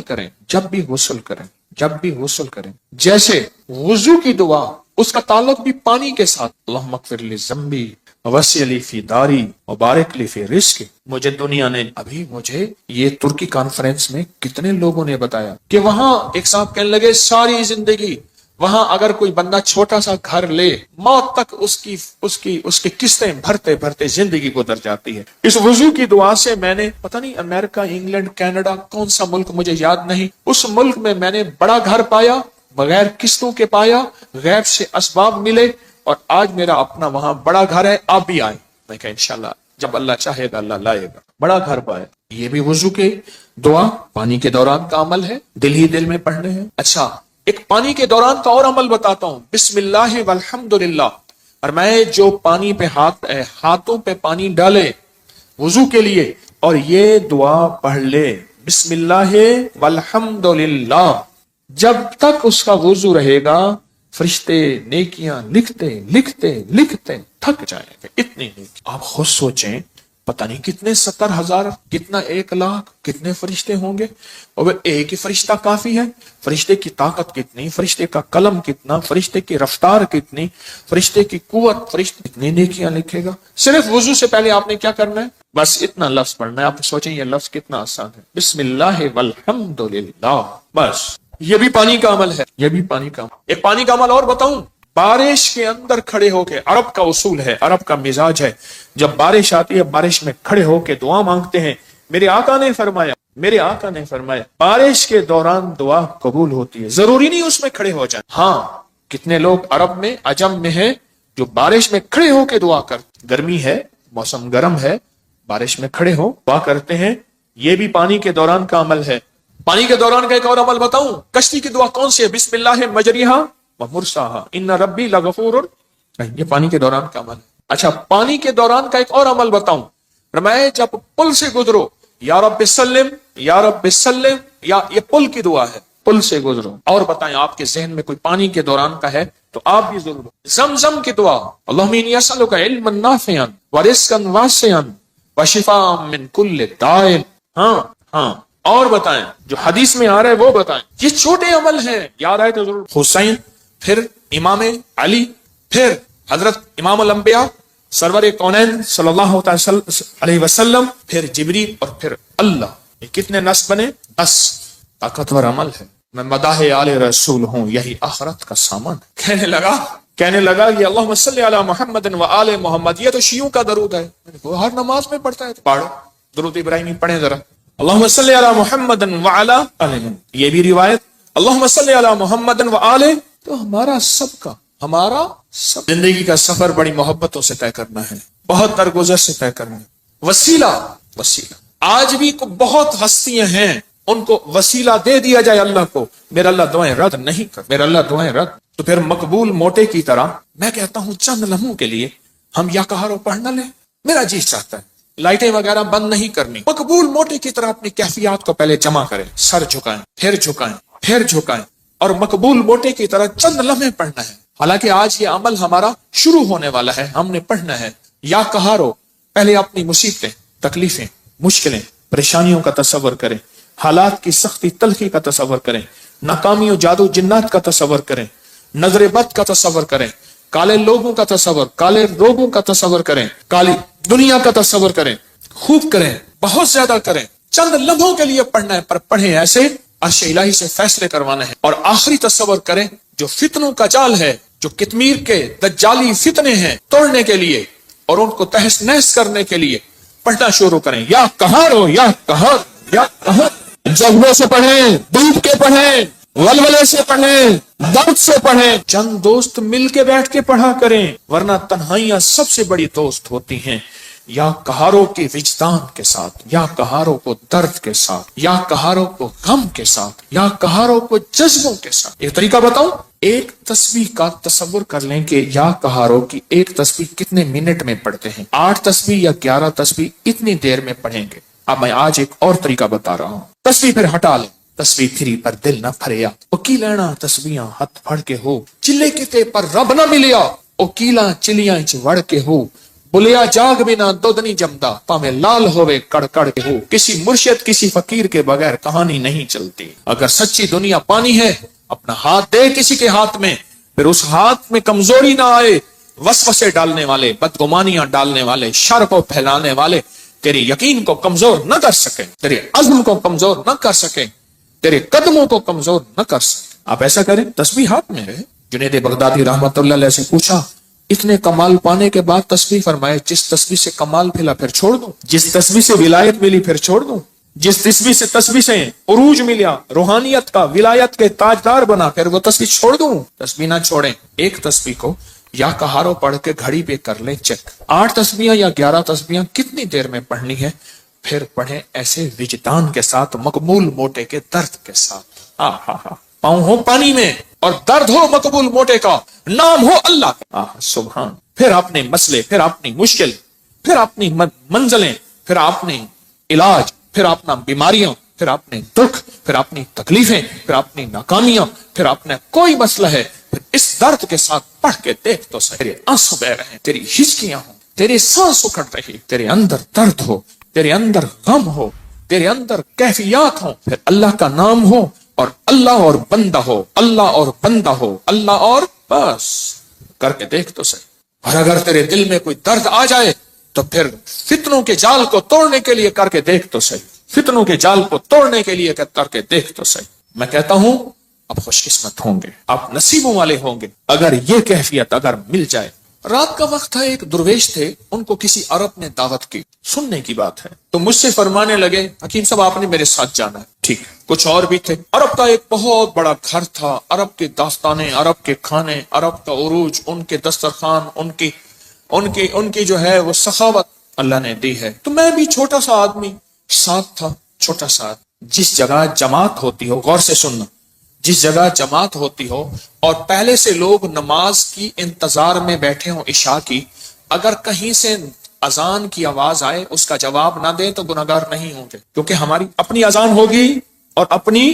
کریں، جیسے وضو کی دعا، اس کا تعلق بھی پانی کے ساتھ، اللہم اغفر لی ذنبی وسع لی فی داری وبارک لی فی رزقی۔ مجھے دنیا نے مجھے یہ ترکی کانفرنس میں کتنے لوگوں نے بتایا کہ وہاں ایک صاحب کہنے لگے ساری زندگی وہاں اگر کوئی بندہ چھوٹا سا گھر لے، موت تک اس کی قسطیں بھرتے زندگی گزر جاتی ہے۔ اس وضو کی دعا سے میں نے پتہ نہیں امریکہ، انگلینڈ، کینیڈا، کون سا ملک مجھے یاد نہیں، اس ملک میں میں نے بڑا گھر پایا، بغیر قسطوں کے پایا، غیب سے اسباب ملے، اور آج میرا اپنا وہاں بڑا گھر ہے، آپ بھی آئیں۔ میں کہا انشاءاللہ جب اللہ چاہے گا اللہ لائے گا، بڑا گھر پایا۔ یہ بھی وضو کے دعا پانی کے دوران کا عمل ہے، دل ہی دل میں پڑھنے ہیں۔ اچھا ایک پانی کے دوران کا اور عمل بتاتا ہوں، بسم اللہ والحمدللہ، اور میں جو پانی پہ ہاتھوں پہ پانی ڈالے وضو کے لیے اور یہ دعا پڑھ لے، بسم اللہ والحمدللہ، جب تک اس کا وضو رہے گا فرشتے نیکیاں لکھتے تھک جائیں گے، اتنی نیکی۔ آپ خود سوچیں، پتہ نہیں کتنے 70,000، کتنا 1,00,000، کتنے فرشتے ہوں گے، اور ایک ہی فرشتہ کافی ہے؟ فرشتے کی طاقت کتنی، فرشتے کا قلم کتنا، فرشتے کی رفتار کتنی، فرشتے کی قوت، فرشتے کتنی نیکیاں لکھے گا۔ صرف وضو سے پہلے آپ نے کیا کرنا ہے؟ بس اتنا لفظ پڑھنا ہے۔ آپ سوچیں یہ لفظ کتنا آسان ہے، بسم اللہ والحمدللہ، بس۔ یہ بھی پانی کا عمل ہے، ایک پانی کا عمل اور بتاؤں، بارش کے اندر کھڑے ہو کے، عرب کا اصول ہے، عرب کا مزاج ہے، جب بارش آتی ہے بارش میں کھڑے ہو کے دعا مانگتے ہیں۔ میرے آقا نے فرمایا بارش کے دوران دعا قبول ہوتی ہے، ضروری نہیں اس میں کھڑے ہو جائیں۔ ہاں کتنے لوگ عرب میں، عجم میں ہیں جو بارش میں کھڑے ہو کے دعا کرتے، گرمی ہے، موسم گرم ہے، بارش میں کھڑے ہو دعا کرتے ہیں، یہ بھی پانی کے دوران کا عمل ہے۔ پانی کے دوران کا ایک اور عمل بتاؤں، کشتی کی دعا کون سی ہے؟ بسم اللہ مجریہا ومرساہا ان ربی لغفور یہ پانی کے دوران کا عمل ہے۔ اچھا، پانی کے دوران کا ایک اور عمل بتاؤں، فرمایا جب پل سے گزرو یا رب سلم یا رب سلم، یا یہ پل کی دعا ہے، پل سے گزرو۔ اور بتائیں آپ کے ذہن میں کوئی پانی کے دوران کا ہے تو آپ بھی ضرور زمزم کی دعا، اللہم انی اسألک علما نافعا ورزقا واسعا وشفاء من کل داء۔ ہاں اور بتائیں جو حدیث میں آ رہا ہے وہ بتائیں۔ یہ چھوٹے عمل ہیں، یاد آئے تو ضرور۔ حسین، پھر امام علی، پھر حضرت امام الانبیاء سرور کونین صلی اللہ علیہ وسلم، پھر جبریل، اور پھر اللہ۔ یہ کتنے نصب بنے؟ 10۔ طاقتور عمل ہے۔ میں مداح آل رسول ہوں، یہی آخرت کا سامان ہے۔ کہنے لگا یہ اللہم صلی علی محمد و آل محمد، یہ تو شیعوں کا درود ہے، وہ ہر نماز میں پڑھتا ہے، پڑھو درود ابراہیمی پڑھیں ذرا، اللہم صلی علی محمد و آل محمد۔ یہ بھی روایت اللہم صلی علی محمد و آل، تو ہمارا سب زندگی کا سفر بڑی محبتوں سے طے کرنا ہے، بہت درگزر سے طے کرنا ہے۔ وسیلہ آج بھی بہت ہستیاں ہیں، ان کو وسیلہ دے دیا جائے اللہ کو، میرا اللہ دعائیں رد نہیں کر، میرا اللہ دعائیں رد۔ تو پھر مقبول موٹے کی طرح میں کہتا ہوں چند لمحوں کے لیے ہم یا کہارو پڑھ نہ لیں، میرا جی چاہتا ہے لائٹیں وغیرہ بند نہیں کرنی، مقبول موٹے کی طرح اپنی کیفیات کو پہلے جمع کریں، سر جھکائیں، پھر جھکائیں، اور مقبول موٹے کی طرح چند لمحے پڑھنا ہے۔ حالانکہ آج یہ عمل ہمارا شروع ہونے والا ہے، ہم نے پڑھنا ہے یا کہارو۔ پہلے اپنی مصیبتیں، تکلیفیں، مشکلیں، پریشانیوں کا تصور کریں، حالات کی سختی تلخی کا تصور کریں، ناکامی و جادو جنات کا تصور کریں، نظر بد کا تصور کریں، کالے لوگوں کا تصور، کالے روگوں کا تصور کریں، کالی دنیا کا تصور کریں، خوب کریں، بہت زیادہ کریں۔ چند لمحوں کے لیے پڑھنا ہے، پر پڑھیں ایسے عرش الہی سے فیصلے کروانے ہیں۔ اور آخری تصور کریں جو فتنوں کا جال ہے، جو کتمیر کے دجالی فتنے ہیں، توڑنے کے لیے اور ان کو تہس نہس کرنے کے لیے پڑھنا شروع کریں۔ یا کہارو یا کہار، یا کہار، جذبوں سے پڑھیں، ڈوب کے پڑھیں، ولولے سے پڑھیں، درد سے پڑھیں۔ چند دوست مل کے بیٹھ کے پڑھا کریں، ورنہ تنہائیاں سب سے بڑی دوست ہوتی ہیں۔ یا کہاروں کے وجدان کے ساتھ، یا کہاروں کو درد کے ساتھ، یا کہاروں کو غم کے ساتھ، یا کہاروں کو جذبوں کے ساتھ۔ ایک طریقہ بتاؤں، ایک تسبیح کا تصور کر لیں کہ یا کہاروں کی ایک تسبیح کتنے منٹ میں پڑھتے ہیں، 8 تسبیح یا 11 تسبیح اتنی دیر میں پڑھیں گے۔ اب میں آج ایک اور طریقہ بتا رہا ہوں۔ تسبیح پھر ہٹا لیں، تسبیح پھری پر دل نہ پھریا، او کی لینا تسبیحاں ہتھ پھڑ کے ہو، چلے کتے پر رب نہ ملیا، او کیلا چلیاں چ وڑ کے ہو، بلیا جاگ بنا دودھ نہیں جمدا، پاویں لال ہوئے کڑ کڑ کے ہو۔ کسی مرشد کسی فقیر کے بغیر کہانی نہیں چلتی۔ اگر سچی دنیا پانی ہے، اپنا ہاتھ دے کسی کے ہاتھ میں، پھر اس ہاتھ میں کمزوری نہ آئے۔ وسوسے ڈالنے والے، بدگمانیاں ڈالنے والے، شر کو پھیلانے والے تیری یقین کو کمزور نہ کر سکیں، تیرے عزم کو کمزور نہ کر سکیں، تیرے قدموں کو کمزور نہ کر سکیں۔ آپ ایسا کریں، تسبیح ہاتھ میں ہے۔ جنید بغدادی رحمت اللہ علیہ سے پوچھا اتنے کمال پانے کے بعد تسبیح، فرمائے جس تسبیح سے کمال پھیلا پھر چھوڑ دوں، جس تسبیح سے ولایت ملی پھر چھوڑ دوں، جس تسبیح سے عروج ملا، روحانیت کا، ولایت کے تاجدار بنا، پھر وہ تسبیح چھوڑ دوں؟ تسبیح نہ چھوڑیں۔ ایک تسبیح کو یا کہارو پڑھ کے گھڑی پہ کر لیں چیک، 8 تسبیحاں یا 11 تسبیحاں کتنی دیر میں پڑھنی ہے، پھر پڑھیں ایسے وجدان کے ساتھ، مقبول موٹے کے درد کے ساتھ۔ پاؤں ہو پانی میں اور درد ہو مقبول موٹے کا، نام ہو اللہ کا، سبحان۔ پھر اپنے مسئلے، پھر اپنی مشکل، پھر اپنی منزلیں، پھر اپنی علاج، پھر اپنا بیماریاں، پھر اپنے دکھ، پھر اپنی تکلیفیں، پھر اپنی ناکامیاں، پھر اپنا کوئی مسئلہ ہے، پھر اس درد کے ساتھ پڑھ کے دیکھ تو صحیح، تیرے آنسو بہ رہے ہیں، تیری ہچکیاں ہوں، تیرے سانس اکھڑ رہی، تیرے اندر درد ہو، تیرے اندر غم ہو، تیرے اندر کیفیات ہوں، پھر اللہ کا نام ہو اور اللہ اور بندہ ہو، اللہ اور بندہ ہو، اللہ اور بس، کر کے دیکھ تو صحیح۔ اور اگر تیرے دل میں کوئی درد آ جائے تو پھر فتنوں کے جال کو توڑنے کے لیے کر کے دیکھ تو صحیح، فتنوں کے جال کو توڑنے کے لیے کر کے دیکھ تو صحیح۔ میں کہتا ہوں آپ خوش قسمت ہوں گے، آپ نصیبوں والے ہوں گے اگر یہ کیفیت اگر مل جائے۔ رات کا وقت تھا، ایک درویش تھے، ان کو کسی عرب نے دعوت کی، سننے کی بات ہے، تو مجھ سے فرمانے لگے حکیم صاحب آپ نے میرے ساتھ جانا ہے۔ ٹھیک، کچھ اور بھی تھے۔ عرب کا ایک بہت بڑا گھر تھا، عرب کے داستانیں، عرب کے کھانے، عرب کا عروج، ان کے دسترخوان، ان کی جو ہے وہ سخاوت اللہ نے دی ہے۔ تو میں بھی چھوٹا سا آدمی ساتھ تھا، چھوٹا سا آدمی۔ جس جگہ جماعت ہوتی ہو، غور سے سننا، جس جگہ جماعت ہوتی ہو اور پہلے سے لوگ نماز کی انتظار میں بیٹھے ہوں عشاء کی، اگر کہیں سے اذان کی آواز آئے اس کا جواب نہ دیں تو گناہگار نہیں ہوں گے، کیونکہ ہماری اپنی اذان ہوگی اور اپنی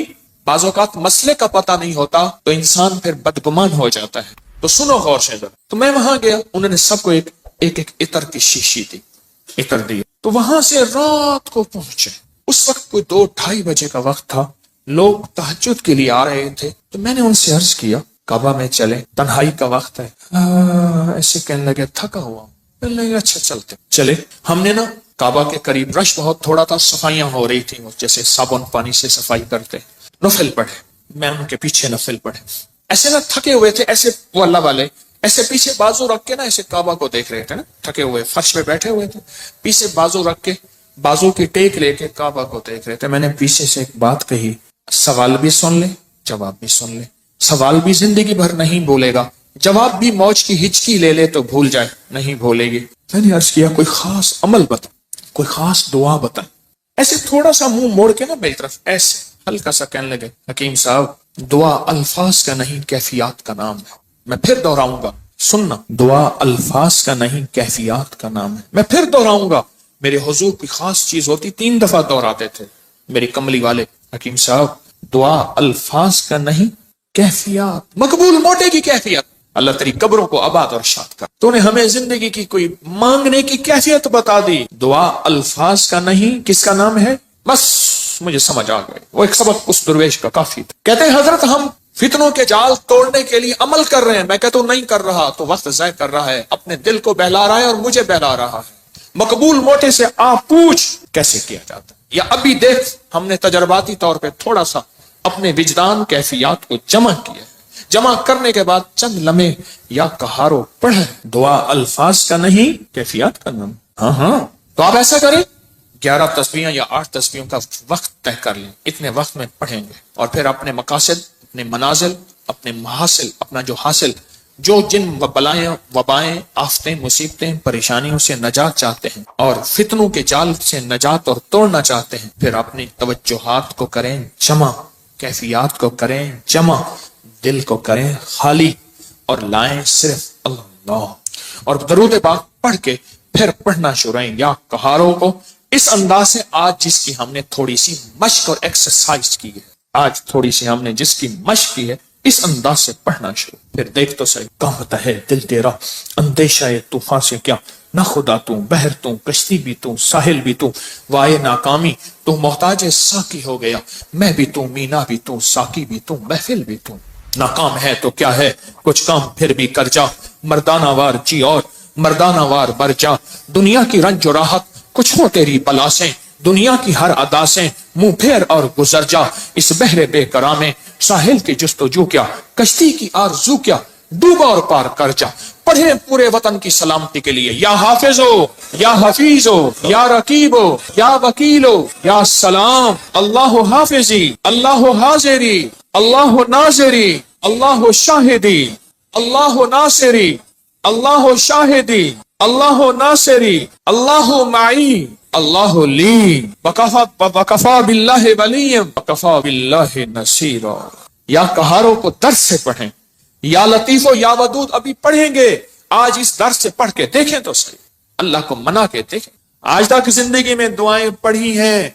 بعض اوقات مسئلے کا پتہ نہیں ہوتا تو انسان پھر بدگمان ہو جاتا ہے۔ تو سنو غور سے ذرا۔ تو میں وہاں گیا، انہوں نے سب کو ایک عطر کی شیشی دی، عطر دی۔ تو وہاں سے رات کو پہنچے، اس وقت کوئی 2-2:30 بجے کا وقت تھا، لوگ تہجد کے لیے آ رہے تھے۔ تو میں نے ان سے عرض کیا کعبہ میں چلے، تنہائی کا وقت ہے۔ ایسے کہنے لگے تھکا ہوا، کہنے لگے اچھا چلتے چلے۔ ہم نے نا کعبہ کے قریب رش بہت تھوڑا تھا، صفائیاں ہو رہی تھیں جیسے صابن پانی سے صفائی کرتے، نفل پڑھے، میں ان کے پیچھے نفل پڑھے۔ ایسے نا تھکے ہوئے تھے، ایسے وہ اللہ والے ایسے پیچھے بازو رکھ کے نا ایسے کعبہ کو دیکھ رہے تھے نا، تھکے ہوئے فرش پہ بیٹھے ہوئے تھے، پیچھے بازو رکھ کے بازو کی ٹیک لے کے کعبہ کو دیکھ رہے تھے۔ میں نے پیچھے سے ایک بات کہی، سوال بھی سن لے جواب بھی سن لے، سوال بھی زندگی بھر نہیں بولے گا، جواب بھی موج کی ہچکی لے لے تو بھول جائے، نہیں بھولے گی۔ میں نے عرض کیا کوئی خاص عمل بتا، کوئی خاص دعا بتا۔ ایسے تھوڑا سا منہ موڑ کے نا میری طرف ایسے ہلکا سا کہنے لگے حکیم صاحب دعا الفاظ کا نہیں کیفیات کا نام ہے۔ میں پھر دہراؤں گا، سننا، دعا الفاظ کا نہیں کیفیات کا نام ہے۔ میں پھر دہراؤں گا، میرے حضور کی خاص چیز ہوتی، 3 دفعہ دہراتے تھے میری کملی والے، حکیم صاحب دعا الفاظ کا نہیں کیفیات، مقبول موٹے کی کیفیت۔ اللہ تیری قبروں کو آباد اور شاد کر، تو نے ہمیں زندگی کی کوئی مانگنے کی کیفیت بتا دی۔ دعا الفاظ کا نہیں، کس کا نام ہے؟ بس مجھے سمجھ آ گئی، وہ ایک سبق اس درویش کا کافی تھا۔ کہتے ہیں حضرت ہم فتنوں کے جال توڑنے کے لیے عمل کر رہے ہیں، میں کہتا ہوں نہیں کر رہا تو وقت ضائع کر رہا ہے، اپنے دل کو بہلا رہا ہے اور مجھے بہلا رہا ہے۔ مقبول موٹے سے آپ پوچھ کیسے کیا جاتا ہے، یا ابھی دیکھ ہم نے تجرباتی طور پہ تھوڑا سا اپنے وجدان کیفیات کو جمع کیا، جمع کرنے کے بعد چند لمحے یا کہارو پڑھے، دعا الفاظ کا نہیں کیفیات کا نام۔ ہاں تو آپ ایسا کریں، 11 تسبیحاں یا 8 تسبیحوں کا وقت طے کر لیں، اتنے وقت میں پڑھیں گے، اور پھر اپنے مقاصد، اپنے منازل، اپنے محاصل، اپنا جو حاصل، جو جن بلائیں وبائیں آفتیں مصیبتیں پریشانیوں سے نجات چاہتے ہیں اور فتنوں کے جال سے نجات اور توڑنا چاہتے ہیں، پھر اپنی توجہات کو کریں جمع، کیفیات کو کریں جمع، دل کو کریں خالی اور لائیں صرف اللہ، اور درود پاک پڑھ کے پھر پڑھنا شروع کریں یا کہاروں کو اس انداز سے۔ آج جس کی ہم نے تھوڑی سی مشق اور ایکسرسائز کی ہے، آج تھوڑی سی ہم نے جس کی مشق کی ہے، اس انداز سے پڑھنا شروع، پھر دیکھ تو صحیح کانپتا ہے دل تیرا اندیشہ طوفان سے کیا، نہ خدا تو بحر تو کشتی بھی تو ساحل بھی تو، وائے ناکامی تو محتاج ساقی ہو گیا، میں بھی تو مینا بھی تو ساقی بھی تو محفل بھی تو، ناکام ہے تو کیا ہے کچھ کام پھر بھی کر جا، مردانہ وار جی اور مردانہ وار بر جا، دنیا کی رنج و راحت کچھ ہو تیری بلا سے، دنیا کی ہر ادا سے منہ پھیر اور گزر جا، اس بحر بے قرار میں ساحل کی جستجو کیا، کشتی کی آرزو کیا، ڈوبا اور پار کر جا، پڑھیں پورے وطن کی سلامتی کے لیے یا حافظو یا حفیظو یا رقیبو یا وکیلو یا سلام، اللہ حافظی اللہ حاضری اللہ ناظری اللہ شاہدی اللہ ناصری اللہ شاہدی اللہ ناصری اللہ معی اللہ لی وکفا باللہ ولی وکفا باللہ نصیرا۔ یا کہاروں کو درس سے پڑھیں، یا لطیف و یا ودود ابھی پڑھیں گے، آج اس درس سے پڑھ کے دیکھیں تو صحیح، اللہ کو منا کے دیکھیں۔ آج تک زندگی میں دعائیں پڑھی ہیں،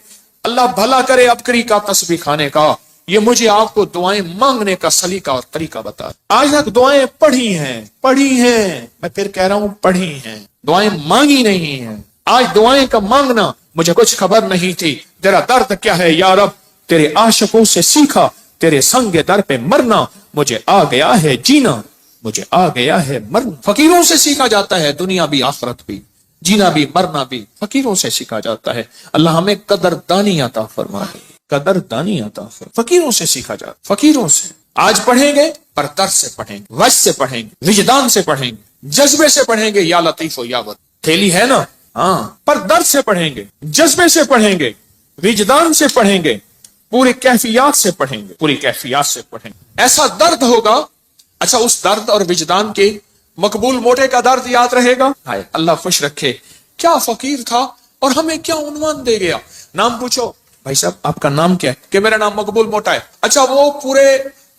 اللہ بھلا کرے ابکری کا تسبیح کھانے کا، یہ مجھے آپ کو دعائیں مانگنے کا سلیقہ اور طریقہ بتا۔ آج تک دعائیں پڑھی ہیں، میں پھر کہہ رہا ہوں پڑھی ہیں، دعائیں مانگی نہیں ہیں۔ آج دعائیں کا مانگنا مجھے کچھ خبر نہیں تھی، تیرا درد کیا ہے یا رب، تیرے عاشقوں سے سیکھا، تیرے سنگ در پہ مرنا، مجھے آ گیا ہے جینا، مجھے آ گیا ہے مرنا۔ فقیروں سے سیکھا جاتا ہے دنیا بھی آخرت بھی، جینا بھی مرنا بھی فقیروں سے سیکھا جاتا ہے۔ اللہ ہمیں قدردانی عطا فرمائے، قدردانی عطا فرمائے۔ فقیروں سے سیکھا جاتا، فقیروں سے۔ آج پڑھیں گے پر درد سے پڑھیں گے، وجد سے پڑھیں گے، وجدان سے پڑھیں گے، جذبے سے پڑھیں گے، یا لطیف و یا ود، تھیلی ہے نا، ہاں، پر درد سے پڑھیں گے، جذبے سے پڑھیں گے، وجدان سے پڑھیں گے، پوری کیفیات سے پڑھیں گے، پوری کیفیات سے پڑھیں گے۔ ایسا درد ہوگا، اچھا اس درد اور وجدان کے مقبول موٹے کا درد یاد رہے گا، ہائے اللہ خوش رکھے، کیا فقیر تھا اور ہمیں کیا عنوان دے گیا۔ نام پوچھو، بھائی صاحب آپ کا نام کیا ہے؟ کہ میرا نام مقبول موٹا ہے۔ اچھا وہ پورے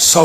100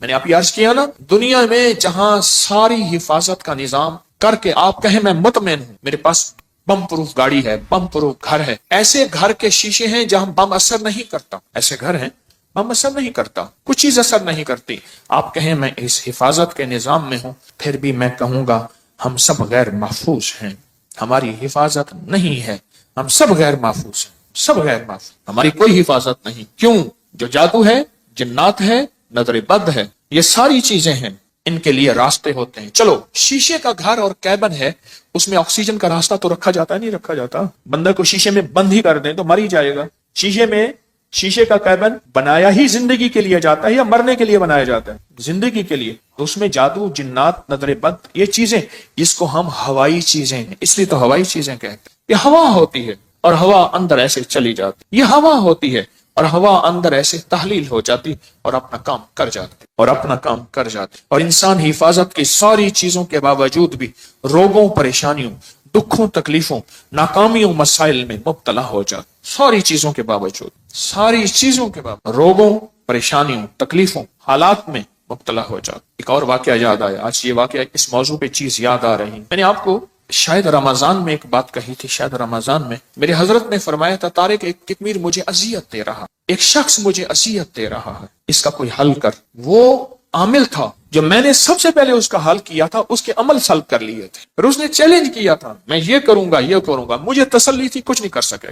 میں نے آپ عرض کیا نا، دنیا میں جہاں ساری حفاظت کا نظام کر کے آپ کہیں میں مطمئن ہوں، میرے پاس بم پروف گاڑی ہے، بم پروف گھر ہے، ایسے گھر کے شیشے ہیں جہاں بم اثر نہیں کرتا، ایسے گھر ہیں بم اثر نہیں کرتا، کچھ چیز اثر نہیں کرتی، آپ کہیں میں اس حفاظت کے نظام میں ہوں، پھر بھی میں کہوں گا ہم سب غیر محفوظ ہیں، ہماری حفاظت نہیں ہے، ہم سب غیر محفوظ ہیں، سب غیر محفوظ، ہماری کوئی حفاظت نہیں۔ کیوں؟ جو جادو ہے، جنات ہے، نظر بد ہے، یہ ساری چیزیں ہیں، ان کے لیے راستے ہوتے ہیں۔ چلو شیشے کا گھر اور کیبن ہے، اس میں آکسیجن کا راستہ تو رکھا جاتا ہے، نہیں رکھا جاتا؟ بندہ کو شیشے میں بند ہی کر دیں تو مر ہی جائے گا۔ شیشے کا کیبن بنایا ہی زندگی کے لیے جاتا ہے یا مرنے کے لیے بنایا جاتا ہے؟ زندگی کے لیے۔ تو اس میں جادو، جنات، نظر بد، یہ چیزیں جس کو ہم ہوائی چیزیں ہیں، اس لیے تو ہوائی چیزیں کہتے ہیں۔ یہ ہوا ہوتی ہے اور ہوا اندر ایسے چلی جاتی، یہ ہوا ہوتی ہے اور ہوا اندر ایسے تحلیل ہو جاتی اور اپنا کام کر جاتی اور انسان حفاظت کی ساری چیزوں کے باوجود بھی روگوں، پریشانیوں، دکھوں، تکلیفوں، ناکامیوں، مسائل میں مبتلا ہو جاتا، ساری چیزوں کے باوجود، روگوں، پریشانیوں، تکلیفوں، حالات میں مبتلا ہو جاتا۔ ایک اور واقعہ یاد آیا، آج یہ واقعہ اس موضوع پہ چیز یاد آ رہی، میں نے آپ کو شاید رمضان میں ایک بات کہی تھی، شاید رمضان میں میرے حضرت نے فرمایا تھا، طارق ایک کتمیر مجھے اذیت دے رہا، ایک شخص مجھے اذیت دے رہا ہے، اس کا کوئی حل کر۔ وہ عامل تھا جو میں نے سب سے پہلے اس کا حل کیا تھا، اس کے عمل سلب کر لیے تھے، پھر اس نے چیلنج کیا تھا، میں یہ کروں گا، مجھے تسلی تھی کچھ نہیں کر سکے۔